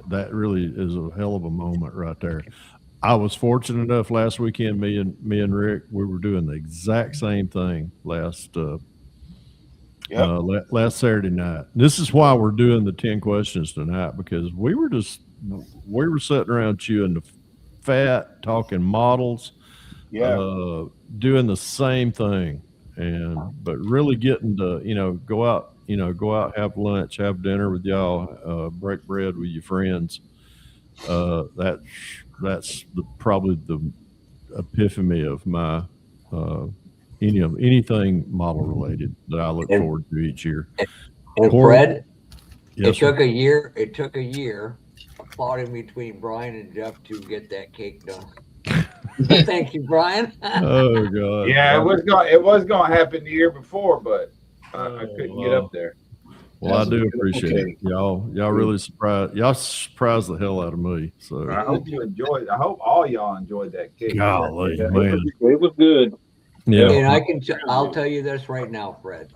that really is a hell of a moment right there. I was fortunate enough last weekend, me and Rick, we were doing the exact same thing last Saturday night. This is why we're doing the 10 questions tonight, because we were sitting around chewing the fat, talking models, doing the same thing, but really getting to go out, have lunch, have dinner with y'all, break bread with your friends. That's probably the epiphany of my anything model related that I look forward to each year. And Corey? Fred, Yes, it took a year fought in between Brian and Jeff to get that cake done. Thank you, Brian. Oh God. Yeah, it was going to happen the year before, but I couldn't get up there. Well, I do appreciate it. Y'all really surprised the hell out of me. So I hope you enjoyed. I hope all y'all enjoyed that cake. golly, Yeah, man. it was good. Yeah. And I'll tell you this right now, Fred.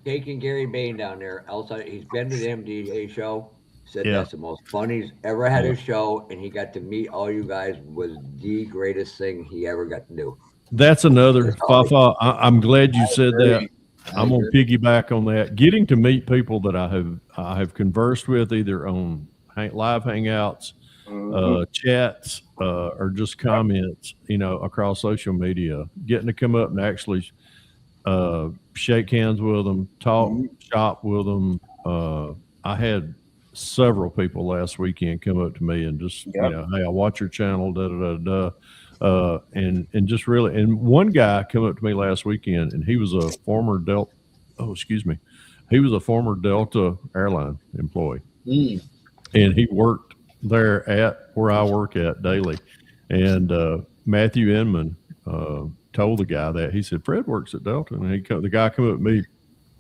Taking Gary Bain down there outside, he's been to the MDA show. Said Yeah. that's the most fun he's ever had a show, and he got to meet all you guys was the greatest thing he ever got to do. That's another Fafa. I'm glad you said that. I'm gonna piggyback on that. Getting to meet people that I have conversed with either on live hangouts, chats, or just comments, across social media. Getting to come up and actually shake hands with them, talk shop with them. I had several people last weekend come up to me and just hey, I watch your channel, and just really, and one guy come up to me last weekend, and he was a former Delta airline employee, and he worked there at where I work at daily. And Matthew Inman told the guy that. He said, Fred works at Delta, and the guy come up to me,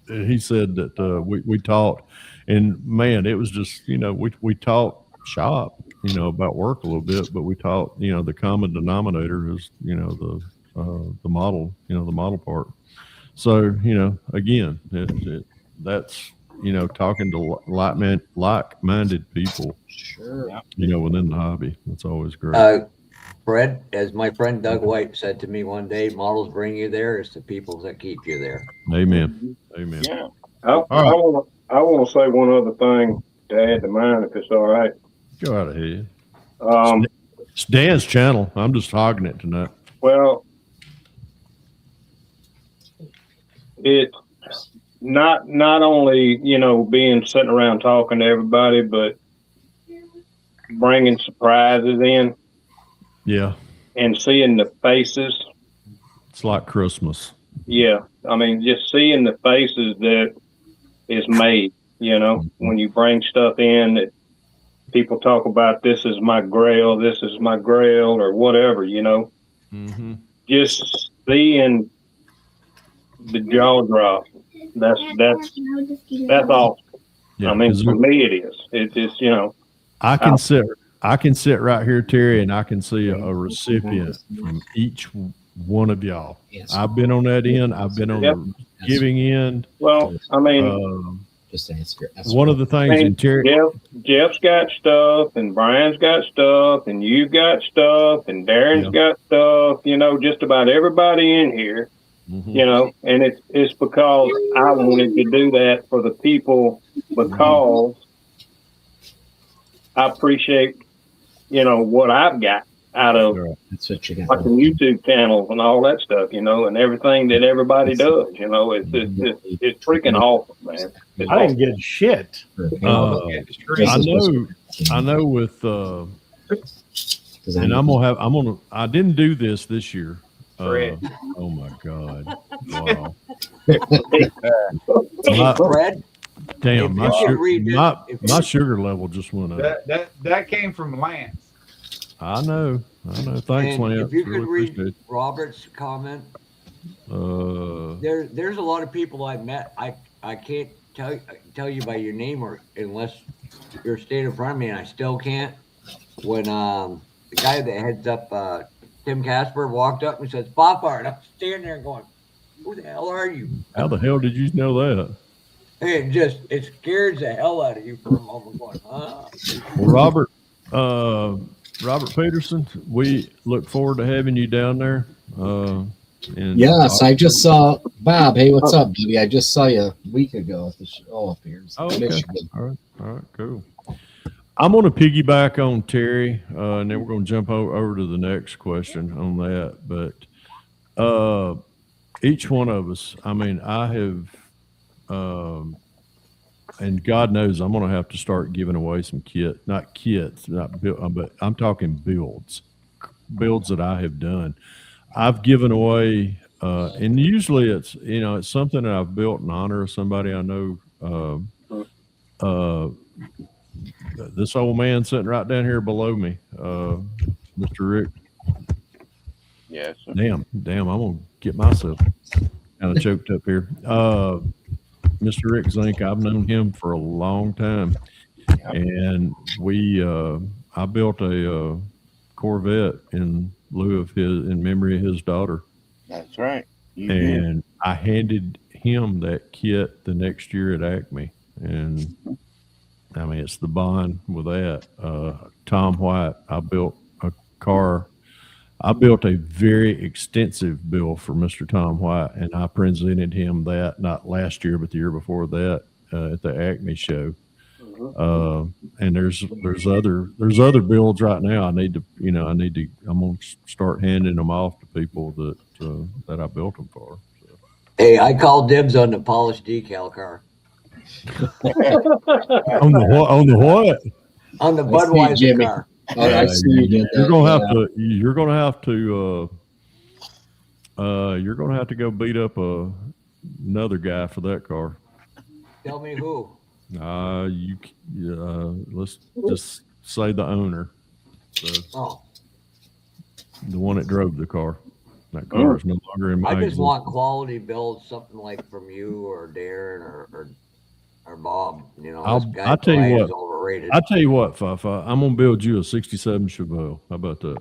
and he said that we talked, and man, it was just we talked shop, about work a little bit, but we talked, the common denominator is the model, the model part. So again, that's talking to like-minded people, within the hobby. That's always great. Fred, as my friend Doug White said to me one day, models bring you there. It's the people that keep you there. Amen. Amen. Yeah. I want to say one other thing to add to mine, if it's all right. Go out ahead. It's Dan's channel. I'm just hogging it tonight. Well, it's not only being sitting around talking to everybody, but bringing surprises in. Yeah. And seeing the faces. It's like Christmas. Yeah. I mean, just seeing the faces that is made, when you bring stuff in that people talk about, this is my grail, or whatever, just seeing the jaw drop. That's awesome. Yeah, I mean, for me it is. It's just, I can sit right here, Terry, and I can see a recipient from each one of y'all. Yes. I've been on that end. I've been on the giving end. Well, I mean, just to answer one of the things, in Terry, Jeff's got stuff, and Brian's got stuff, and you've got stuff, and Darren's got stuff. Just about everybody in here. And it's because I wanted to do that for the people, because I appreciate what I've got out of watching YouTube channels and all that stuff, and everything that everybody does. It's freaking awesome, man. I didn't get shit. I know with and I didn't do this year. Oh my God! Wow. Fred, damn, my sugar level just went up. That came from Lance. I know. Thanks, Lance. If you could read Robert's comment, there's a lot of people I've met. I can't tell you by your name or unless you're staying in front of me, and I still can't. When the guy that heads up Tim Casper walked up and says, "Papa," and I'm standing there going, "Who the hell are you?" How the hell did you know that? It scares the hell out of you for a moment. Going, huh? Well, Robert Peterson, we look forward to having you down there. Yes, I just saw Bob. Hey, what's up, Bobby? I just saw you a week ago at the show up here. Okay. Michigan. All right, cool. I'm going to piggyback on Terry, and then we're going to jump over to the next question on that. But each one of us, I mean, I have, and God knows I'm going to have to start giving away some but I'm talking builds that I have done. I've given away, and usually it's something that I've built in honor of somebody I know. this old man sitting right down here below me, Mr. Rick. Yes. Damn, I'm gonna get myself kind of choked up here. Mr. Rick Zink, I've known him for a long time, and I built a Corvette in memory of his daughter. That's right. And I handed him that kit the next year at Acme, and I mean it's the bond with that. Tom White, I built a car. I built a very extensive bill for Mr. Tom White, and I presented him that not last year, but the year before that at the Acme show. And there's other builds right now. I'm going to start handing them off to people that I built them for. So. Hey, I called dibs on the polished decal car. On the what? On the Budweiser car. I see you did that. You're gonna have to go beat up another guy for that car. Tell me who. Let's just say the owner. The one that drove the car. That car is no longer in my I just existence. want quality builds, something like from you or Darren or Bob. I'll tell you what. Overrated. I'll tell you what, Fafa. I'm gonna build you a '67 Chevelle. How about that?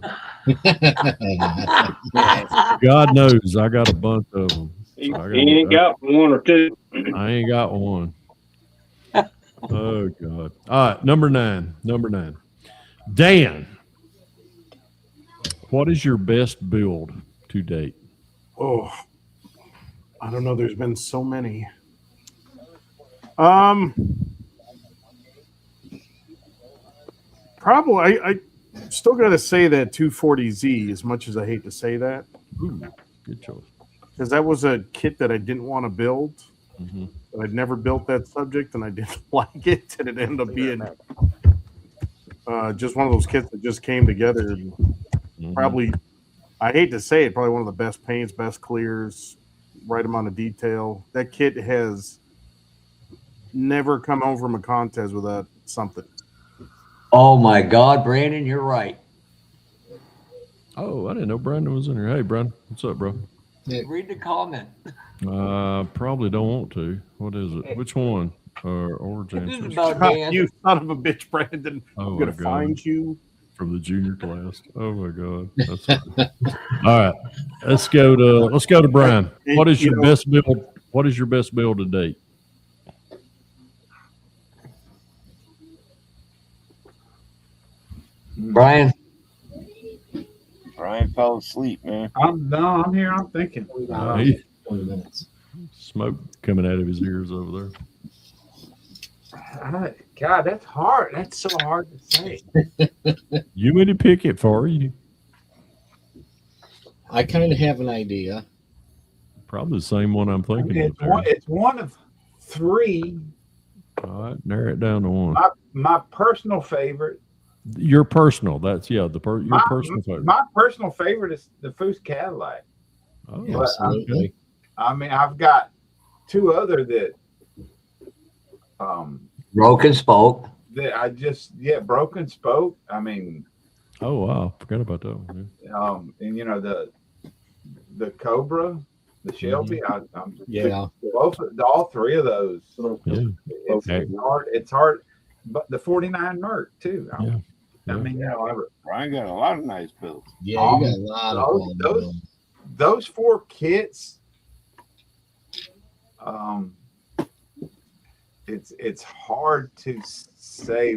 God knows I got a bunch of them. He ain't got one or two. I ain't got one. Oh God! All right, number nine. Dan, what is your best build to date? Oh, I don't know. There's been so many. Probably, I still got to say that 240Z, as much as I hate to say that. Ooh, good choice. Because that was a kit that I didn't want to build. I'd never built that subject, and I didn't like it, and it ended up being just one of those kits that just came together. And probably, I hate to say it, probably one of the best paints, best clears, right amount of detail. That kit has never come home from a contest without something. Oh my God, Brandon, you're right. Oh, I didn't know Brandon was in here. Hey, Brandon, what's up, bro? Read the comment. Probably don't want to. What is it? Which one? Origin. This is about Dan. You son of a bitch, Brandon. Oh, I'm gonna find you from the junior class. Oh my God. That's all right. Let's go to Brian. What is your best build? What is your best build to date? Brian fell asleep, man. I'm here. I'm thinking. 20 minutes. Smoke coming out of his ears over there. God, that's hard. That's so hard to say. You made to pick it for you. I kind of have an idea. Probably the same one I'm thinking. It's one of three. All right, narrow it down to one. My personal favorite. Your personal. That's your personal favorite. My personal favorite is the Foose Cadillac. Oh, But, absolutely. I mean, I've got two other that broken spoke. that I just broken spoke. I mean, oh wow, forgot about that one. and you know the Cobra, the Shelby. I'm all three of those. Yeah. It's hard. It's hard, but the 49 Merc too. I mean, you know, Brian got a lot of nice builds. Yeah, you got a lot of those four kits. It's hard to say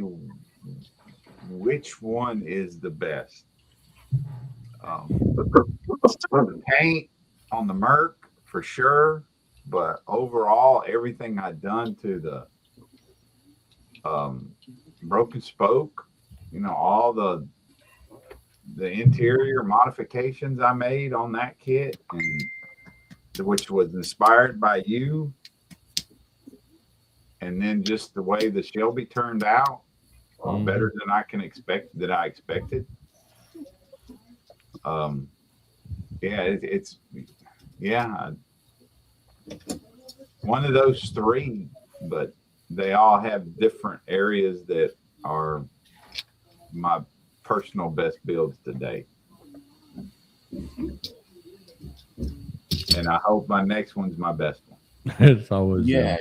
which one is the best. Paint on the Merc for sure, but overall, everything I've done to the broken spoke, you know, all the interior modifications I made on that kit, and which was inspired by you, and then just the way the Shelby turned out, better than I expected. It's one of those three, but they all have different areas that are my personal best builds to date. And I hope my next one's my best one. It's always Yeah.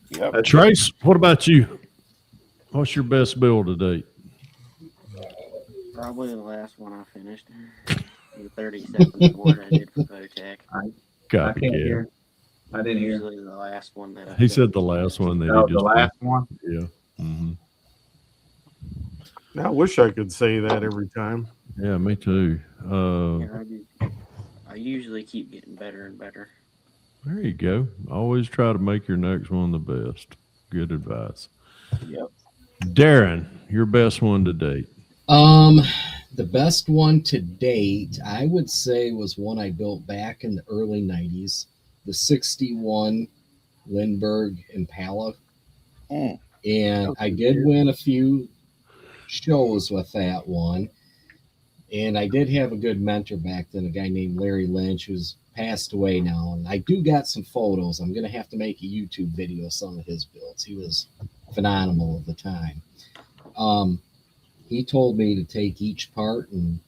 Yep. Trace, what about you? What's your best build to date? Probably the last one I finished. The 37 board I did for Votech. I can't hear. I didn't hear. Usually the last one that I He said finished. the last one that No, he the just last one. Yeah. Mm-hmm. I wish I could say that every time. Yeah, me too. I usually keep getting better and better. There you go. Always try to make your next one the best. Good advice. Yep. Darren, your best one to date. The best one to date, I would say, was one I built back in the early 90s, the 61 Lindbergh Impala. And I did win a few shows with that one. And I did have a good mentor back then, a guy named Larry Lynch, who's passed away now. And I do got some photos. I'm going to have to make a YouTube video of some of his builds. He was phenomenal at the time. He told me to take each part and,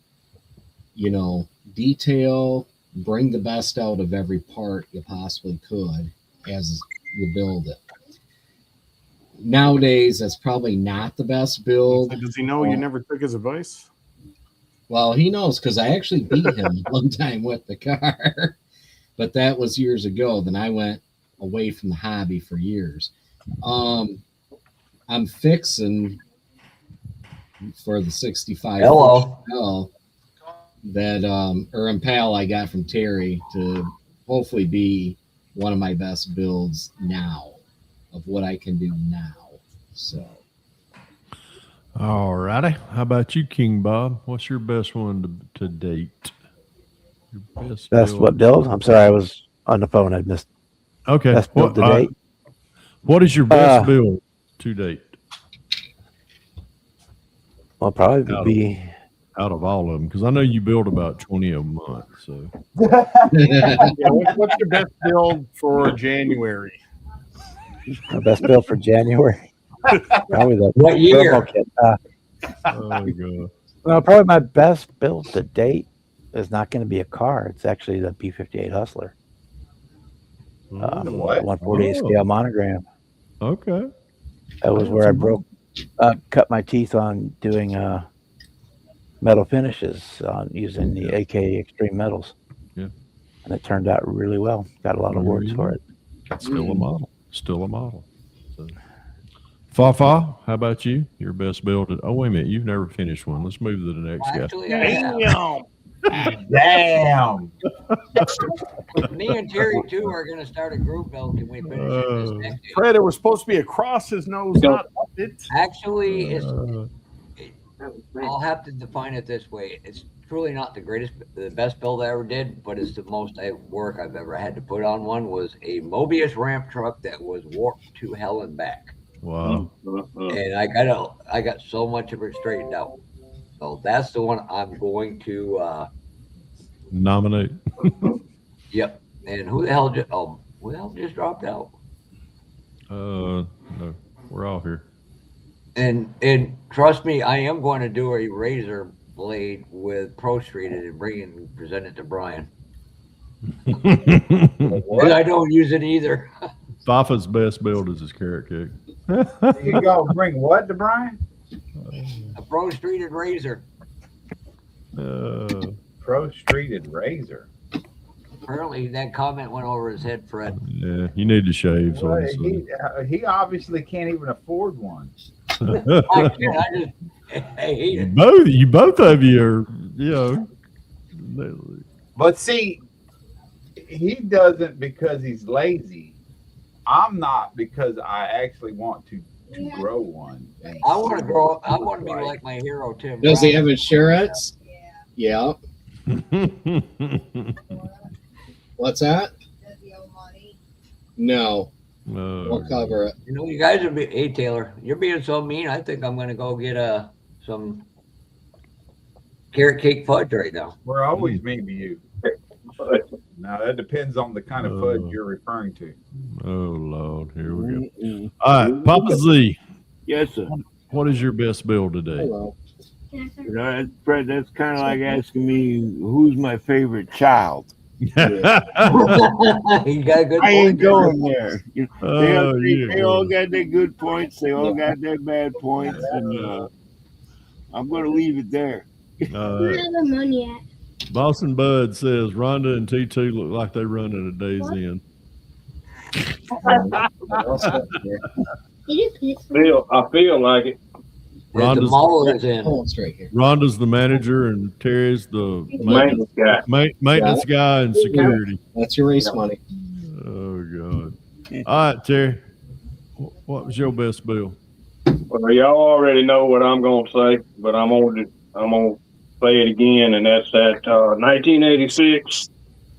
detail, bring the best out of every part you possibly could as you build it. Nowadays, that's probably not the best build. Does he know you never took his advice? Well, he knows because I actually beat him one time with the car. But that was years ago. Then I went away from the hobby for years. I'm fixing for the 65 that Impala I got from Terry to hopefully be one of my best builds now of what I can do now. So all righty. How about you, King Bob? What's your best one to date? Your Best build? what build? I'm sorry, I was on the phone. I missed. Okay. Best build to date. What is your best build to date? Well, probably would be out of all of them, because I know you build about 20 a month. So, what's your best build for January? my best build for January. Probably the What year? promo kit. oh god. Well, probably my best build to date is not going to be a car. It's actually the P-58 Hustler. 148 scale monogram. Okay. That was where I cut my teeth on doing metal finishes on using the AK Extreme Metals. Yeah. And it turned out really well. Got a lot of awards for it. Still a model. Still a model. So. Fa, how about you? Your best build? Oh, wait a minute. You've never finished one. Let's move to the next guy. Damn. Me and Terry too are going to start a group build. Can we finish it this next day? Fred, it was supposed to be across his nose, not up it. Actually, I'll have to define it this way. It's truly not the best build I ever did, but it's the most work I've ever had to put on one. Was a Mobius ramp truck that was warped to hell and back. Wow. And I got so much of it straightened out. So that's the one I'm going to nominate. Yep. And who the hell just dropped out? No, we're all here. And trust me, I am going to do a razor blade with Pro Streeted and bring it and present it to Brian. I don't use it either. Fafa's best build is his carrot cake. You go bring what to Brian? A Pro Streeted razor. Pro Streeted razor. Apparently, that comment went over his head, Fred. Yeah, you need to shave. So He obviously can't even afford one. You both of you are, But see, he doesn't because he's lazy. I'm not because I actually want to grow one. I want to grow up. I want to be like my hero, Tim. Does he have insurance? Yeah. What's that? No. We'll cover it. You know, you guys are hey Taylor, you're being so mean. I think I'm gonna go get some carrot cake fudge right now. We're always mean to you. Now that depends on the kind of fudge you're referring to. Oh Lord, here we go. All right, Papa Z. Yes, sir. what is your best build today? Hello. You know, Fred, that's kind of like asking me who's my favorite child. You got a good I ain't point there. going there. You know, they all Yeah. got their good points. They all got their bad points, and I'm going to leave it there. Where are the money at? Boston Bud says Rhonda and T2 look like they run at a day's end. I feel like it. The mall is in. Rhonda's the manager and Terry's the Maintenance guy. maintenance guy and security. That's your race money. Oh God! All right, Terry. What was your best bill? Well, y'all already know what I'm gonna say, but I'm gonna say it again, and that's that 1986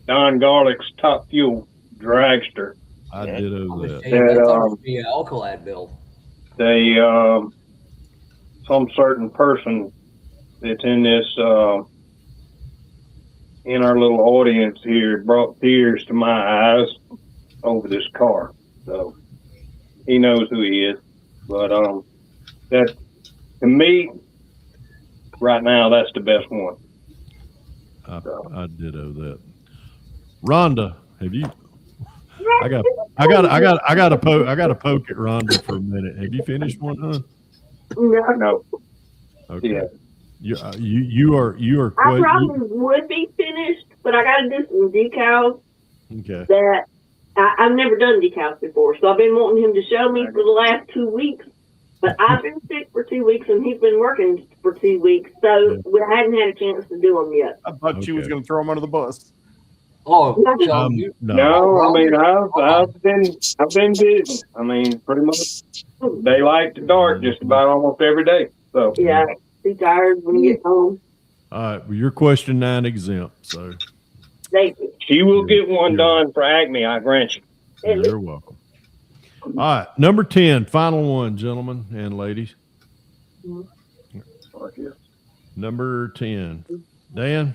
Don Garlick's Top Fuel dragster. I did over that. That would be an Alcalad build. They some certain person that's in this in our little audience here brought tears to my eyes over this car. So he knows who he is. But that, to me, right now, that's the best one. I ditto that. Rhonda, have you? I got to poke at Rhonda for a minute. Have you finished one, huh? No. Okay. Yeah. You are I probably would be finished, but I got to do some decals. Okay. That I've never done decals before, so I've been wanting him to show me for the last 2 weeks. But I've been sick for 2 weeks, and he's been working for 2 weeks, so we hadn't had a chance to do them yet. I thought you was going to throw him under the bus. Oh, no, I mean I've been busy. I mean, pretty much daylight to dark, just about almost every day. So yeah, be tired when you get home. All right. Well, you're question 9 exempt, so Thank you. She will get one done for Acme, I grant you. You're welcome. All right, number 10, final one, gentlemen and ladies. Number 10, Dan.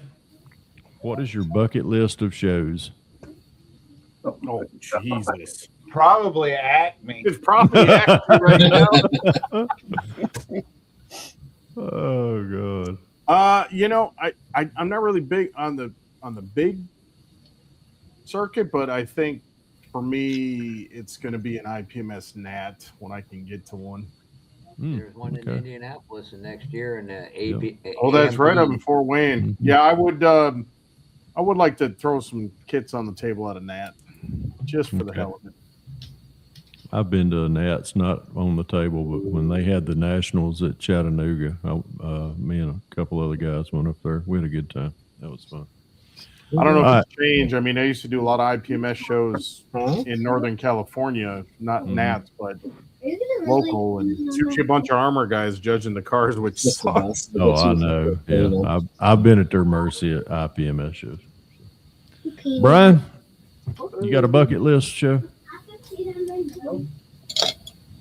What is your bucket list of shows? Oh, Jesus. Probably Acme. It's probably Acme right now. Oh God. You know, I'm not really big on the big circuit, but I think for me it's going to be an IPMS Nat when I can get to one. There's one in Indianapolis next year, and AB. Oh, that's right, up in Fort Wayne. Yeah, I would like to throw some kits on the table at a Nat, just for the hell of it. I've been to Nats, not on the table, but when they had the Nationals at Chattanooga, me and a couple other guys went up there. We had a good time. That was fun. I don't know if it's changed. I mean, I used to do a lot of IPMS shows in Northern California, not Nats, but local, and it's usually a bunch of armor guys judging the cars, which sucks. Oh, I know. Yeah, I've been at their mercy at IPMS shows. Brian, you got a bucket list show?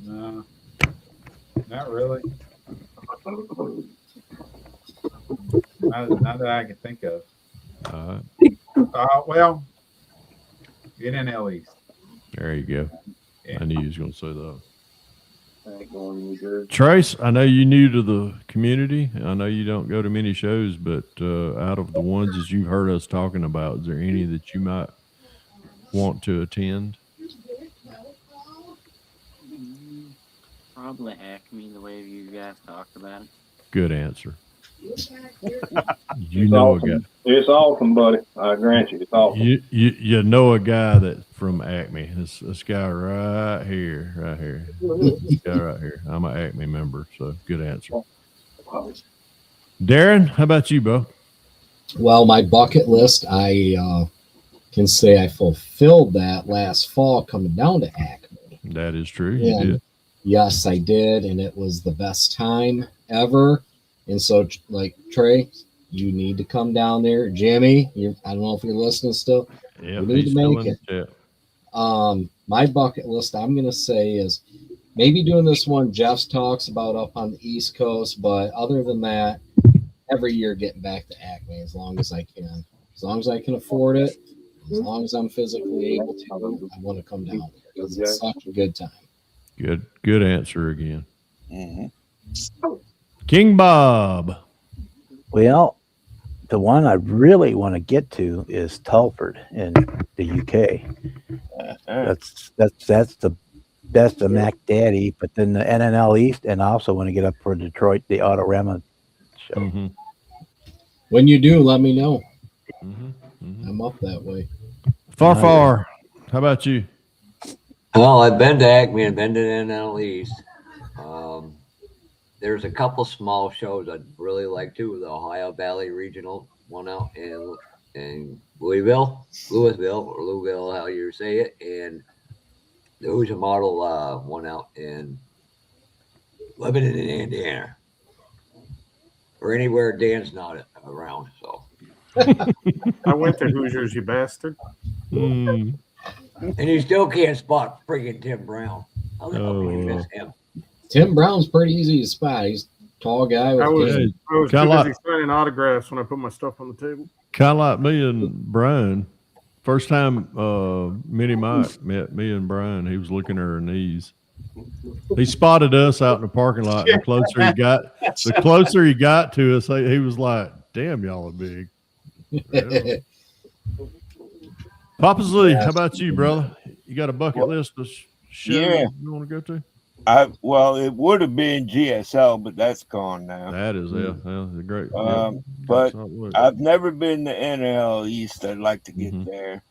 No, not really. Not that I can think of. Well, get in L East. There you go. Yeah. I knew you was going to say that. Trace, I know you're new to the community. I know you don't go to many shows, but out of the ones that you've heard us talking about, is there any that you might want to attend? Probably Acme, the way you guys talked about it. Good answer. It's awesome. It's awesome, buddy. I grant you, it's awesome. You know a guy that from Acme. This guy right here. This guy right here. I'm an Acme member, so good answer. Darren, how about you, Bo? Well, my bucket list, I can say I fulfilled that last fall coming down to Acme. That is true. You did. Yes, I did, and it was the best time ever. And so, like, Trey, you need to come down there. Jimmy, I don't know if you're listening still. Yeah, you need to make it. My bucket list, I'm going to say, is maybe doing this one Jeff's talks about up on the East Coast. But other than that, every year getting back to Acme as long as I can. As long as I can afford it, as long as I'm physically able to, I want to come down there because it's such a good time. Good answer again. Mm-hmm. King Bob. Well, the one I really want to get to is Telford in the UK. That's the best of Mac Daddy, but then the NNL East, and I also want to get up for Detroit, the Autorama show. Mm-hmm. When you do, let me know. Mm-hmm. I'm up that way. Far. How about you? Well, I've been to Acme and been to NL East. There's a couple small shows I'd really like to. The Ohio Valley Regional one out in Louisville, or Louisville, how you say it, and the Who's a Model one out in Lebanon, Indiana, or anywhere Dan's not around. So I went to Hoosiers, you bastard. And you still can't spot friggin' Tim Brown. How the hell do you miss him? Tim Brown's pretty easy to spot. He's a tall guy. I was Kinda too like- busy signing autographs when I put my stuff on the table. Kind of like me and Brian. First time Minnie Mike met me and Brian, he was looking at her knees. He spotted us out in the parking lot. And the closer he got to us, he was like, "Damn, y'all are big." Yeah. Papa Z, how about you, brother? You got a bucket list of shows you want to go to? Well, it would have been GSL, but that's gone now. That is great. But I've never been to NL East. I'd like to get there.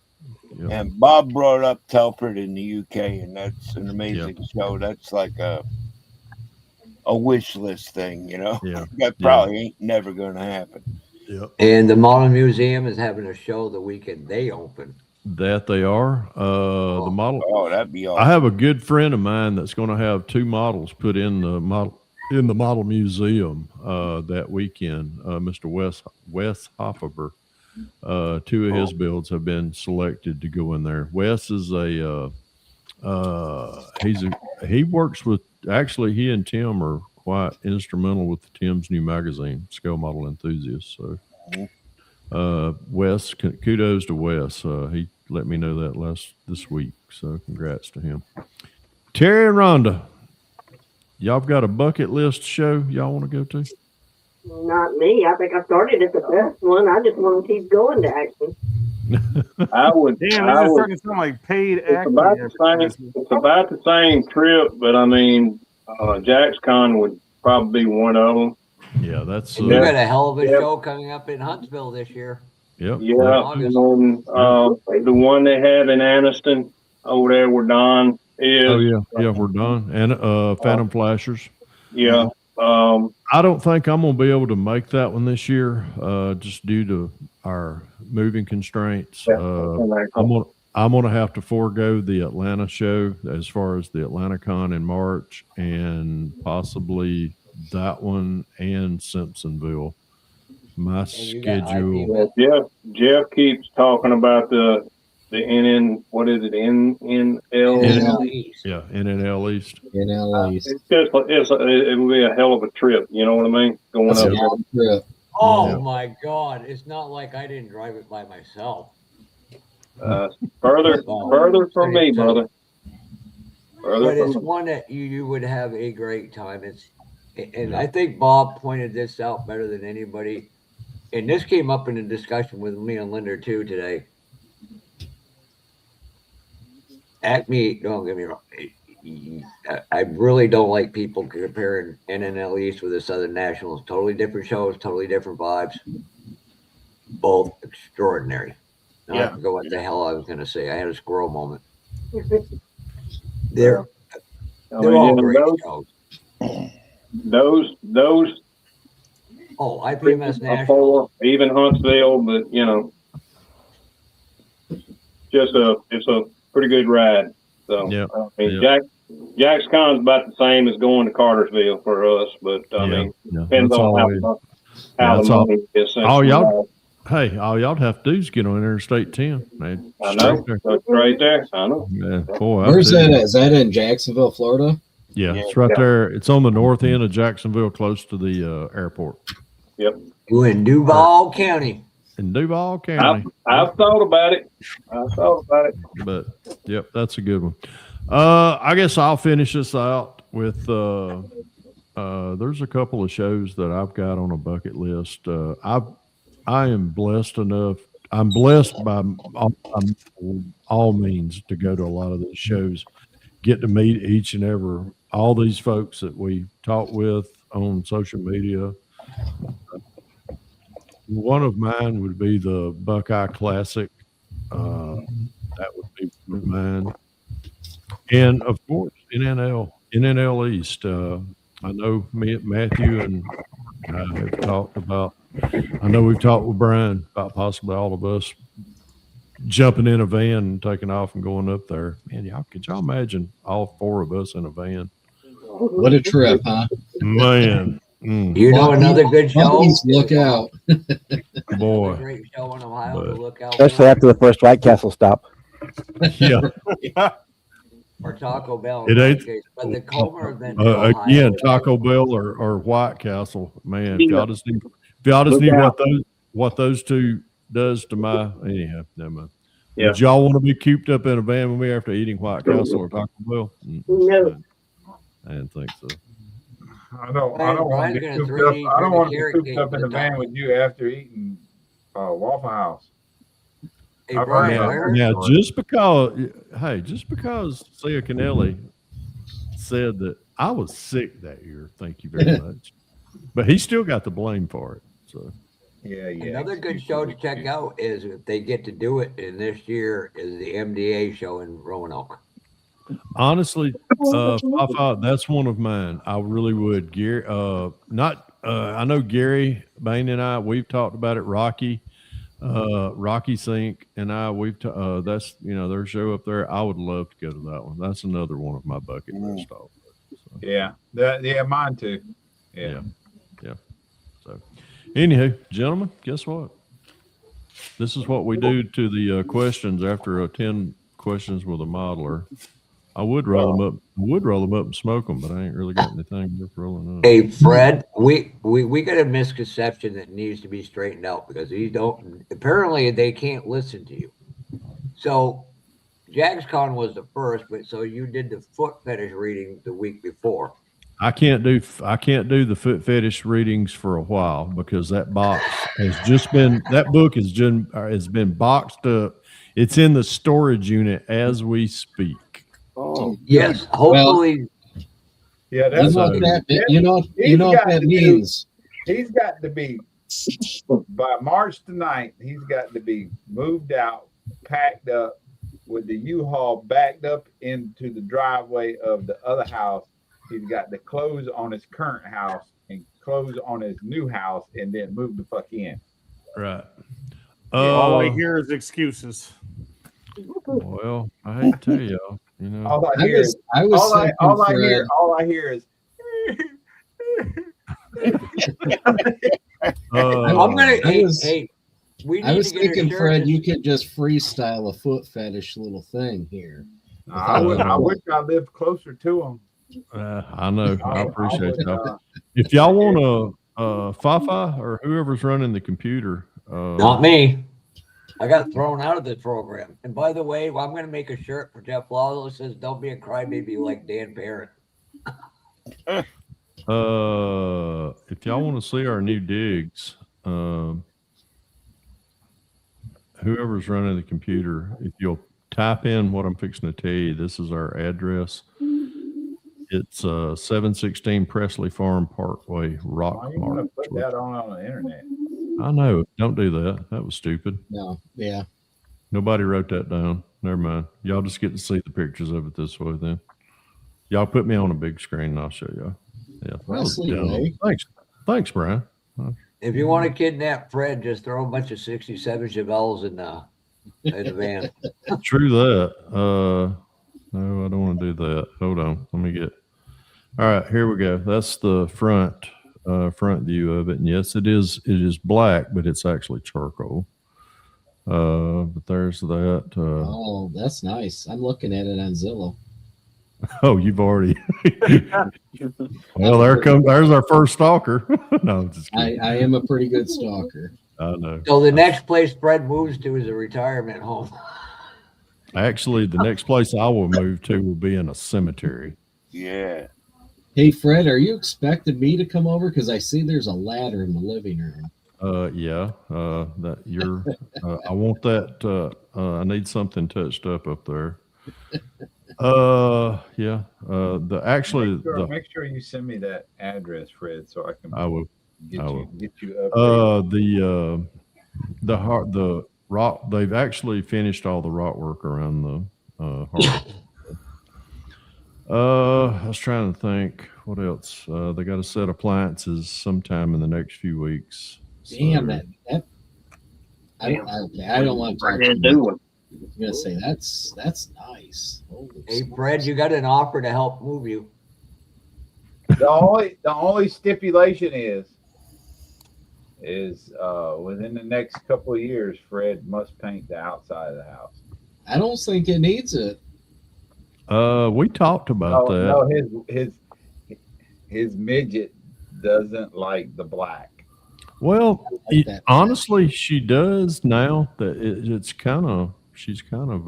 Yep. And Bob brought up Telford in the UK, and that's an amazing show. That's like a wish list thing, you know. Yeah. That probably ain't never going to happen. Yep. And the Model Museum is having a show the weekend they open. That they are. The model. Oh, that'd be awesome. I have a good friend of mine that's going to have 2 models put in the model museum that weekend. Mr. Wes Hoffaber. 2 of his builds have been selected to go in there. Wes is he works with, actually he and Tim are quite instrumental with Tim's new magazine, Scale Model Enthusiast. So Wes, kudos to Wes. He let me know that this week. So congrats to him. Terry and Rhonda, y'all got a bucket list show y'all want to go to? Not me. I think I started at the best one. I just want to keep going to Action. I would. Damn, I this is would. starting to sound like paid It's acting. about the same trip, but I mean, JaxCon would probably be one of them. Yeah, that's. You got a hell of a show coming up in Huntsville this year. Yep. Yeah, and then the one they have in Anniston over there where Don is. Oh yeah, we're done. And Phantom Flashers. Yeah. I don't think I'm gonna be able to make that one this year, just due to our moving constraints. I'm gonna have to forego the Atlanta show as far as the Atlanta Con in March, and possibly that one and Simpsonville. My schedule. Jeff keeps talking about the what is it, NNL East. Yeah, NNL East. NL East. It would be a hell of a trip. You know what I mean? Going That's up a long trip. Oh my God! It's not like I didn't drive it by myself. Further from me, brother. But it's one that you would have a great time. And I think Bob pointed this out better than anybody. And this came up in a discussion with me and Linda too today. Acme, don't get me wrong. I really don't like people comparing NNL East with the Southern Nationals. Totally different shows, totally different vibes. Both extraordinary. Now I forgot what the hell I was going to say. I had a squirrel moment. They're all great shows. Those. Oh, IPMS National. Even Huntsville, but you know, it's a pretty good ride. So I mean, JaxCon's about the same as going to Cartersville for us, but I mean, depends on how the money is. All y'all have to do is get on Interstate 10. Man, I know. That's right there. I know. Yeah, boy, Where's that at? Is that in Jacksonville, Florida? Yeah, it's right there. It's on the north end of Jacksonville, close to the airport. Yep. We're in Duval County. In Duval County. I've thought about it. But yep, that's a good one. I guess I'll finish this out with there's a couple of shows that I've got on a bucket list. I am blessed enough. I'm blessed by all means to go to a lot of these shows, get to meet each and every all these folks that we talk with on social media. One of mine would be the Buckeye Classic. That would be one of mine. And of course, NNL East. I know Matthew and I have talked about. I know we've talked with Brian about possibly all of us jumping in a van and taking off and going up there. Man, could y'all imagine all four of us in a van? What a trip, huh? Man. You know another good show? Look out. Boy. Great show in Ohio to look out Especially for. after the first White Castle stop. Yeah. Or Taco Bell. It ain't But the Comer event again, Taco Bell or White Castle. Man, if y'all just knew what those two does to my anyhow, never mind. Yeah. Would y'all want to be cooped up in a van with me after eating White Castle or Taco Bell? No. I didn't think so. I don't want to be cooped up. I don't want to be cooped up in a van with you after eating Waffle House. Hey, Brian, Now, just because Sia Kennelly said that I was sick that year, thank you very much, but he still got the blame for it. So, yeah. Another good show to check out is if they get to do it in this year is the MDA show in Roanoke. Honestly, that's one of mine. I really would. Gary, I know Gary Bain and I, we've talked about it. Rocky Sink and I, that's their show up there. I would love to go to that one. That's another one of my bucket list. So. Yeah, mine too. Yeah. So, anywho, gentlemen, guess what? This is what we do to the questions after 10 questions with a modeler. I would roll them up. And smoke them, but I ain't really got anything for rolling up. Hey, Fred, we got a misconception that needs to be straightened out because apparently they can't listen to you. So JagsCon was the first, but so you did the foot fetish reading the week before. I can't do the foot fetish readings for a while because that book has been boxed up. It's in the storage unit as we speak. Oh, yes. Hopefully. Yeah, that's what that means. He's got to be by March the 9th. He's got to be moved out, packed up, with the U-Haul backed up into the driveway of the other house. He's got to close on his current house and close on his new house, and then move the fuck in. Right. All I hear is excuses. Well, I hate to tell y'all. All I hear is I was thinking, Fred, you could just freestyle a foot fetish little thing here. I wish I lived closer to him. I know. I appreciate that. If y'all want Fafa or whoever's running the computer, not me. I got thrown out of this program. And by the way, I'm going to make a shirt for Jeff Lawler that says, "Don't be a crybaby like Dan Parent." If y'all want to see our new digs, whoever's running the computer, if you'll type in what I'm fixing to tell you, this is our address. It's 716 Presley Farm Parkway, Rockmart. You want to put that on the internet? I know. Don't do that. That was stupid. No. Yeah. Nobody wrote that down. Never mind. Y'all just get to see the pictures of it this way then. Y'all put me on a big screen and I'll show y'all. Yeah. Thanks, Brian. If you want to kidnap Fred, just throw a bunch of 67 Chevelles in the van. True that. No, I don't want to do that. Hold on. Let me get. All right, here we go. That's the front view of it. And yes, it is black, but it's actually charcoal. But there's that. Oh, that's nice. I'm looking at it on Zillow. Oh, you've already. Well, there's our first stalker. No, I'm just kidding. I am a pretty good stalker. I know. So the next place Fred moves to is a retirement home. Actually, the next place I will move to will be in a cemetery. Yeah. Hey, Fred, are you expecting me to come over? Because I see there's a ladder in the living room. Yeah. That you're. I want that. I need something touched up there. Yeah. Make sure you send me that address, Fred, so I can. I will. Get you updated. The rock. They've actually finished all the rock work around the harbor. I was trying to think what else. They got a set appliances sometime in the next few weeks. Damn that! I don't want to talk to you. I'm gonna say that's nice. Hey, Fred, you got an offer to help move you. The only stipulation is within the next couple of years, Fred must paint the outside of the house. I don't think it needs it. We talked about that. No, his midget doesn't like the black. Well, honestly, she does now. That it's kind of it's kind of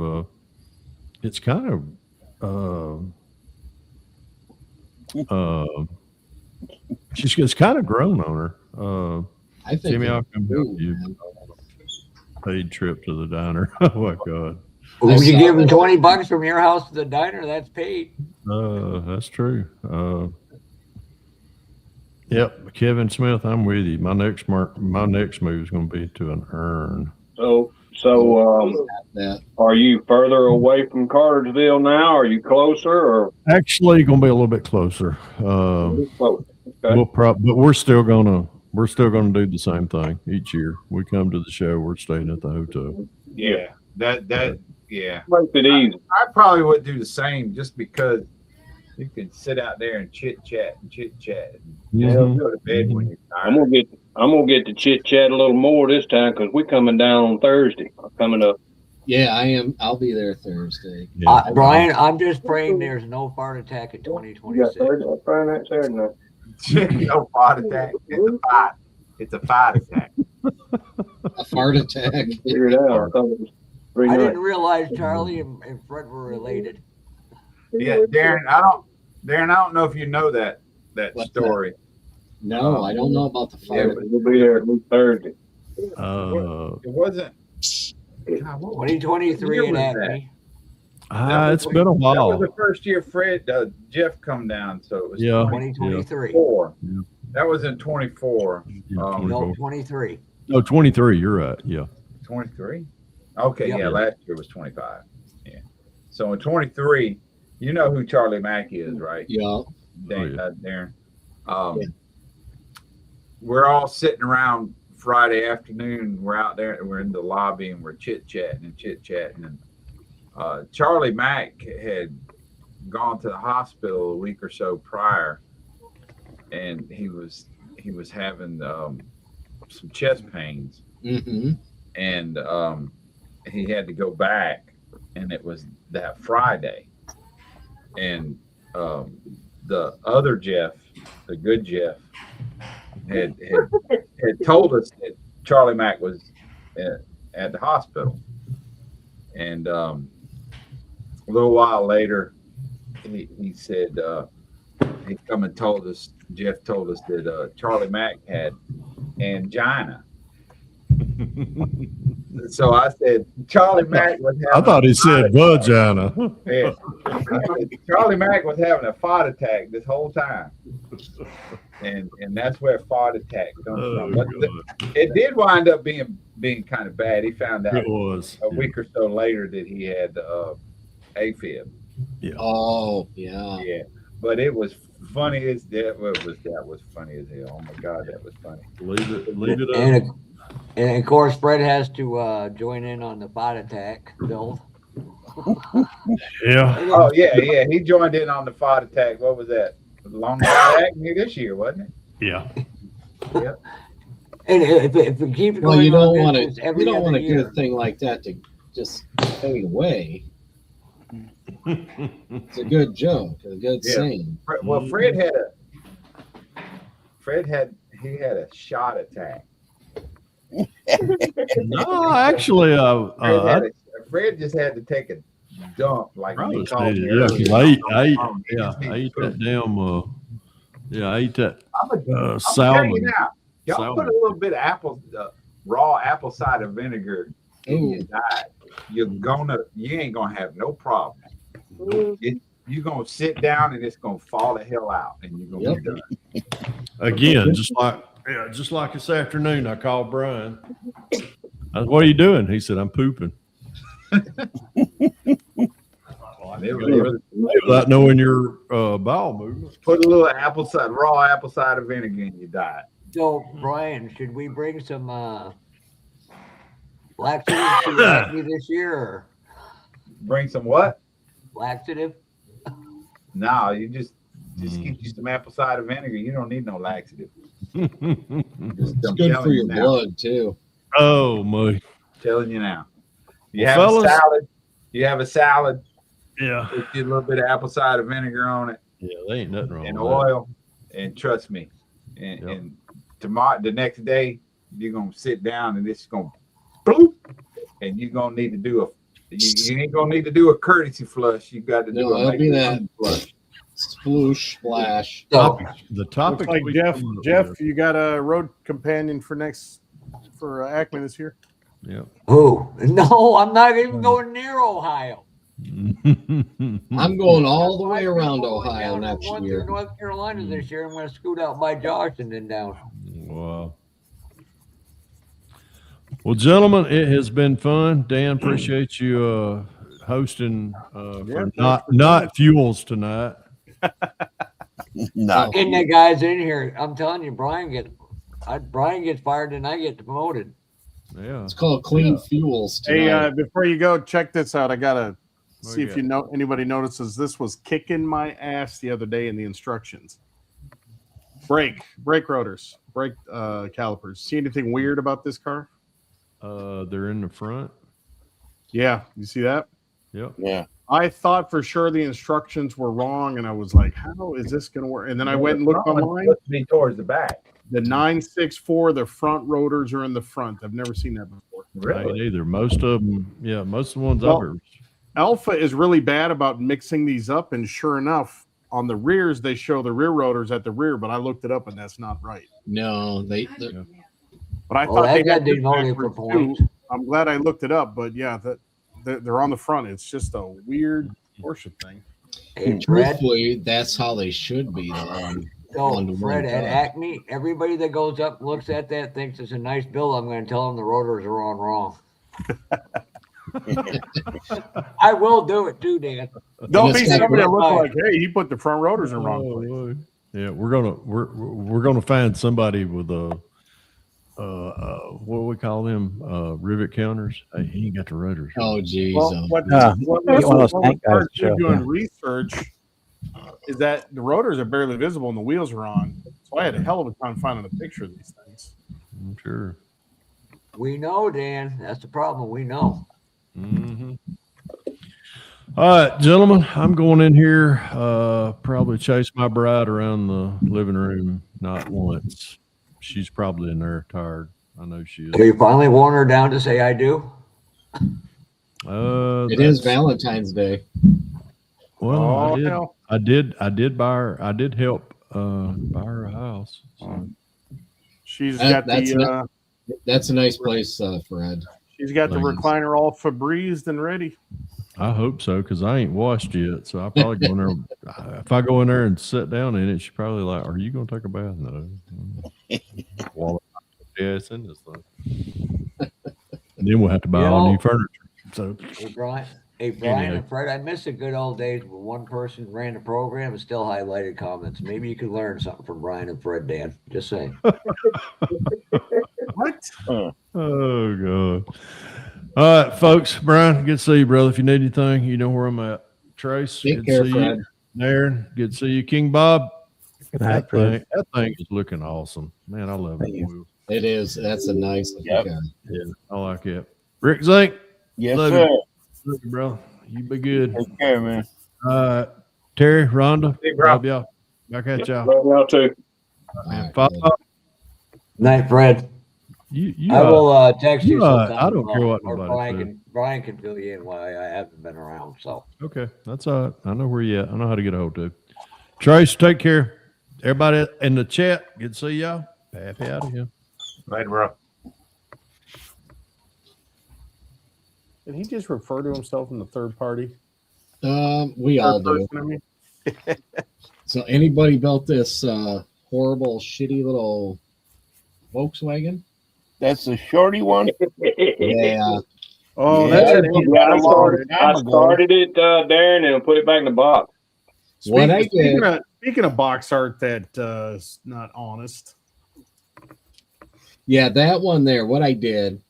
grown on her. I think Jimmy, I'll come help you. Paid trip to the diner. Oh my God. Would you give him $20 from your house to the diner? That's paid. That's true. Yep, Kevin Smith, I'm with you. My next move is going to be to an urn. So are you further away from Cartersville now? Are you closer, or actually going to be a little bit closer? Okay. But we're still gonna do the same thing each year. We come to the show. We're staying at the hotel. Yeah, that yeah. Makes it easy. I probably would do the same just because you can sit out there and chit chat. Go to bed when you're tired. I'm gonna get to chit chat a little more this time because we're coming down on Thursday. Coming up. Yeah, I am. I'll be there Thursday. Yeah. Brian, I'm just praying there's no fart attack in 2026. I'm trying that Saturday. No fart attack. It's a fart attack. A fart attack. Figure it out. I didn't realize Charlie and Fred were related. Yeah, Darren. I don't know if you know that story. No, I don't know about the fart. Yeah, we'll be there Thursday. It wasn't. God, 2023 in Acme. It's been a while. That was the first year Jeff come down, so it was 2023. Yeah. That was in 24. No, 23. No, 23. You're right. Yeah. 23. Okay, Yep. yeah. Last year was 25. Yeah. So in 23, you know who Charlie Mack is, right? Yeah. Darren. We're all sitting around Friday afternoon. We're out there. We're in the lobby and we're chit chatting. And Charlie Mack had gone to the hospital a week or so prior, and he was having some chest pains, and he had to go back, and it was that Friday, and the other Jeff, the good Jeff, had told us that Charlie Mack was at the hospital, and a little while later, he said he come and told us. Jeff told us that Charlie Mack had angina. So I said, Charlie Mack was having. I thought he said vagina. Yeah. Charlie Mack was having a fart attack this whole time, and that's where fart attack comes from. But it did wind up being kind of bad. He found out a week or so later that he had AFib. Yeah. Oh, yeah. Yeah. But it was funny as that was funny as hell. Oh my God, that was funny. Leave it up. And of course, Fred has to join in on the fart attack build. Yeah. Oh yeah. He joined in on the fart attack. What was that? Long Acme this year, wasn't it? Yeah. Yeah. And if we keep going, Well, you don't want to get a thing like that to just fade away. It's a good joke, a good saying. Well, Fred had a shot attack. No, actually, Fred just had to take a dump, like he called me I ate that damn Yeah, I eat that I'm gonna tell you salmon. now. Y'all Salmon. put a little bit of raw apple cider vinegar in your diet. You ain't gonna have no problem. You're gonna sit down and it's gonna fall the hell out, and you're gonna be done. Again, just like this afternoon, I called Brian. I said, "What are you doing?" He said, "I'm pooping." Without knowing your bowel movement. Put a little raw apple cider vinegar in your diet. So, Brian, should we bring some laxative to Acme this year? Or? Bring some what? Laxative? No, you just get you some apple cider vinegar. You don't need no laxative. It's good for your blood too. Oh my! Telling you now. You have a salad. You have a salad. Yeah. Put a little bit of apple cider vinegar on it. Yeah, there ain't nothing wrong. And with oil. And trust me. And tomorrow, the next day, you're gonna sit down and it's gonna bloop, and you're gonna need to do you ain't gonna need to do a courtesy flush. You got to do a flush. Sploosh splash. So, the topic. Looks like Jeff, you got a road companion for Acme this year? Yeah. Who? No, I'm not even going near Ohio. I'm going all the way around Ohio next year. North Carolina this year. I'm going to scoot out by Josh and then down. Wow. Well, gentlemen, it has been fun. Dan, appreciate you hosting for not fuels tonight. No, getting the guys in here. I'm telling you, Brian gets fired and I get promoted. Yeah, it's called clean fuels. Hey, before you go, check this out. I gotta see if anybody notices this was kicking my ass the other day in the instructions. Brake rotors, brake calipers. See anything weird about this car? They're in the front. Yeah, you see that? Yep. Yeah. I thought for sure the instructions were wrong, and I was like, "How is this going to work?" And then I went and looked online. Be towards the back. The 964, the front rotors are in the front. I've never seen that before. Really? Either. Most of them, most of the ones I've heard. Alpha is really bad about mixing these up, and sure enough, on the rears they show the rear rotors at the rear, but I looked it up and that's not right. No, but I thought they had didn't only for points. I'm glad I looked it up, but yeah, they're on the front. It's just a weird Porsche thing. Hey, truthfully, that's how they should be. So, Fred, at Acme, everybody that goes up looks at that thinks it's a nice build. I'm going to tell them the rotors are on wrong. I will do it too, Dan. Don't be somebody that looks like, hey, he put the front rotors in the wrong place. Yeah, we're gonna find somebody with a what do we call them? Rivet counters. Hey, he ain't got the rotors. Oh, geez. What doing research is that the rotors are barely visible and the wheels are on. So I had a hell of a time finding a picture of these things. I'm sure. We know, Dan. That's the problem. We know. Mm-hmm. All right, gentlemen, I'm going in here. Probably chase my bride around the living room not once. She's probably in there tired. I know she is. So you finally worn her down to say I do? It is Valentine's Day. Well, I did buy her. I did help buy her a house. So. She's got that's a nice place, Fred. She's got the recliner all Febrezed and ready. I hope so, because I ain't washed yet. So I probably go in there. If I go in there and sit down in it, she's probably like, "Are you going to take a bath?" No. Yeah, it's in this thing. And then we'll have to buy all new furniture. So, hey, Brian and Fred, I miss the good old days when one person ran the program and still highlighted comments. Maybe you could learn something from Brian and Fred, Dan. Just saying. What? Oh, God. All right, folks. Brian, good to see you, brother. If you need anything, you know where I'm at. Trace, Take good care, to see Fred. you. Aaron, good to see you. King Bob. Good night, Fred. That thing is looking awesome. Man, I love it. It is. That's a nice car. Yeah, I like it. Rick Zink. Yes, love sir. you. Love you, bro. You be good. Take care, man. Terry, Rhonda, Hey, bro. love y'all. Back at y'all. Love y'all too. Man, Night, Fred. You I will text you sometime. I don't care what or nobody says. Brian can fill you in why I haven't been around. So Okay, that's all right. I know where you at. I know how to get a hold of. Trace, take care. Everybody in the chat, good to see y'all. Happy out of here. Later, bro. Did he just refer to himself in the third party? We all do. Person, I mean. So anybody built this horrible, shitty little Volkswagen? That's the shorty one. Yeah. Oh, Yeah, that's I started it, Darren, and put it back in the box. Speaking of box art that's not honest. Yeah, that one there. What I did,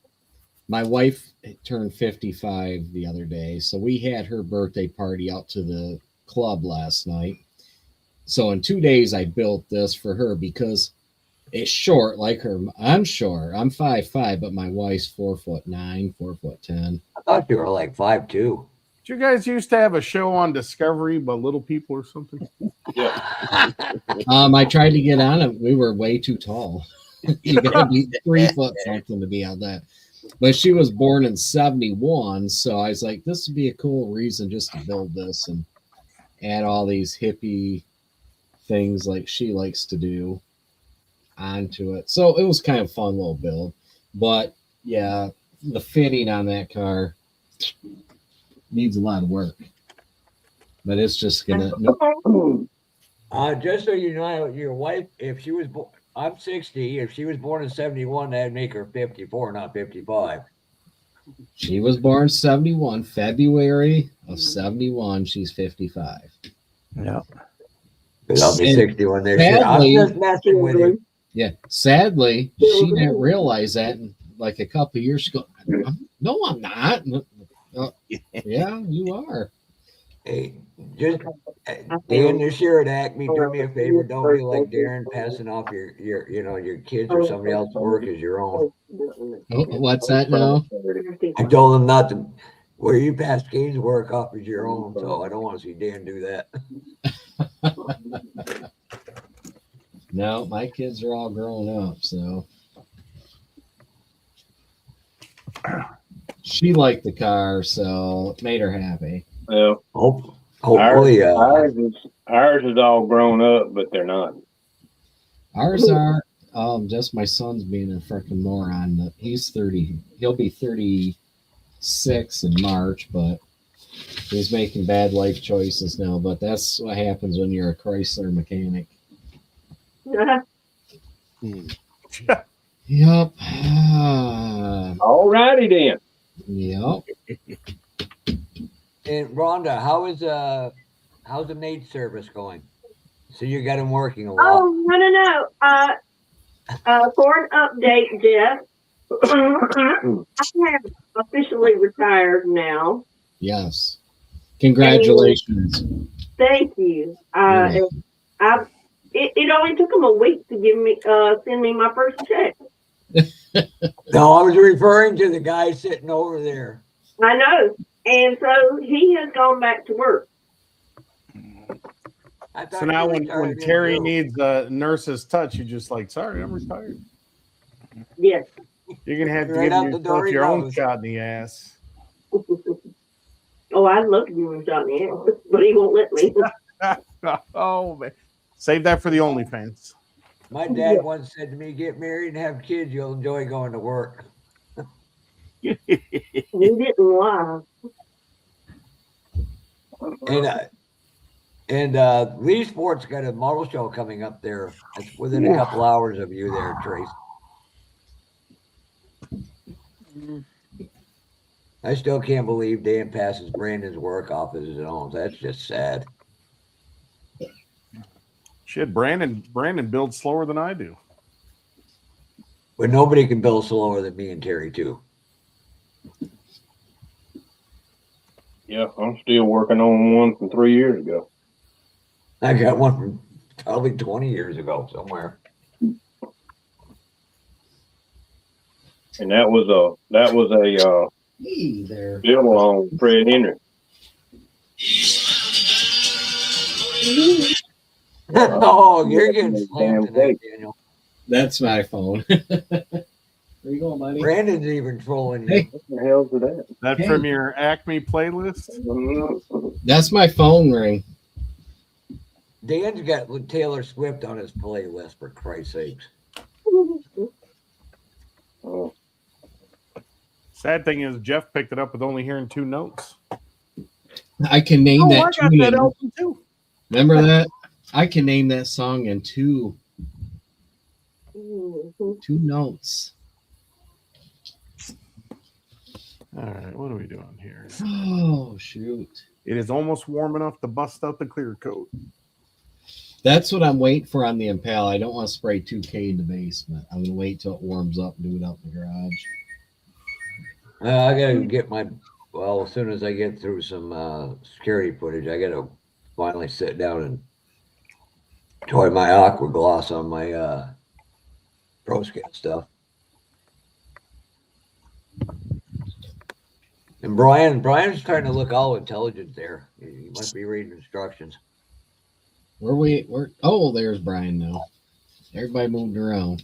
my wife turned 55 the other day, so we had her birthday party out to the club last night. So in 2 days, I built this for her because it's short like her. I'm short. I'm 5'5", but my wife's 4'9", 4'10". I thought you were like 5'2". Did you guys used to have a show on Discovery about little people or something? Yeah. I tried to get on it. We were way too tall. You gotta be 3 foot something to be on that. But she was born in 71, so I was like, this would be a cool reason just to build this and add all these hippie things like she likes to do onto it. So it was kind of a fun little build. But yeah, the fitting on that car needs a lot of work. But it's just gonna Just so you know, your wife, if she was born, I'm 60. If she was born in 71, that'd make her 54, not 55. She was born 71, February of 71. She's 55. Yeah. I'll be 61 this year. I'm just messing with you. Yeah. Sadly, she didn't realize that like a couple of years ago. No, I'm not. Yeah, you are. Hey, just Dan, this year at Acme, do me a favor. Don't be like Darren passing off your kids or somebody else's work as your own. What's that now? I told them not to. Where you pass Kane's work off as your own, so I don't want to see Dan do that. No, my kids are all grown up, so she liked the car, so it made her happy. Yeah. Hopefully, ours is all grown up, but they're not. Ours are just my son's being a freaking moron. He's 30. He'll be 36 in March, but he's making bad life choices now. But that's what happens when you're a Chrysler mechanic. Yep. All righty then. Yep. And Rhonda, how's the maid service going? So you got him working a lot. Oh, no. For an update, Jeff, I have officially retired now. Yes. Congratulations. Thank you. It only took them a week to send me my first check. No, I was referring to the guy sitting over there. I know. And so he has gone back to work. So now when Terry needs a nurse's touch, you're just like, sorry, I'm retired. Yes. You're going to have to Right out give the yourself door he your own goes. shot in the ass. Oh, I'd love to give him a shot in the ass, but he won't let me. Oh, man. Save that for the OnlyFans. My dad once said to me, get married and have kids, you'll enjoy going to work. He didn't lie. And Lee Sports got a model show coming up there. It's within a couple hours of you there, Trace. I still can't believe Dan passes Brandon's work off as his own. That's just sad. Shit, Brandon builds slower than I do. But nobody can build slower than me and Terry too. Yeah, I'm still working on one from 3 years ago. I got one from probably 20 years ago somewhere. And that was a Hey there. bill on Fred Henry. Oh, you're getting slammed tonight, Daniel. That's my phone. Where you going, buddy? Brandon's even trolling you. Hey. What the hell's that? That Hey. from your Acme playlist? That's my phone ring. Dan's got Taylor Swift on his playlist, for Christ's sakes. Oh. Sad thing is, Jeff picked it up with only hearing 2 notes. I can name that I got that album too. Remember that? I can name that song in 2 notes. All right, what are we doing here? Oh, shoot. It is almost warm enough to bust out the clear coat. That's what I'm waiting for on the Impala. I don't want to spray 2K in the basement. I'm going to wait till it warms up and do it out in the garage. I got to get my, well, as soon as I get through some security footage, I got to finally sit down and try my aqua gloss on my Pro Scan stuff. And Brian's trying to look all intelligent there. He must be reading instructions. Oh, there's Brian now. Everybody moved around.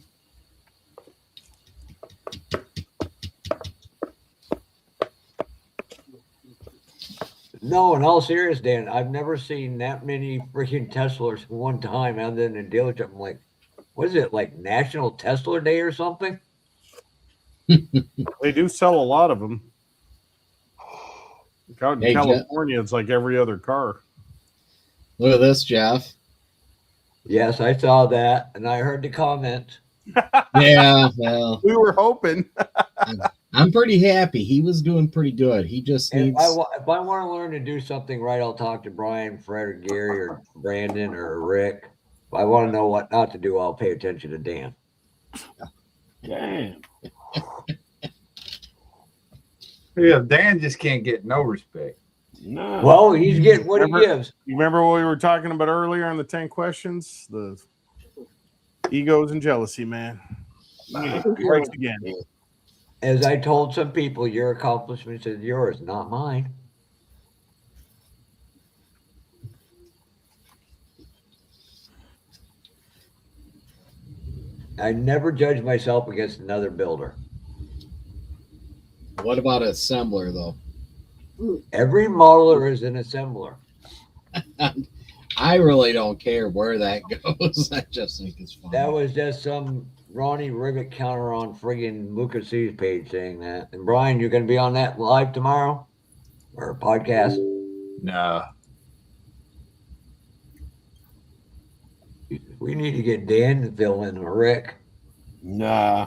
No, in all seriousness, Dan, I've never seen that many freaking Teslas at one time other than a dealership. I'm like, what is it, like National Tesla Day or something? They do sell a lot of them. Out in Hey, California, it's like every other car. Look at this, Jeff. Yes, I saw that, and I heard the comment. Yeah, well, we were hoping. I'm pretty happy. He was doing pretty good. He just needs. If I want to learn to do something right, I'll talk to Brian, Fred, or Gary, or Brandon, or Rick. If I want to know what not to do, I'll pay attention to Dan. Damn. Yeah, Dan just can't get no respect. No. Well, he's getting what he gives. You remember what we were talking about earlier on the 10 questions? The egos and jealousy, man. Breaks again. As I told some people, your accomplishments is yours, not mine. I never judge myself against another builder. What about an assembler, though? Every modeler is an assembler. I really don't care where that goes. I just think it's fun. That was just some Ronnie Rivet counter on friggin' Lucas C's page saying that. And Brian, you're going to be on that live tomorrow or podcast? No. We need to get Dan to fill in or Rick. Nah.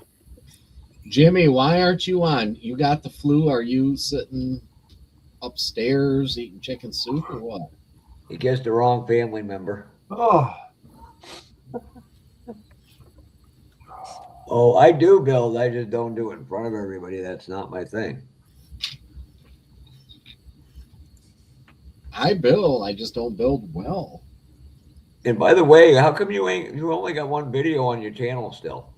Jimmy, why aren't you on? You got the flu? Are you sitting upstairs eating chicken soup or what? He gets the wrong family member. Oh. Oh, I do build. I just don't do it in front of everybody. That's not my thing. I build. I just don't build well. And by the way, how come you only got one video on your channel still?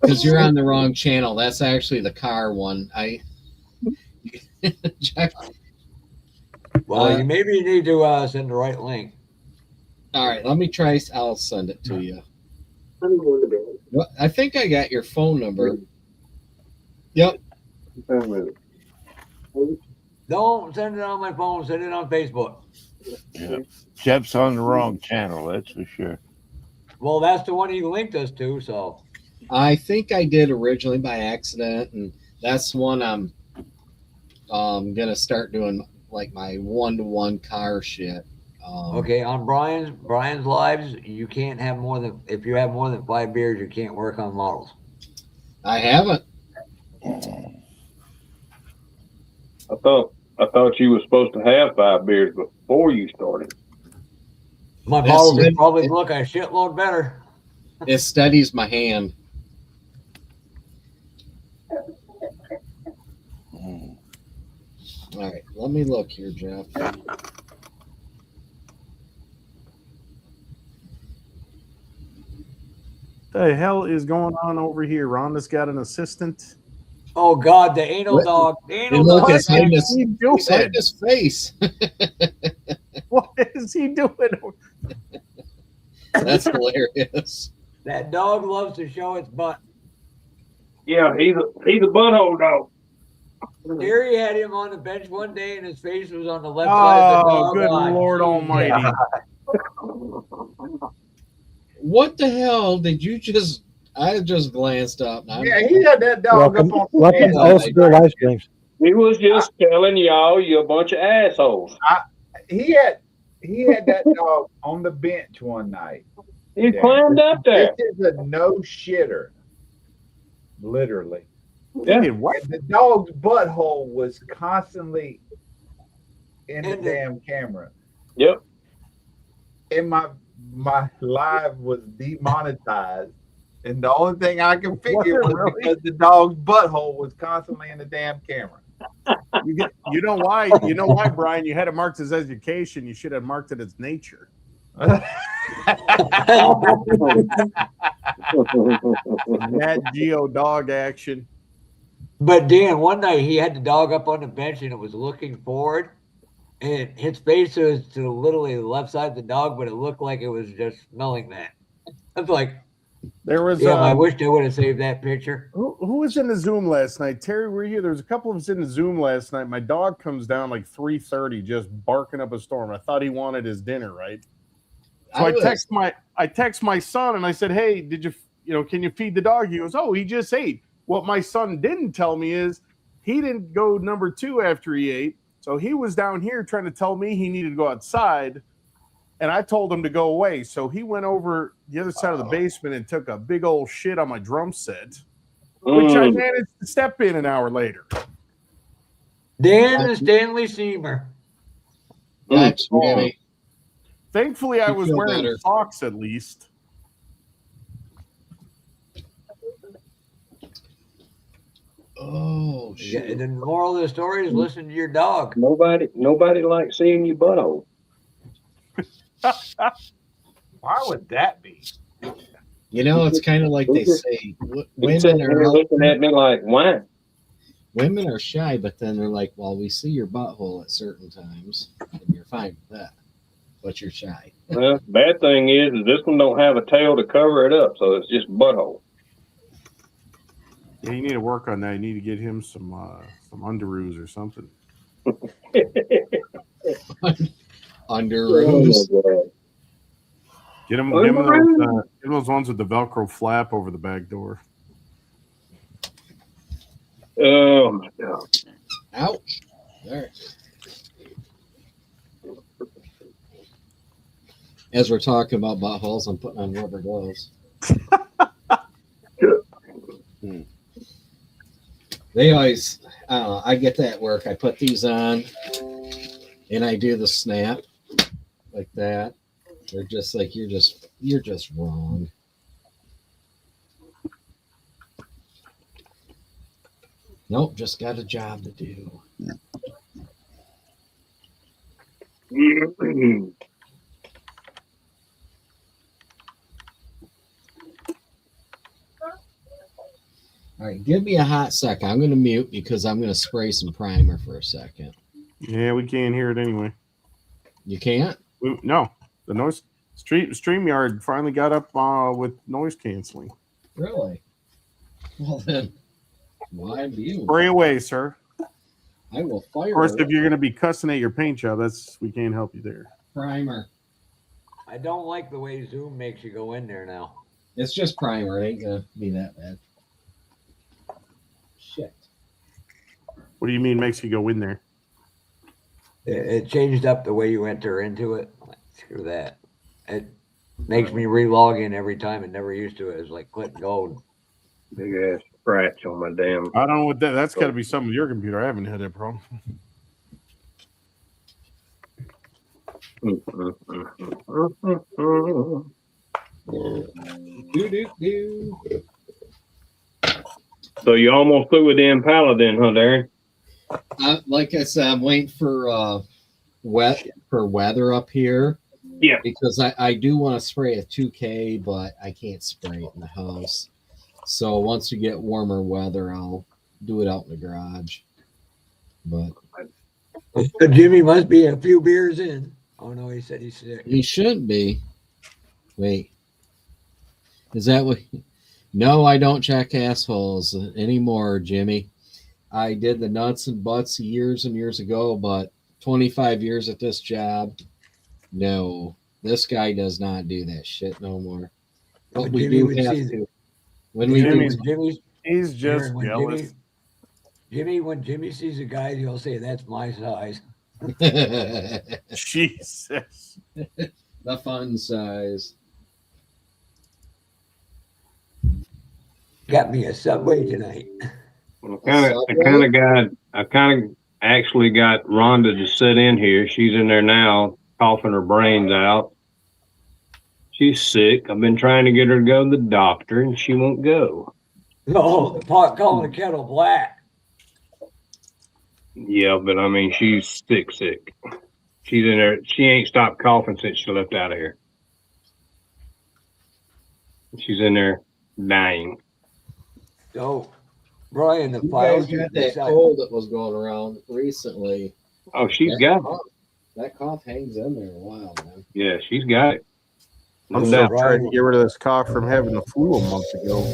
Because you're on the wrong channel. That's actually the car one. Well, maybe you need to send the right link. All right, let me try. I'll send it to you. I'm going to bed. Well, I think I got your phone number. Yep. Don't send it on my phone. Send it on Facebook. Yeah. Jeff's on the wrong channel, that's for sure. Well, that's the one he linked us to, so. I think I did originally by accident, and that's one I'm gonna start doing, like my one-to-one car shit. Okay, on Brian's lives, you can't have more than, if you have more than 5 beers, you can't work on models. I haven't. I thought you were supposed to have 5 beers before you started. My models would probably look a shitload better. It steadies my hand. All right, let me look here, Jeff. The hell is going on over here? Rhonda's got an assistant. Oh God, the anal dog. The anal look, dog. it's hiding his face. What is he doing? That's hilarious. That dog loves to show its butt. Yeah, he's a butthole dog. Gary had him on the bench one day, and his face was on the left side of the dog good line. Lord Almighty! What the hell did you just? I just glanced up. Yeah, he had that dog Welcome, up on the welcome bench. to Old School Live Streams. He was just telling y'all you're a bunch of assholes. He had that dog on the bench one night. He Darren. climbed up there. This is a no shitter, literally. Yeah. Hey, what? And the dog's butthole was constantly in the damn camera. Yep. And my live was demonetized. And the only thing I can figure was because the dog's butthole was constantly in the damn camera. You know why? You know why, Brian? You had it marked as education. You should have marked it as nature. Nat Geo dog action. But Dan, one night he had the dog up on the bench and it was looking forward, and its face was to literally the left side of the dog, but it looked like it was just smelling that. I was like, there was. Yeah, I wish they would have saved that picture. Who was in the Zoom last night? Terry, were you here? There was a couple of us in the Zoom last night. My dog comes down like 3:30, just barking up a storm. I thought he wanted his dinner, right? So I text my son and I said, "Hey, did can you feed the dog?" He goes, "Oh, he just ate." What my son didn't tell me is he didn't go number 2 after he ate. So he was down here trying to tell me he needed to go outside. And I told him to go away. So he went over the other side of the basement and took a big old shit on my drum set, which I managed to step in an hour later. Dan and Stanley Seymour. Thanks, Jimmy. Thankfully, I was wearing better. socks at least. Oh, Yeah, and the moral of the story is listen to your dog. Nobody likes seeing you butthole. Why would that be? It's kind of like they say, Women are looking at me like, why? Women are shy, but then they're like, well, we see your butthole at certain times, and you're fine with that, but you're shy. Well, bad thing is this one don't have a tail to cover it up, so it's just butthole. Yeah, you need to work on that. You need to get him some underoos or something. Underoos. Get him those ones with the Velcro flap over the back door. Oh my God! Ouch! There. As we're talking about buttholes, I'm putting on rubber gloves. They always, I get that work. I put these on, and I do the snap like that. They're just like you're just wrong. Nope, just got a job to do. All right, give me a hot second. I'm going to mute because I'm going to spray some primer for a second. Yeah, we can't hear it anyway. You can't? No, the noise StreamYard finally got up with noise canceling. Really? Well then, why do you? Spray away, sir. I will fire. Of course, if you're going to be cussing at your paint job, we can't help you there. Primer. I don't like the way Zoom makes you go in there now. It's just primer. It ain't going to be that bad. Shit. What do you mean makes you go in there? It changed up the way you enter into it. Screw that. It makes me re-log in every time. It never used to. It was like click gold. Big ass scratch on my damn. I don't know what that's got to be something with your computer. I haven't had that problem. So you almost threw a damn Paladin, huh, Darren? Like I said, I'm waiting for weather up here. Yeah. Because I do want to spray a 2K, but I can't spray it in the house. So once we get warmer weather, I'll do it out in the garage. But Jimmy must be a few beers in. Oh no, he said he's sick. He should be. Wait. Is that what? No, I don't check assholes anymore, Jimmy. I did the nuts and butts years and years ago, but 25 years at this job, no. This guy does not do that shit no more. But we Jimmy do would have see to. when we do Jimmy's- Jimmy's. He's just Aaron, when jealous. when Jimmy sees a guy, he'll say, "That's my size." Jesus. The fun size. Got me a Subway tonight. Well, I kind of actually got Rhonda to sit in here. She's in there now, coughing her brains out. She's sick. I've been trying to get her to go to the doctor, and she won't go. No, the pot calling the kettle black. Yeah, but I mean, she's sick. She's in there. She ain't stopped coughing since she left out of here. She's in there dying. So, Brian, the You files guys got that cold that was going around recently. Oh, she's that got cough, that cough hangs in there a while, man. Yeah, she's got it. I'm still trying to get rid of this cough from having the flu a month ago.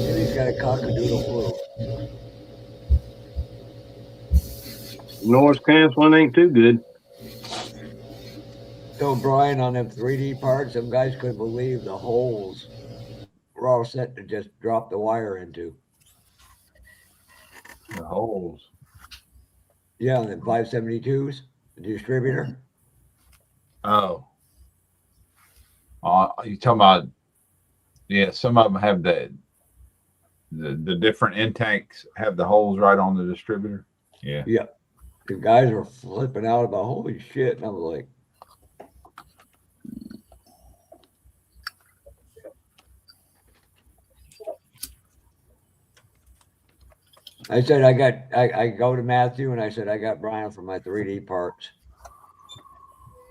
Jimmy's got a cockadoodle flu. Noise canceling ain't too good. So, Brian, on them 3D parts, some guys couldn't believe the holes were all set to just drop the wire into. The holes. Yeah, the 572s, the distributor. Oh. You talking about? Yeah, some of them have the different intakes have the holes right on the distributor. Yeah. Yeah. The guys were flipping out about, holy shit. And I was like, I said, I go to Matthew and I said, I got Brian for my 3D parts.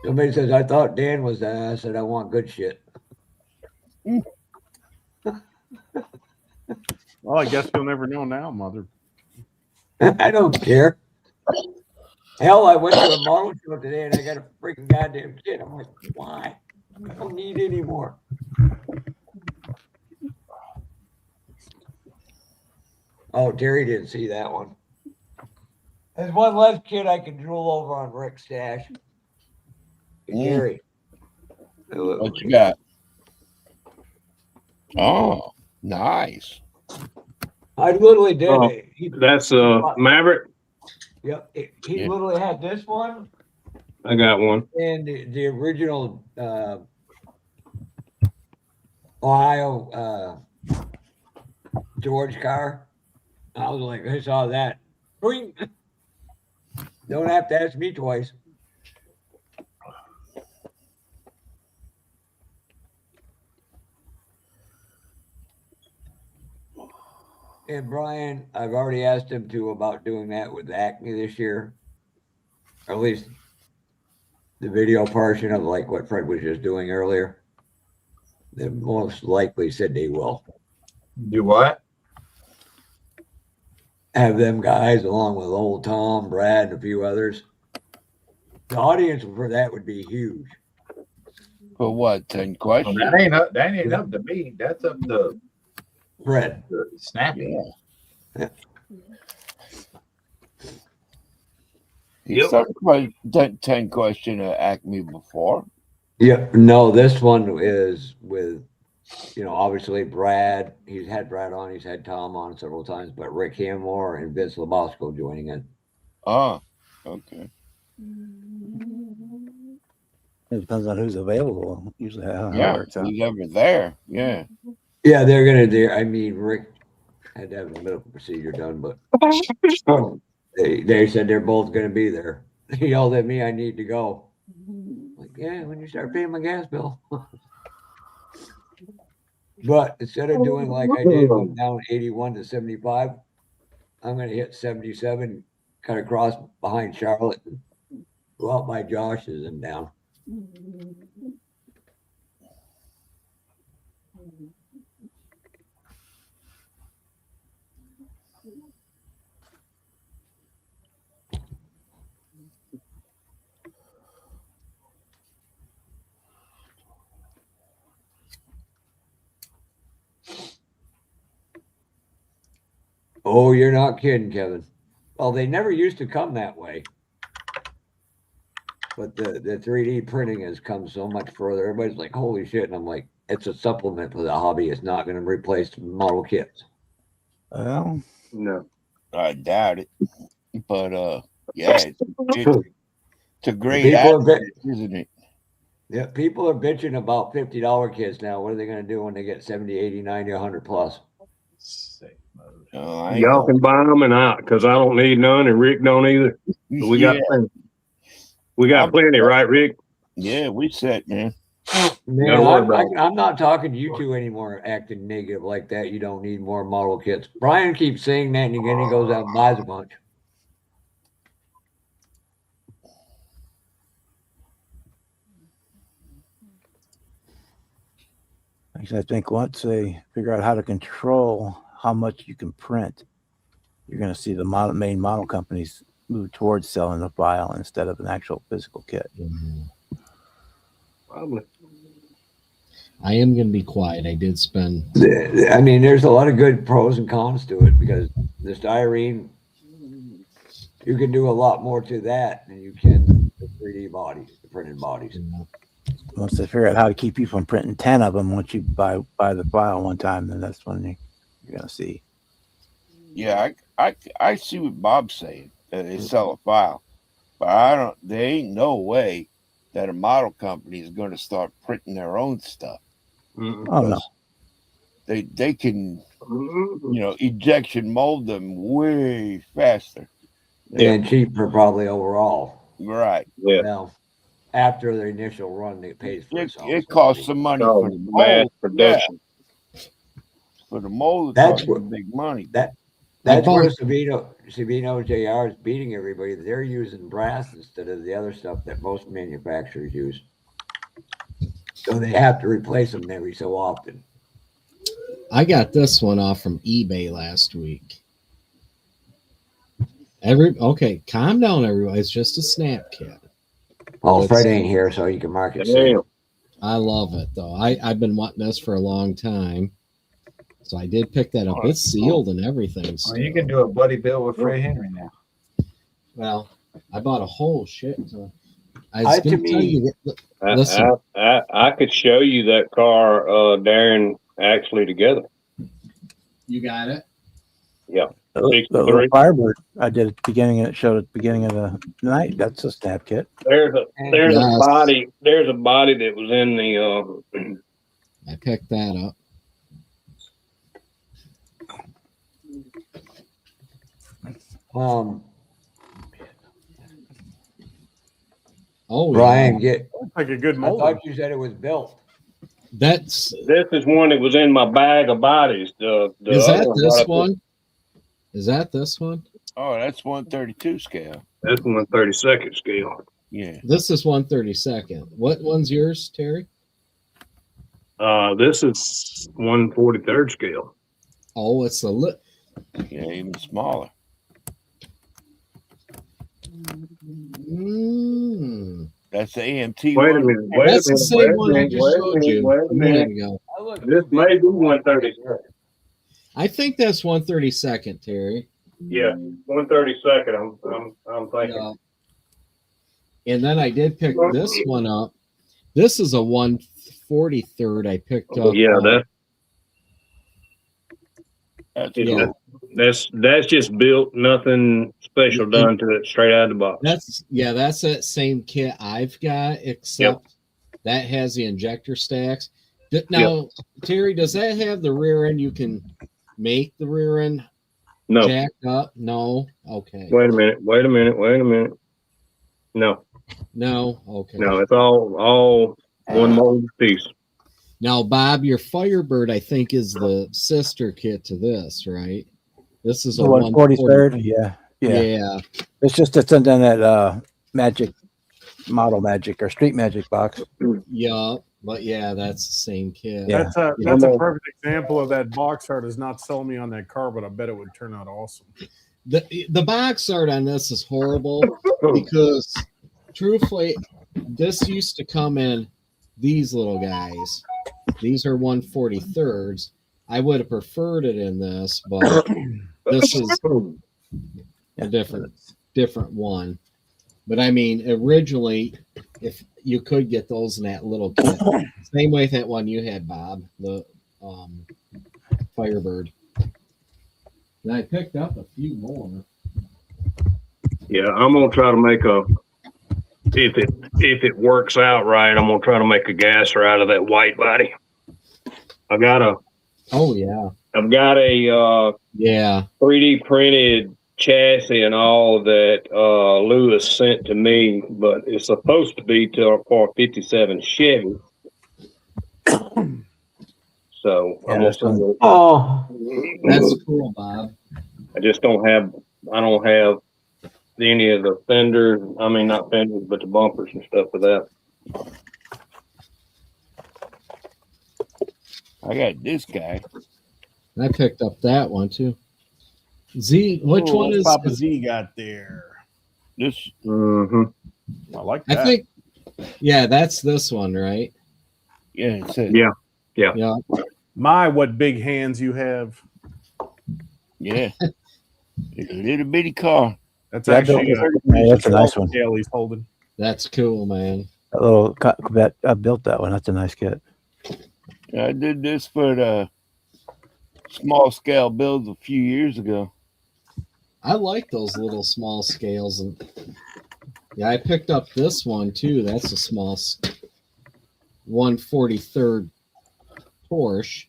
Somebody says, I thought Dan was that. I said, I want good shit. Well, I guess you'll never know now, mother. I don't care. Hell, I went to a model show today and I got a freaking goddamn kit. I'm like, why? I don't need any more. Oh, Terry didn't see that one. There's one less kid I can drool over on Rick's stash. Gary. What you got? Oh, nice. I literally did it. That's Maverick. Yep. He literally had this one. I got one. And the original Ohio George car. I was like, I saw that. Boing. Don't have to ask me twice. And Brian, I've already asked him about doing that with Acme this year. Or at least the video portion of like what Fred was just doing earlier. They most likely said they will. Do what? Have them guys along with old Tom, Brad, and a few others. The audience for that would be huge. For what? 10 questions? Well, that ain't up to me. That's up to Fred. Snappy. Yeah. He's done 10 question at Acme before. Yeah, no, this one is with, obviously Brad. He's had Brad on, he's had Tom on several times, but Rick Hammore and Vince Labosco joining in. Oh, okay. It depends on who's available. Usually how it works out. Who's ever there. Yeah. Yeah, they're gonna do. I mean, Rick had to have a medical procedure done, but they said they're both gonna be there. He yelled at me, I need to go. Like, yeah, when you start paying my gas bill. But instead of doing like I did from down 81 to 75, I'm gonna hit 77, cut across behind Charlotte, and go out by Josh's and down. Oh, you're not kidding, Kevin. Well, they never used to come that way. But the 3D printing has come so much further. Everybody's like, holy shit. And I'm like, it's a supplement for the hobby. It's not going to replace model kits. Well, No. I doubt it. But yeah, it's a great People are asset, isn't it? Yeah, people are bitching about $50 kits now. What are they going to do when they get 70, 80, 90, 100 plus? Y'all can buy them and out because I don't need none and Rick don't either. So we got plenty. We got plenty, right, Rick? Yeah, we set, man. Man, I'm not talking to you two anymore acting negative like that. You don't need more model kits. Brian keeps saying that, and again he goes out and buys a bunch. I think once they figure out how to control how much you can print, you're going to see the main model companies move towards selling a file instead of an actual physical kit. Probably. I am going to be quiet. I did spend. I mean, there's a lot of good pros and cons to it because the styrene, you can do a lot more to that than you can the 3D bodies, the printed bodies. Once they figure out how to keep you from printing 10 of them, once you buy the file one time, then that's when you're going to see. Yeah, I see what Bob's saying. They sell a file, but there ain't no way that a model company is going to start printing their own stuff. Oh no, they can, ejection mold them way faster and cheaper probably overall. Right. Yeah. Now, after the initial run, it pays for itself. It costs some money for the mass mold. production. Yeah. For the mold, That's what big money. That's where Savino JR is beating everybody. They're using brass instead of the other stuff that most manufacturers use. So they have to replace them every so often. I got this one off from eBay last week. Okay, calm down, everybody. It's just a snap kit. Oh, Fred ain't here, so you can mark it. Safe. I love it though. I've been wanting this for a long time. So I did pick that up. It's sealed and everything. Well, you can do a buddy bill with Fred Henry now. Well, I bought a whole shit. So I was going to tell you. Listen, I could show you that car, Darren, actually together. You got it? Yeah. The little Firebird I did at the beginning. It showed at the beginning of the night. That's a snap kit. There's a body. There's a body that was in the. I picked that up. Brian, Looks like a good mold. I thought you said it was built. This is one that was in my bag of bodies. Is that this one? Is that this one? Oh, that's 132 scale. That's 132nd scale. Yeah. This is 132nd. What one's yours, Terry? This is 143rd scale. Oh, it's a yeah, even smaller. That's the AMT. Wait a minute. That's the same one I just showed you a minute ago. This may be 133rd. I think that's 132nd, Terry. Yeah, 132nd. I'm thinking. And then I did pick this one up. This is a 143rd I picked up. Yeah, that's just built, nothing special done to it, straight out of the box. That's that same kit I've got, except that has the injector stacks. Now, Terry, does that have the rear end? You can make the rear end jacked up? No. Okay. Wait a minute. No. Okay. No, it's all one mold piece. Now, Bob, your Firebird, I think, is the sister kit to this, right? This is a 143rd. Yeah. It's in that model magic or street magic box. Yeah, but that's the same kit. Yeah. That's a perfect example of that box art is not selling me on that car, but I bet it would turn out awesome. The box art on this is horrible because, truthfully, this used to come in these little guys. These are 143rds. I would have preferred it in this, but this is a different one. But I mean, originally, if you could get those in that little kit, same way that one you had, Bob, the Firebird. And I picked up a few more. Yeah, I'm gonna try to make a if it works out right, I'm gonna try to make a gasser out of that white body. I've got a 3D printed chassis and all that Lewis sent to me, but it's supposed to be for a 57 Chevy. So Yeah, I'm that's gonna That's cool, Bob. I don't have any of the fenders. I mean, not fenders, but the bumpers and stuff for that. I got this guy. I picked up that one too. Z, which one is Papa Z got there? This. Mm-hmm. I like that. I think, yeah, that's this one, right? Yeah, it's it. Yeah. My, what big hands you have. Yeah. It's a little bitty car. That's Yeah, actually that's a nice one. scale he's holding. That's cool, man. That little Corvette, I built that one. That's a nice kit. I did this for the small scale builds a few years ago. I like those little small scales, and yeah, I picked up this one too. That's a small 1/43 Porsche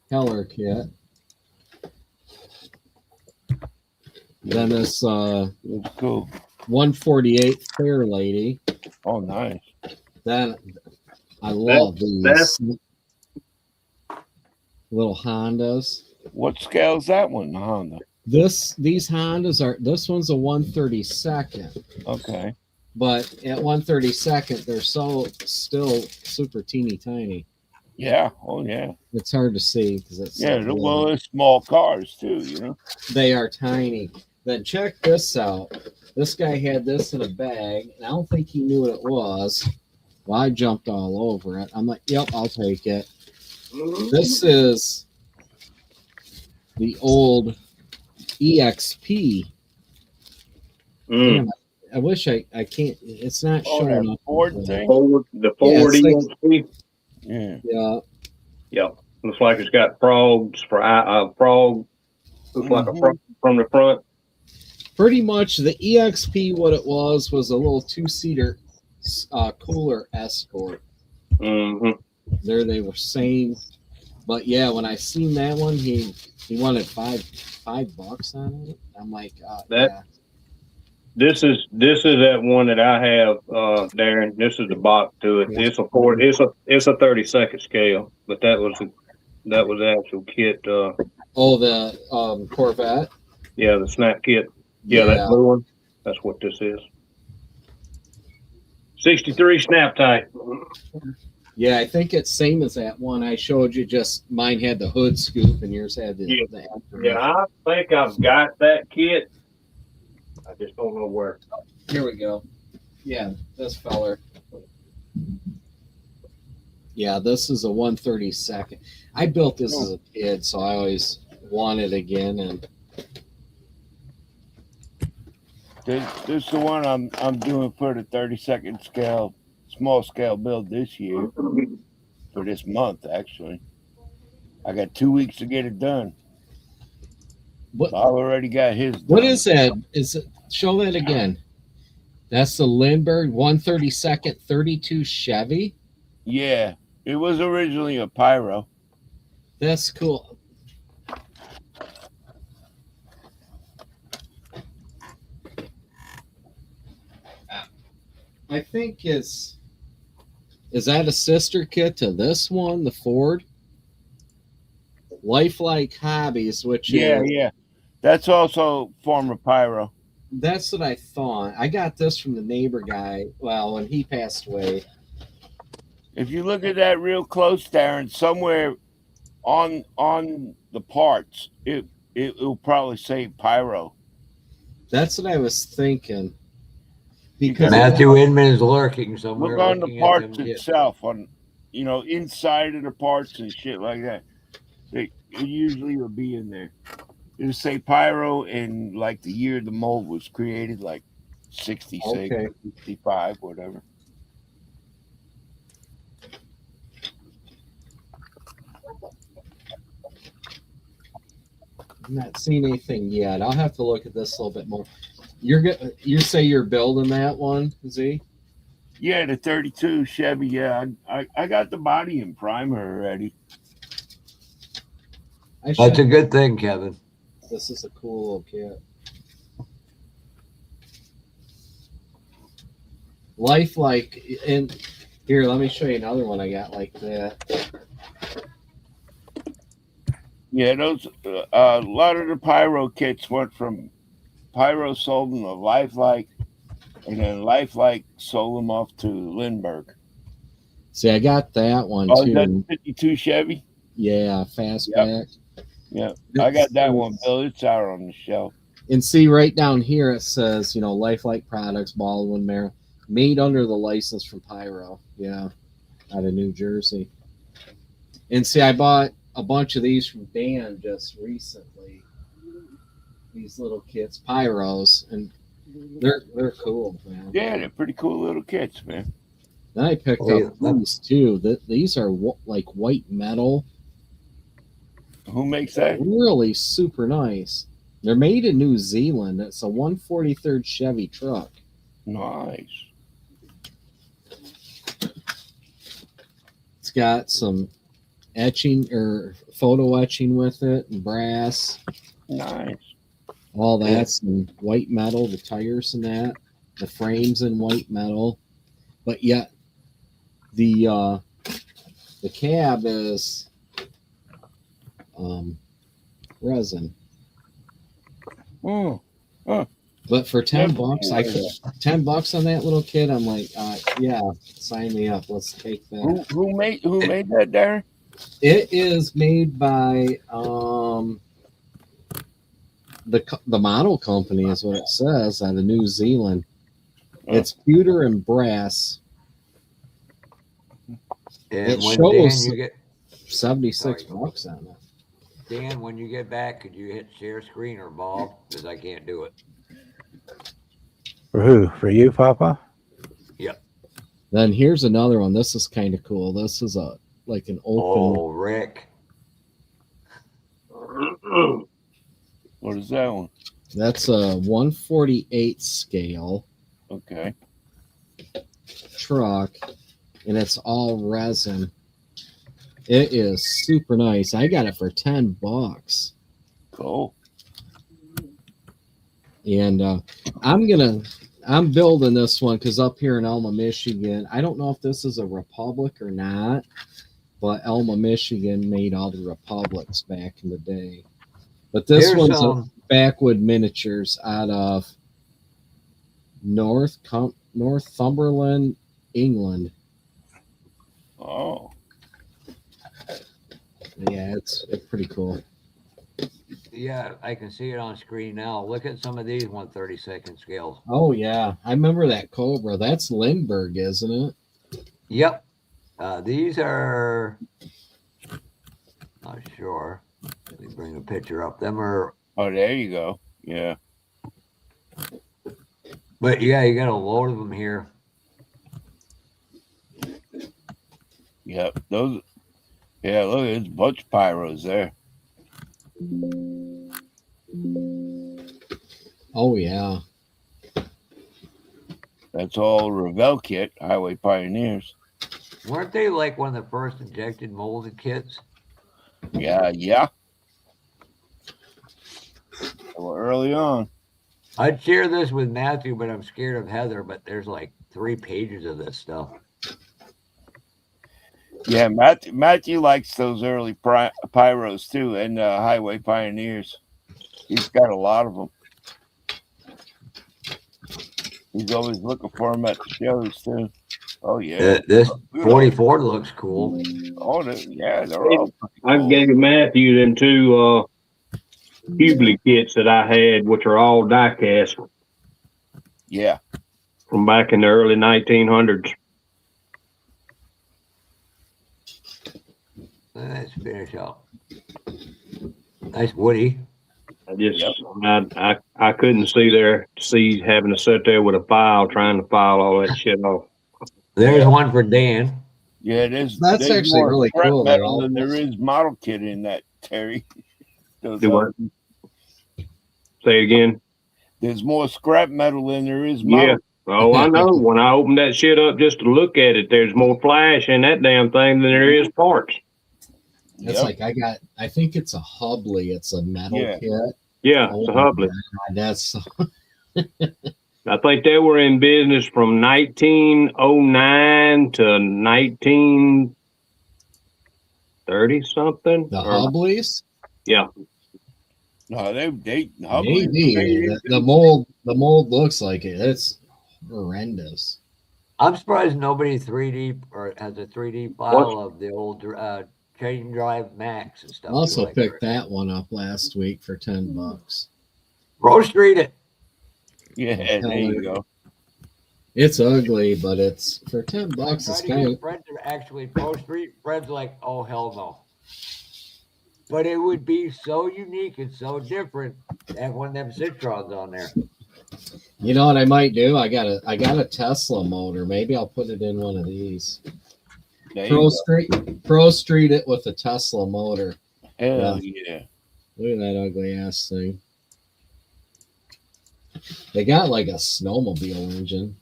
Heller kit. Then this It's cool. 148 Fair Lady. Oh, nice. Then I love these little Hondas. What scale is that one, the Honda? These Hondas are, this one's a 132nd. Okay. But at 132nd, they're still super teeny tiny. Yeah. Oh, yeah. It's hard to see because it's well, they're small cars too, you know. They are tiny. Then check this out. This guy had this in a bag, and I don't think he knew what it was. Well, I jumped all over it. I'm like, yep, I'll take it. This is the old EXP. Damn, I wish I can't. It's not showing up. Ford thing? The Ford EXP. Yeah. Yeah. Yep. Looks like it's got frogs for frog. Looks like a frog from the front. Pretty much the EXP, what it was a little 2-seater cooler Escort. Mm-hmm. There they were saying, but yeah, when I seen that one, he wanted $5 on it. I'm like, yeah. This is that one that I have, Darren. This is the box to it. It's a Ford. It's a 32nd scale, but that was the actual kit. The Corvette. Yeah, the snap kit. Yeah, that blue one. That's what this is. 63 snap type. Yeah, I think it's same as that one I showed you. Just mine had the hood scoop, and yours had the. Yeah, I think I've got that kit. I just don't know where. Here we go. Yeah, this feller. Yeah, this is a 132nd. I built this as a kid, so I always wanted again. And this is the one I'm doing for the 32nd scale, small scale build this year. For this month, actually. I got 2 weeks to get it done. What? So I already got his done. What is that? Is it? Show that again. That's the Lindbergh 132nd 32 Chevy. Yeah, it was originally a Pyro. That's cool. I think is that a sister kit to this one, the Ford? Lifelike Hobbies, which yeah. That's also former Pyro. That's what I thought. I got this from the neighbor guy. Well, when he passed away. If you look at that real close, Darren, somewhere on the parts, it'll probably say Pyro. That's what I was thinking. Because Matthew Inman is lurking somewhere. Look on the parts itself, on inside of the parts and shit like that. It usually will be in there. It'll say Pyro and like the year the mold was created, like 66, Okay. 65, whatever. I'm not seeing anything yet. I'll have to look at this a little bit more. You say you're building that one, Z? Yeah, the 32 Chevy. Yeah, I got the body and primer already. That's a good thing, Kevin. This is a cool little kit. Lifelike, and here, let me show you another one I got like that. Yeah, those a lot of the pyro kits went from Pyro sold them to Lifelike, and then Lifelike sold them off to Lindbergh. See, I got that one Oh, too. is that 52 Chevy? Yeah, fastback. Yeah, I got that one, Bill. It's out on the shelf. And see, right down here it says, Lifelike Products, Baldwin, Maryland, made under the license from Pyro. Yeah, out of New Jersey. And see, I bought a bunch of these from Dan just recently. These little kits, Pyros, and they're cool, man. Yeah, they're pretty cool little kits, man. Then I picked up these too. These are like white metal. Who makes that? Really super nice. They're made in New Zealand. It's a 143rd Chevy truck. Nice. It's got some etching or photo etching with it, and brass. Nice. All that's in white metal, the tires and that. The frame's in white metal. But yet the cab is resin. Oh. Huh. But for $10, $10 on that little kit, I'm like, yeah, sign me up. Let's take that. Who made that, Darren? It is made by the model company is what it says out of New Zealand. It's pewter and brass. And it when shows Dan, you get $76 on it. Dan, when you get back, could you hit share screen or Bob? Because I can't do it. For who? For you, Papa? Yep. Then here's another one. This is kind of cool. This is like an open. Oh, Rick. What is that one? That's a 148 scale. Okay. Truck, and it's all resin. It is super nice. I got it for $10. Cool. And I'm building this one because up here in Elma, Michigan, I don't know if this is a Republic or not, but Elma, Michigan made all the Republics back in the day. But this one's a Backwood Miniatures out of Northumberland, England. Oh. Yeah, it's pretty cool. Yeah, I can see it on screen now. Look at some of these 132nd scales. Oh, yeah. I remember that Cobra. That's Lindbergh, isn't it? Yep. These are... Not sure. Let me bring a picture up. Them are... Oh, there you go. Yeah. But yeah, you got a load of them here. Yep. Those... Yeah, look, there's a bunch of pyros there. Oh, yeah. That's all Revell kit, Highway Pioneers. Weren't they like one of the first injected molded kits? Yeah. Well, early on. I'd share this with Matthew, but I'm scared of Heather, but there's like 3 pages of this stuff. Yeah, Matthew likes those early pyros too, and Highway Pioneers. He's got a lot of them. He's always looking for them at the shows too. Oh yeah, this 44 looks cool. Oh yeah, they're all. I gave Matthew them 2 Hubly kits that I had, which are all die cast. Yeah, from back in the early 1900s. Let's finish up. Nice Woody. I I couldn't see having to sit there with a file trying to file all that shit off. There's one for Dan. Yeah, That's there's actually more really scrap cool. metal than there is model kit in that, Terry. Do what? Say it again. There's more scrap metal than there is Yeah. model. Oh, I know. When I open that shit up just to look at it, there's more flash in that damn thing than there is parts. It's like I think it's a Hubley. It's a metal kit. Yeah, it's a Hubley. That's I think they were in business from 1909 to 1930 something. The Hubleys? Yeah. No, they maybe the mold looks like it. It's horrendous. I'm surprised nobody 3D or has a 3D file of the old Chain Drive Max and stuff. Also picked that one up last week for $10. Pro Street it. Yeah, there you go. It's ugly, but it's for $10. It's kind of Friends are actually Pro Street. Friends are like, oh hell no. But it would be so unique and so different to have one of them Citrons on there. You know what I might do? I got a Tesla motor. Maybe I'll put it in one of these. Pro Street it with a Tesla motor. Hell yeah. Look at that ugly ass thing. They got like a snowmobile engine.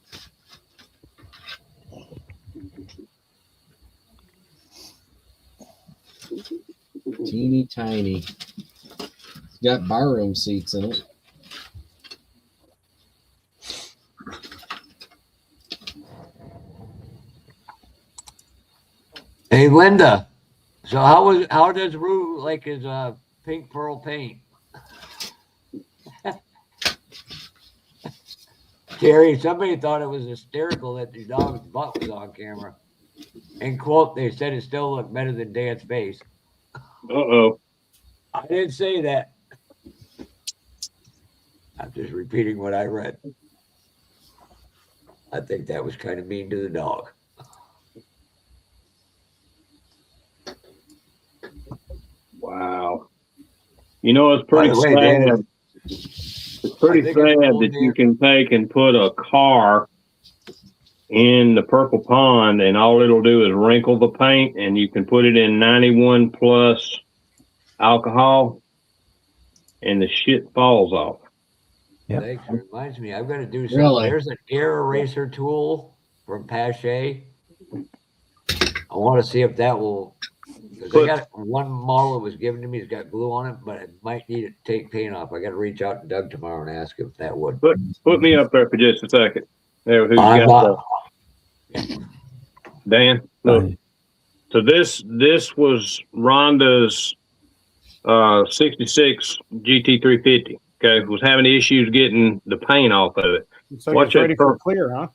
Teeny tiny. It's got barroom seats in it. Hey Linda, so how does Rue like his pink pearl paint? Terry, somebody thought it was hysterical that the dog's butt was on camera. And quote, they said it still looked better than Dan's face. Uh-oh. I didn't say that. I'm just repeating what I read. I think that was kind of mean to the dog. Wow. You know, it's pretty By the way, sad. Dan, It's pretty sad that you can take and put a car in the purple pond and all it'll do is wrinkle the paint, and you can put it in 91 plus alcohol and the shit falls off. Yep. Thanks. It reminds me, I've got to do something. Really? There's an air eraser tool from Pache. I want to see if that will, because I got one model that was given to me. It's got glue on it, but it might need to take paint off. I got to reach out to Doug tomorrow and ask if that would. Put me up there for just a second. There, who's I'm got not- Dan, look. So this was Rhonda's 66 GT350. Okay, was having issues getting the paint off of it. So it's ready for clear, huh?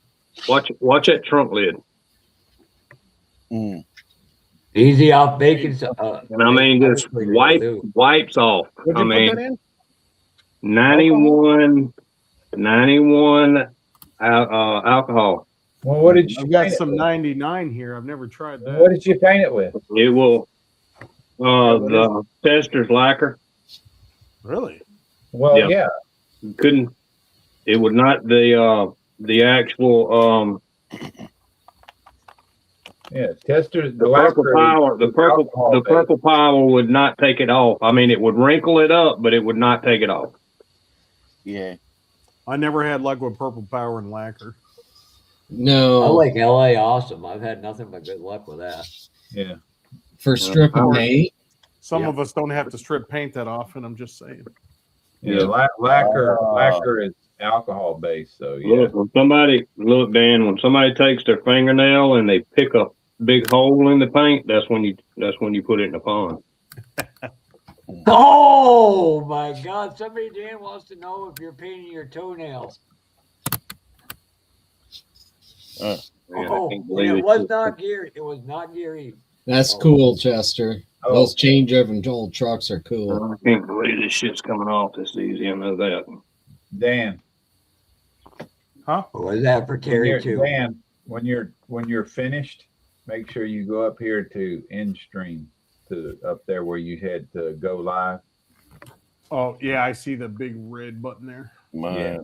Watch that trunk lid. Easy off bacon. And I mean, just wipes off. What'd I you mean, put that in? 91 alcohol. Well, what did you? I've got some 99 here. I've never tried that. What did you paint it with? It will. The tester's lacquer. Really? Well, yeah. Couldn't. It would not the actual Yeah, testers. the purple power. The purple power would not take it off. I mean, it would wrinkle it up, but it would not take it off. Yeah. I never had luck with purple power and lacquer. No. I like LA Awesome. I've had nothing but good luck with that. Yeah. For stripping paint. Some of us don't have to strip paint that often. I'm just saying. Yeah, lacquer is alcohol based. So yeah. Look, Dan, when somebody takes their fingernail and they pick a big hole in the paint, that's when you put it in the pond. Oh my God! Somebody, Dan, wants to know if you're painting your toenails. Man, it was not Gary. It was not Gary. That's cool, Chester. Those chain-driven old trucks are cool. I can't believe this shit's coming off this easy. I know that. Dan. Huh? Was that for Terry too? Dan, when you're finished, make sure you go up here to end stream, to up there where you had to go live. Oh yeah, I see the big red button there. My Yeah.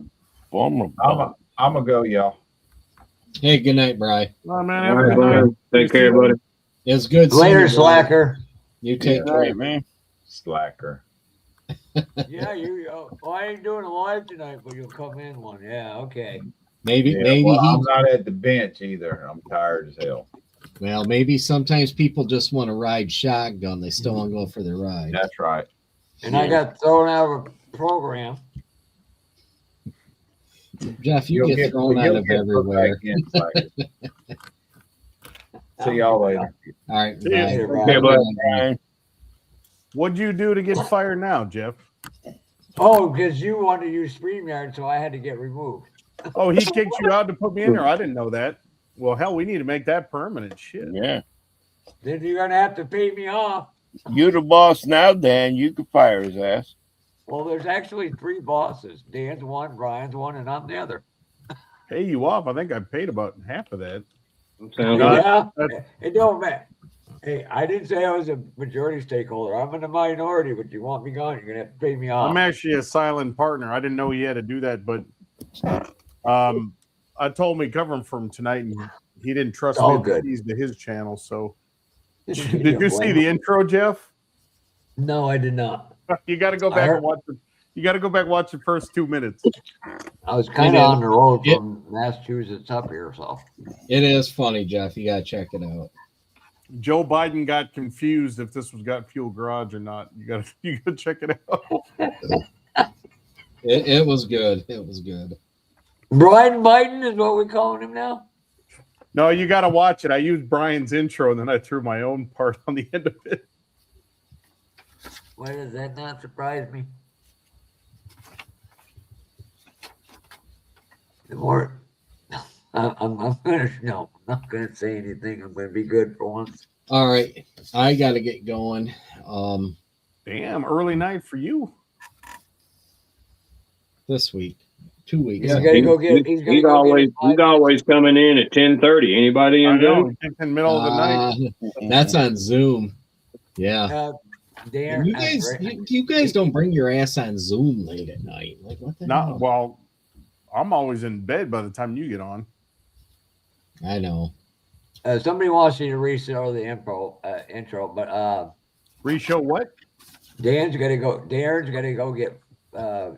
vulnerable. I'm gonna go, y'all. Hey, good night, Bri. All right, man. All Have a right, good night. Brian. Take care, buddy. It's good seeing Later, you, Bri. slacker. You take All care. right, man. Slacker. Yeah, well, I ain't doing a live tonight, but you'll come in one. Yeah, okay. Maybe Yeah, well, he. I'm not at the bench either. I'm tired as hell. Well, maybe sometimes people just want to ride shotgun. They still want to go for their ride. That's right. And I got thrown out of a program. Jeff, you get thrown out of everywhere. See y'all later. All right, See ya. bye. Okay, bye. What'd you do to get fired now, Jeff? Oh, because you wanted to use StreamYard, so I had to get removed. Oh, he kicked you out to put me in there. I didn't know that. Well, hell, we need to make that permanent. Shit. Yeah. Then you're gonna have to pay me off. You're the boss now, Dan. You can fire his ass. Well, there's actually 3 bosses. Dan's one, Brian's one, and I'm the other. Pay you off. I think I paid about half of that. Sounds Yeah, it don't matter. Hey, I didn't say I was a majority stakeholder. I'm in the minority, but you want me gone, you're gonna have to pay me off. I'm actually a silent partner. I didn't know he had to do that, but I told him we cover him from tonight, and he didn't trust all me good. to his channel. So, did you see the intro, Jeff? No, I did not. You got to go back and watch it. You got to go back and watch the first 2 minutes. I was kind of on the road from Massachusetts up here, so It is funny, Jeff. You got to check it out. Joe Biden got confused if this was Got Fuel Garage or not. You got to check it out. It was good. It was good. Brian Biden is what we're calling him now. No, you got to watch it. I used Brian's intro, and then I threw my own part on the end of it. Why does that not surprise me? The more I'm not gonna say anything. I'm gonna be good for once. All right, I got to get going. Damn, early night for you. This week, 2 weeks. He's gotta go get. He's always coming in at 10:30. Anybody in Zoom? In the middle of the night. That's on Zoom. Yeah. Dan, you guys don't bring your ass on Zoom late at night. Like what the hell? Well, I'm always in bed by the time you get on. I know. Somebody wants you to reshow the intro, but reshow what? Darren's gotta go get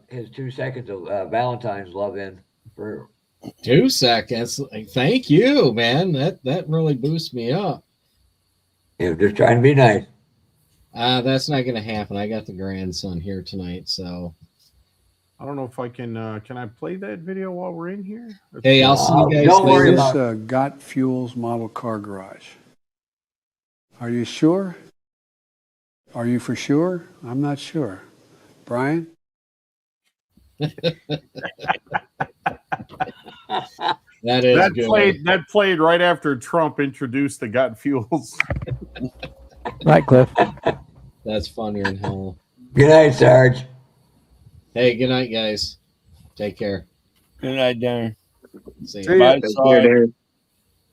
his 2 seconds of Valentine's love in for 2 seconds. Thank you, man. That really boosts me up. Yeah, just trying to be nice. That's not gonna happen. I got the grandson here tonight, so I don't know if I can. Can I play that video while we're in here? Hey, I'll see you guys. Don't worry about this. Got Fuels model car garage. Are you sure? Are you for sure? I'm not sure. Brian? That played right after Trump introduced the Got Fuels. Right, Cliff. That's funnier than hell. Good night, Sarge. Hey, good night, guys. Take care. Good night, Darren. See you. you. Bye, Take Sarge. care, Darren.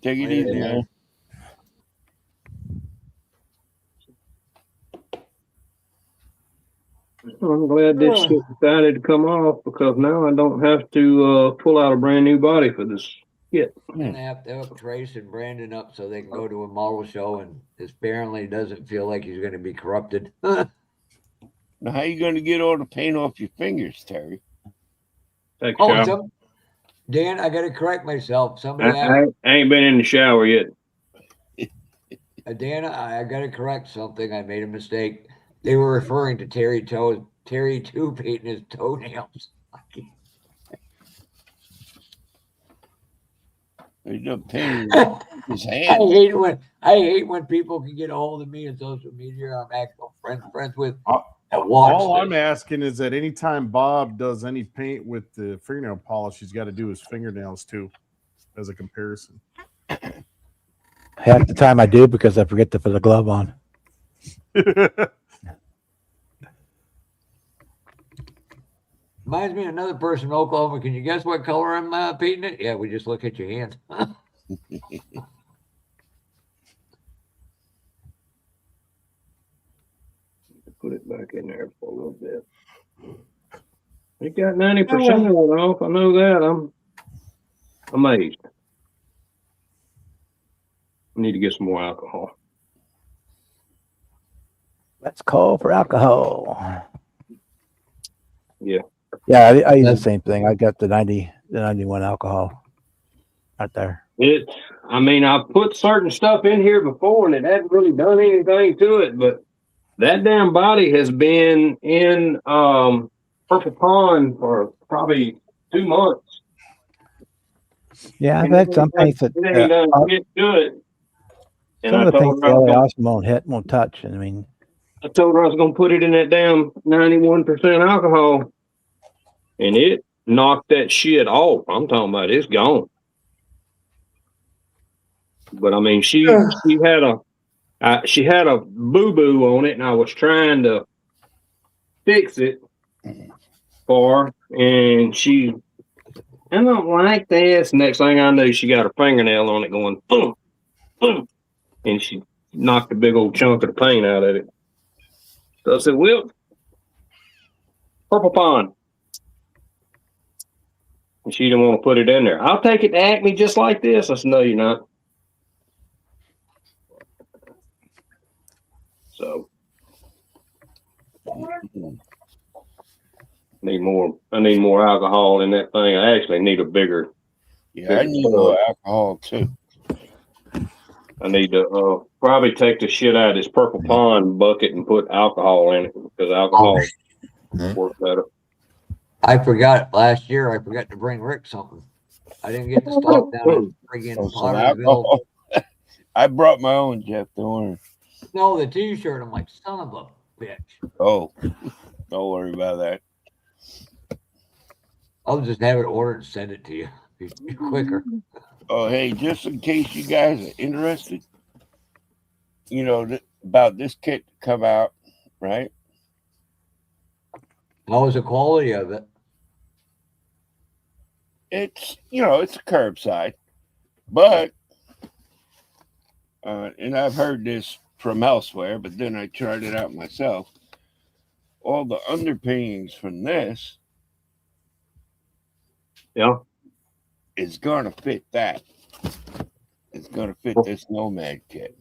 Take it Later, easy, man. I'm glad this shit decided to come off because now I don't have to pull out a brand new body for this shit. I'm gonna have to hook Trace and Brandon up so they can go to a model show, and apparently doesn't feel like he's gonna be corrupted. Now, how you going to get all the paint off your fingers, Terry? Take Dan, I gotta correct myself. Somebody I ain't been in the shower yet. Dan, I gotta correct something. I made a mistake. They were referring to Terry 2 painting his toenails. He's not painting his hand. I hate when people can get a hold of me in social media. I'm actual friends with. All I'm asking is that anytime Bob does any paint with the fingernail polish, he's got to do his fingernails too, as a comparison. Half the time I do because I forget to put the glove on. Reminds me of another person in Oklahoma. Can you guess what color I'm painting it? Yeah, we just look at your hand. Put it back in there for a little bit. It got 90% of it off. I know that. I'm amazed. I need to get some more alcohol. Let's call for alcohol. Yeah. Yeah, I use the same thing. I got the 91 alcohol right there. I mean, I've put certain stuff in here before and it hadn't really done anything to it, but that damn body has been in Purple Pond for probably 2 months. Yeah, I've And had some paints that it ain't done shit to it. And some I of the paints told her the LA Awesome won't touch. I mean, I told her I was gonna put it in that damn 91% alcohol, and it knocked that shit off. I'm talking about it's gone. But I mean, she had a boo boo on it, and I was trying to fix it for her, and I don't like this. Next thing I knew, she got her fingernail on it going boom, boom, and she knocked a big old chunk of the paint out of it. So I said, "Well, Purple Pond." And she didn't want to put it in there. I'll take it to Acme just like this. I said, "No, you're not." So I need more alcohol in that thing. I actually need a bigger. Yeah, I need more alcohol too. I need to probably take the shit out of this Purple Pond bucket and put alcohol in it because alcohol works better. I forgot last year. I forgot to bring Rick something. I didn't get to stop down at friggin' Pottersville. I brought my own, Jeff. Don't worry. No, the T-shirt. I'm like, son of a bitch. Oh, don't worry about that. I'll just have it ordered and send it to you. Be quicker. Oh, hey, just in case you guys are interested, you know, about this kit to come out, right? How was the quality of it? It's, you know, it's a curbside, but, and I've heard this from elsewhere, but then I tried it out myself. All the underpinnings from this, is going to fit that. It's going to fit this Nomad kit.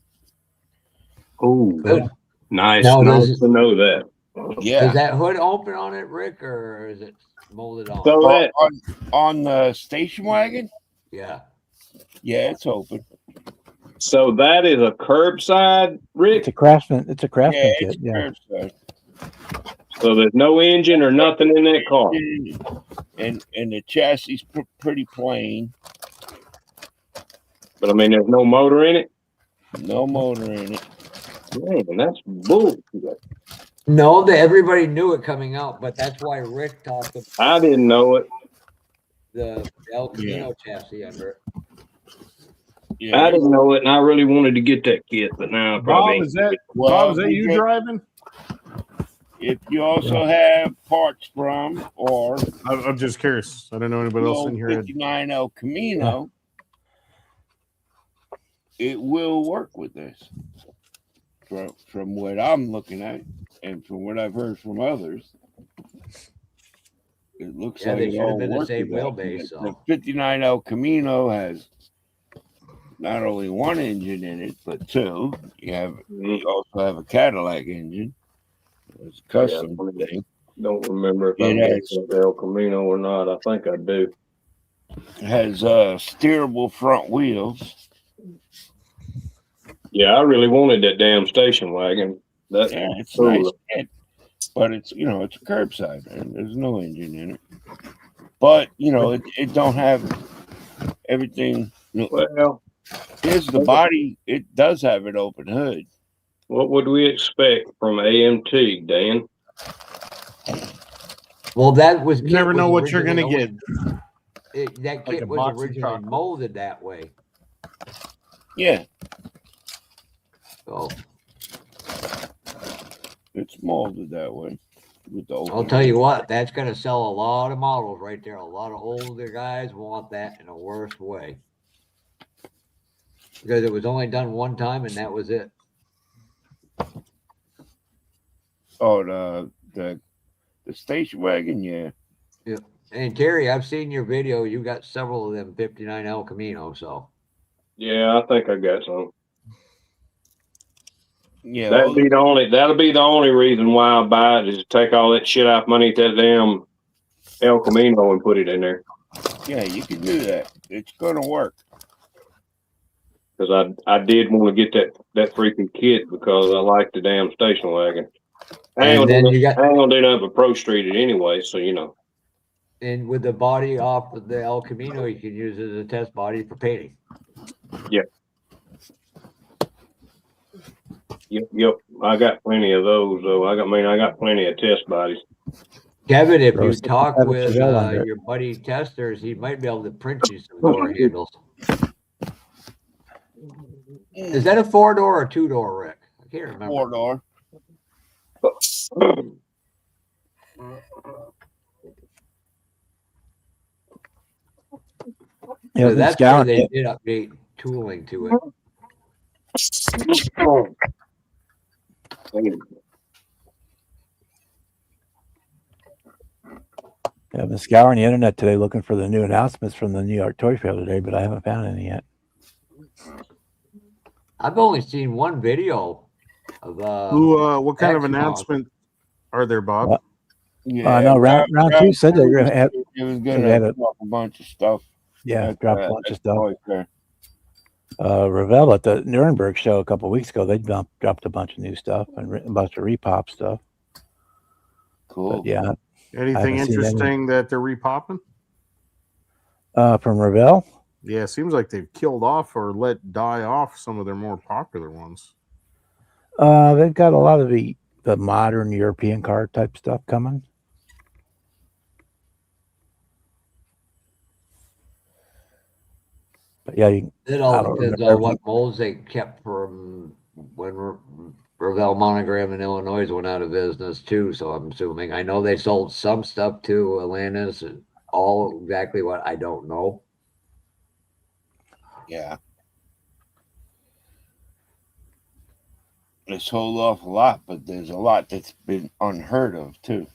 Oh, nice. Now, Nice to know that. Yeah. Is that hood open on it, Rick, or is it molded on? So that on the station wagon? Yeah. Yeah, it's open. So that is a curbside, Rick? It's a Craftsman Yeah, kit. it's Yeah. curbside. So there's no engine or nothing in that car. And the chassis is pretty plain. But I mean, there's no motor in it? No motor in it. Man, that's bullshit. No, that everybody knew it coming out, but that's why Rick talked about I didn't know it. the El Camino chassis under it. Yeah. I didn't know it, and I really wanted to get that kit, but now I probably Bob, is that you driving? If you also have parts from, or I'm just curious. I don't know anybody else in here. 59 El Camino, it will work with this. From what I'm looking at, and from what I've heard from others, it looks like they it should have all been the works same with that. wheelbase. The So. 59 El Camino has not only one engine in it, but two. You also have a Cadillac engine. It's a custom thing. Don't remember if It I has- got the El Camino or not. I think I do. It has steerable front wheels. Yeah, I really wanted that damn station wagon. That's Yeah, it's cool. nice kit, but it's it's a curbside and there's no engine in it. But it don't have everything. Well, here's the body. It does have an open hood. What would we expect from AMT, Dan? Well, that was. You never know what you're going to get. That Like kit a was box of originally chocolate. molded that way. Yeah, So it's molded that way. With the I'll tell you what, that's going to sell a lot of models right there. A lot of older guys want that in a worse way because it was only done one time and that was it. Oh, the The station wagon, yeah. Yeah. And Terry, I've seen your video. You got several of them 59 El Camino. So Yeah, I think I got some. Yeah, That'll be the only reason why I buy it is to take all that shit off money that damn El Camino and put it in there. Yeah, you can do that. It's gonna work. Because I did want to get that freaking kit because I like the damn station wagon. I ain't gonna do nothing but Pro Street it anyway, so you know. And with the body off of the El Camino, you can use it as a test body for painting. Yeah. Yep. I got plenty of those though. I got plenty of test bodies. Kevin, if you talk with your buddy testers, he might be able to print you some door handles. Is that a 4-door or 2-door, Rick? I can't remember. 4-door. Yeah, so that's where they did update tooling to it. Yeah, I've been scouring the internet today looking for the new announcements from the New York Toy Fair today, but I haven't found any yet. I've only seen one video of what kind of announcement are there, Bob? No, round two said they were going to have. It was going to drop a bunch of stuff. Yeah, drop a bunch of stuff. Revell at the Nuremberg show a couple of weeks ago, they dropped a bunch of new stuff and a bunch of repop stuff. Cool. But yeah. Anything interesting that they're repopping? From Revell? Yeah, it seems like they've killed off or let die off some of their more popular ones. They've got a lot of the modern European car type stuff coming. But yeah, it all depends on what molds they kept from when Revell Monogram in Illinois went out of business too. So I'm assuming, I know they sold some stuff to Atlantis, all exactly what I don't know. Yeah. They sold off a lot, but there's a lot that's been unheard of too.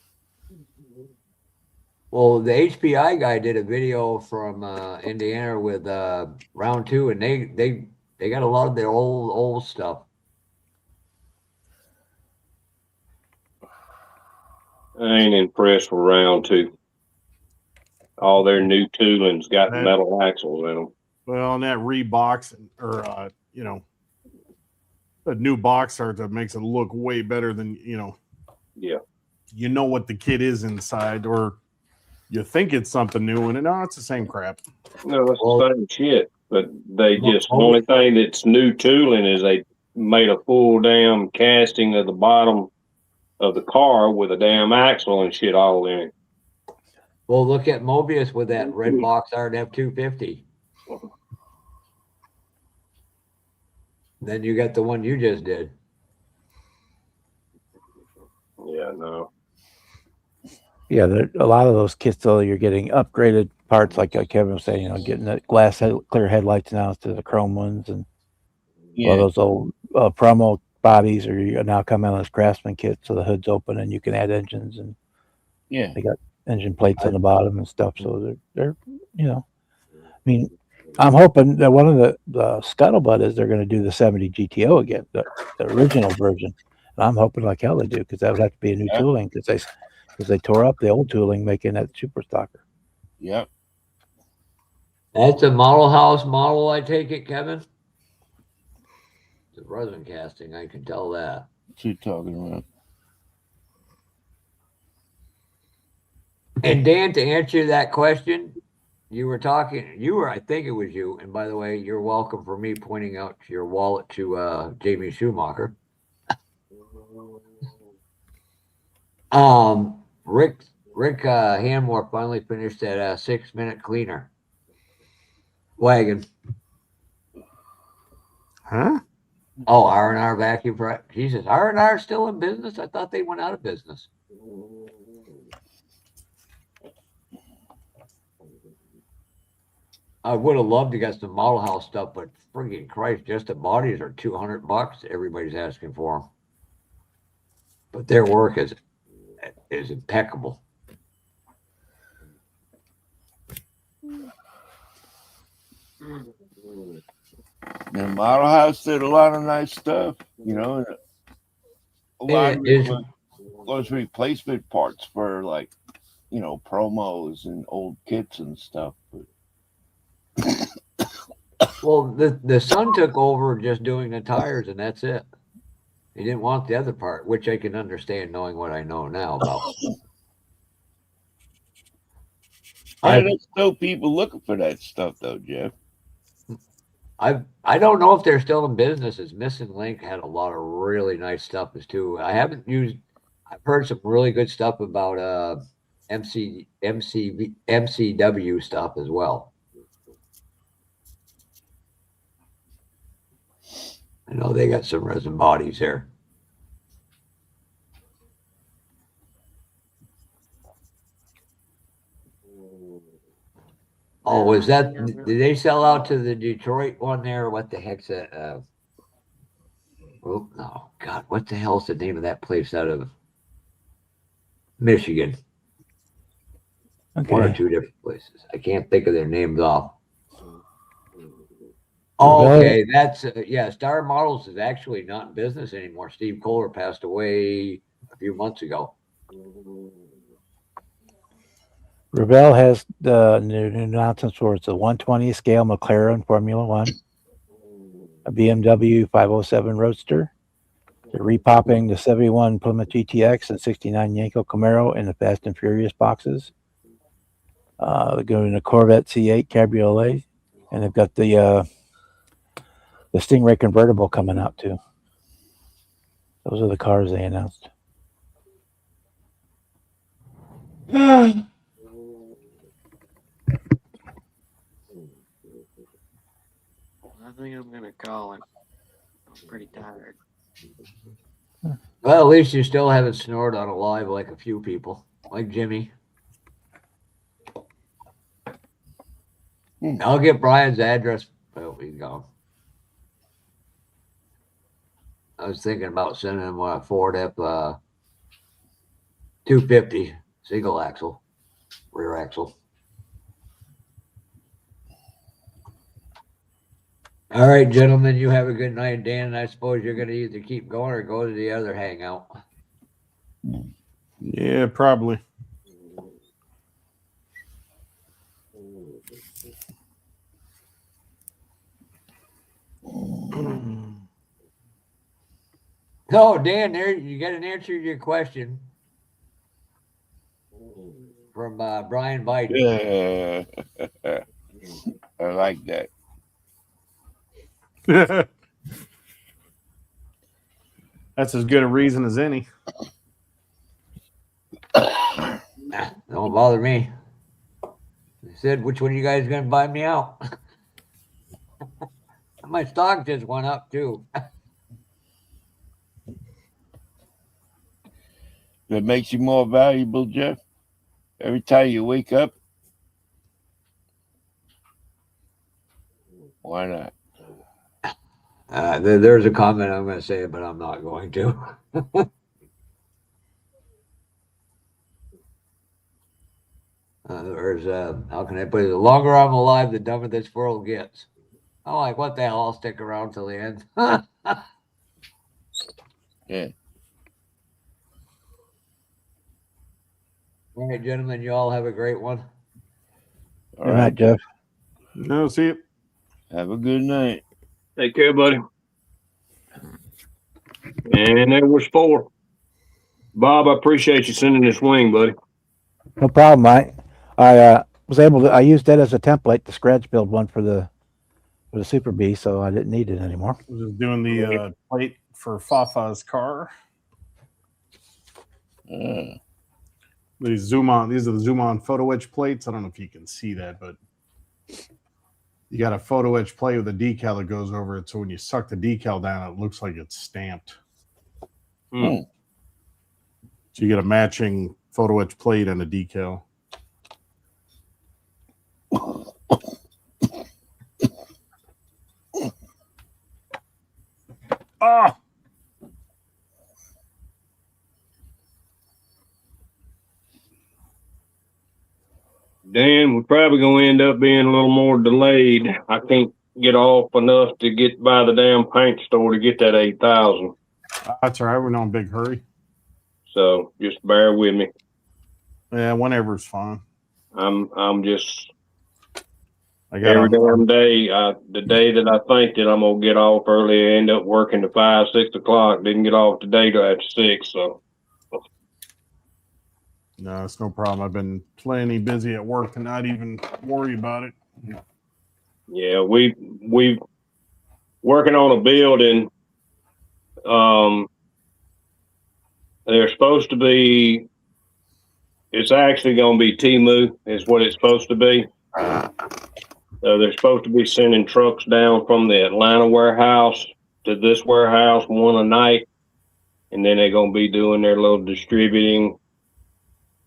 Well, the HPI guy did a video from Indiana with round 2, and they got a lot of their old stuff. I ain't impressed with round 2. All their new tooling's got metal axles in them. Well, and that rebox or a new box art that makes it look way better than Yeah. You know what the kit is inside, or you think it's something new, and no, it's the same crap. No, it's the same shit. But they the only thing that's new tooling is they made a full damn casting of the bottom of the car with a damn axle and shit all in it. Well, look at Mobius with that red box art F-250. Then you got the one you just did. Yeah, no. Yeah, a lot of those kits, though, you're getting upgraded parts, like Kevin was saying, getting the clear headlights now instead of the chrome ones, and all those old promo bodies are now coming out as Craftsman kits, so the hood's open and you can add engines, and they got engine plates on the bottom and stuff. So they're I mean, I'm hoping that one of the scuttlebutt is they're going to do the 70 GTO again, the original version. And I'm hoping like hell they do, because that would have to be a new tooling, because they tore up the old tooling making that super stocker. Yep. That's a model house model, I take it, Kevin? It's a resin casting, I can tell that. What you talking about? And Dan, to answer that question, I think it was you. And by the way, you're welcome for me pointing out your wallet to Jamie Schumacher. Rick Hanmore finally finished that 6-minute cleaner wagon. Huh? Oh, R&R vacuum. Jesus, R&R still in business? I thought they went out of business. I would have loved to get some model house stuff, but friggin' Christ, just the bodies are $200. Everybody's asking for them. But their work is is impeccable. The Model House did a lot of nice stuff, you know. And a lot of it was replacement parts for, like, you know, promos and old kits and stuff. But well, the son took over just doing the tires, and that's it. He didn't want the other part, which I can understand knowing what I know now about. there's still people looking for that stuff, though, Jeff. I don't know if they're still in business. As Missing Link had a lot of really nice stuff as too. I've heard some really good stuff about MCW stuff as well. I know they got some resin bodies here. Oh, was that? Did they sell out to the Detroit one there? Or what the heck's that? Oh no, God! What the hell's the name of that place out of Michigan? Okay. One or two different places. I can't think of their names off. Oh, okay, that's Star Models is actually not in business anymore. Steve Kohler passed away a few months ago. Revell has the new announcements for it's a 120 scale McLaren Formula One, a BMW 507 Roadster. They're repopping the 71 Plymouth GTX and 69 Yanko Camaro in the Fast and Furious boxes. They're going to Corvette C8 Cabriolet, and they've got the Stingray convertible coming out too. Those are the cars they announced. I think I'm gonna call him. I'm pretty tired. Well, at least you still haven't snored on a live like a few people, like Jimmy. I'll get Brian's address. Oh, he's gone. I was thinking about sending him a Ford F 250 single axle, rear axle. All right, gentlemen, you have a good night. Dan, and I suppose you're going to either keep going or go to the other hangout. Yeah, probably. No, Dan, there you got an answer to your question from Brian Biden. Yeah. I like that. That's as good a reason as any. Don't bother me. They said, which one of you guys going to buy me out? My stock just went up too. That makes you more valuable, Jeff. Every time you wake up, why not? There's a comment I'm going to say, but I'm not going to. How can I put it? The longer I'm alive, the dumber this world gets. I'm like, what the hell? I'll stick around till the end. Yeah. All right, gentlemen, you all have a great one. All Good right, night, Jeff. No, see you. Have a good night. Take care, buddy. And there was 4. Bob, I appreciate you sending this wing, buddy. No problem, Mike. I was able to. I used that as a template to scratch build one for the Super Bee, so I didn't need it anymore. Just doing the plate for Fafa's car. These are the zoom on photo etch plates. I don't know if you can see that, but you got a photo etch plate with a decal that goes over it. So when you suck the decal down, it looks like it's stamped. So you get a matching photo etch plate and a decal. Ah! Dan, we're probably gonna end up being a little more delayed. I can't get off enough to get by the damn paint store to get that 8,000. That's all right. We're not in a big hurry. So just bear with me. Yeah, whenever's fine. I'm just I got every damn day. The day that I think that I'm gonna get off early, I end up working to 5, 6 o'clock. Didn't get off today till after 6. So no, it's no problem. I've been plenty busy at work to not even worry about it. yeah, we working on a building. They're supposed to be. It's actually going to be Timu is what it's supposed to be. They're supposed to be sending trucks down from the Atlanta warehouse to this warehouse one a night, and then they're going to be doing their little distributing.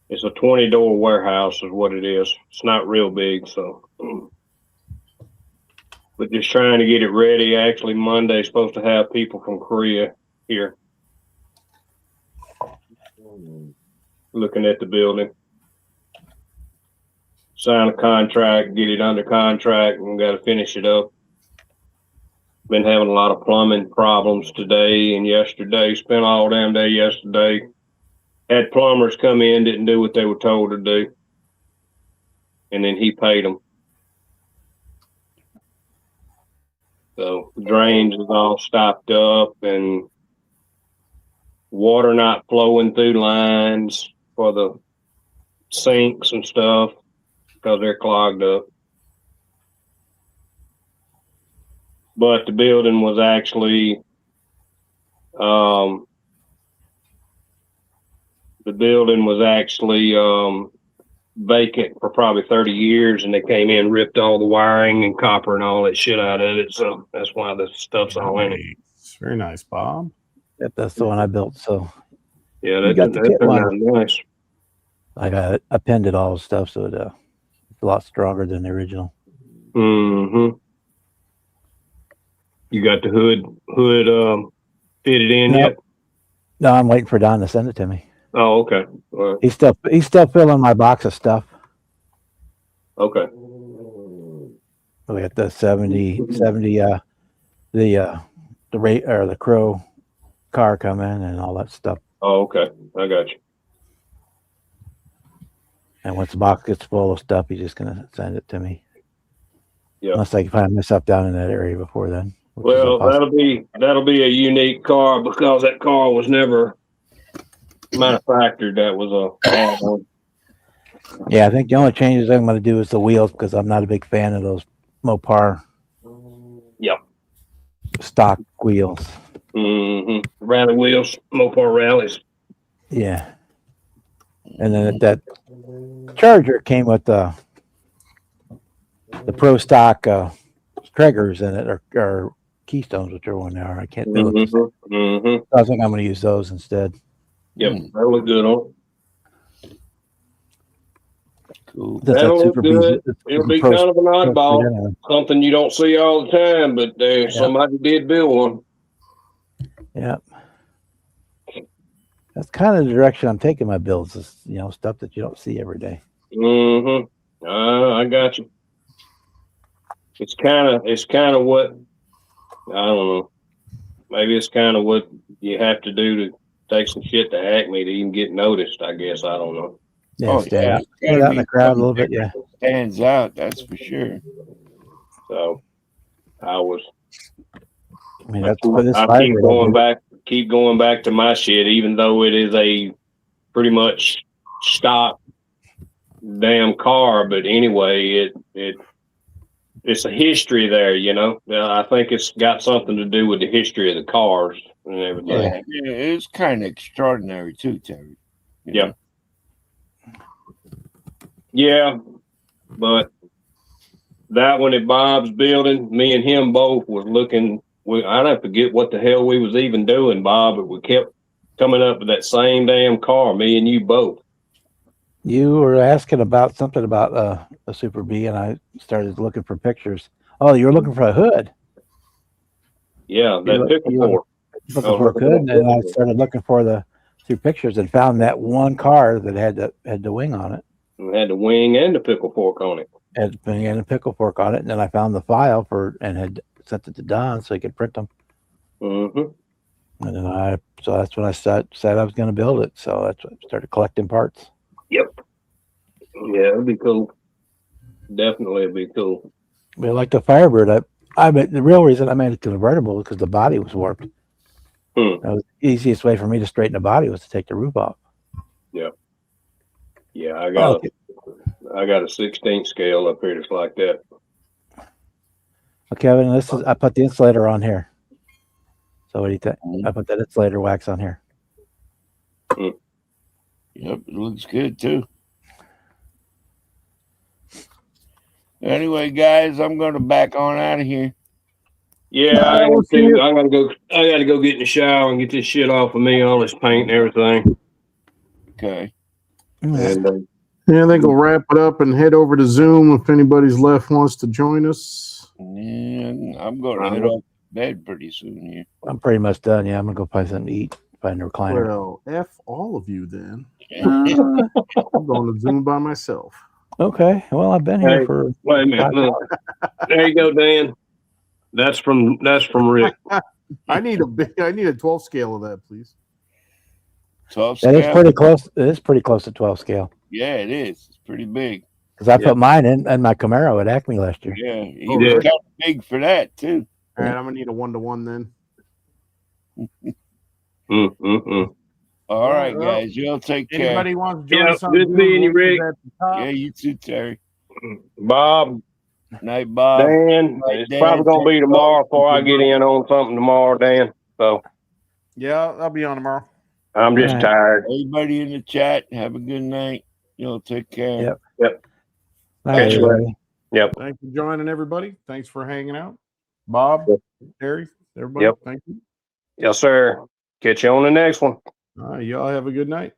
It's a 20-door warehouse is what it is. It's not real big, so. But just trying to get it ready. Actually, Monday's supposed to have people from Korea here looking at the building. Sign a contract, get it under contract, and we got to finish it up. Been having a lot of plumbing problems today and yesterday. Spent all damn day yesterday. Had plumbers come in, didn't do what they were told to do. And then he paid them. So drains is all stopped up and water not flowing through lines for the sinks and stuff because they're clogged up. But the building was actually vacant for probably 30 years, and they came in, ripped all the wiring and copper and all that shit out of it. So that's why the stuff's all in it. Very nice, Bob. Yep, that's the one I built. So yeah, you got the kit one. Nice. I appended all the stuff, so it's a lot stronger than the original. Mm-hmm. You got the hood fitted in yet? No, I'm waiting for Don to send it to me. Oh, okay. All right. He's still filling my box of stuff. Okay. We got the 70 the rate or the Crow car coming and all that stuff. Oh, okay. I got you. And once the box gets full of stuff, he's just gonna send it to me. Yeah. Unless I can find myself down in that area before then. Well, that'll be a unique car because that car was never manufactured. That was a bad one. Yeah, I think the only changes I'm going to do is the wheels because I'm not a big fan of those Mopar. Yep. Stock wheels. Mm-hmm. Rally wheels, Mopar rallies. Yeah. And then that Charger came with the Pro Stock triggers in it or Keystones, whichever one they are. I can't do it. Mm-hmm. I think I'm going to use those instead. Yep, that'll look good on. Cool. That'll look good. It'll be kind of an oddball, something you don't see all the time, but somebody did build one. Yeah. That's kind of the direction I'm taking my builds, is stuff that you don't see every day. Mm-hmm. I got you. It's kind of what, I don't know. Maybe it's kind of what you have to do to take some shit to Acme to even get noticed, I guess. I don't know. Yeah, stand out in the crowd a little bit, yeah. Stands out, that's for sure. So I mean, that's what this I keep going back to my shit, even though it is a pretty much stock damn car. But anyway, it's a history there, I think it's got something to do with the history of the cars and everything. Yeah, it's kind of extraordinary too, Terry. Yeah. Yeah, but that one at Bob's building, me and him both was looking. I don't forget what the hell we was even doing, Bob, but we kept coming up with that same damn car, me and you both. You were asking about something about a Super B, and I started looking for pictures. Oh, you were looking for a hood. Yeah, that picture for. Looking for a hood, and I started looking through pictures and found that one car that had the wing on it. It had the wing and the pickle fork on it. Had a pickle fork on it, and then I found the file and had sent it to Don so he could print them. Mm-hmm. And then so that's when I said I was going to build it. So that's when I started collecting parts. Yep. Yeah, it'd be cool. Definitely, it'd be cool. But like the Firebird, I mean, the real reason I made it convertible was because the body was warped. That was the easiest way for me to straighten the body was to take the roof off. Yeah. Yeah, I got a 16 scale up here that's like that. Okay, Kevin, I put the insulator on here. So what do you think? I put that insulator wax on here. Yep, it looks good too. Anyway, guys, I'm going to back on out of here. Yeah, I gotta go get in the shower and get this shit off of me, all this paint and everything. Okay. And I think we'll wrap it up and head over to Zoom if anybody's left wants to join us. Yeah, I'm going to head off to bed pretty soon here. I'm pretty much done. Yeah, I'm gonna go find something to eat. Find a recliner. Well, F all of you then. I'm going to Zoom by myself. Okay. Well, I've been here for. Wait a minute. Look. There you go, Dan. That's from Rick. I need a 12 scale of that, please. 12 scale. That is pretty close. It is pretty close to 12 scale. Yeah, it is. It's pretty big. Because I put mine in my Camaro at Acme last year. Yeah, he was kind of big for that too. All right, I'm gonna need a 1-to-1 then. All right, guys. Y'all take care. Anybody wants to join us on good seeing you, Rick. Yeah, you too, Terry. Bob. Night, Bob. Dan. Night, It's probably gonna be tomorrow before I get in on something tomorrow, Dan. So yeah, I'll be on tomorrow. I'm just tired. Everybody in the chat, have a good night. Y'all take care. Yep. Thanks, Yep. Thanks for joining, everybody. Thanks for hanging out. Bob, Terry, everybody. Yep. Thank you. Yes, sir. Catch you on the next one. All right, y'all have a good night.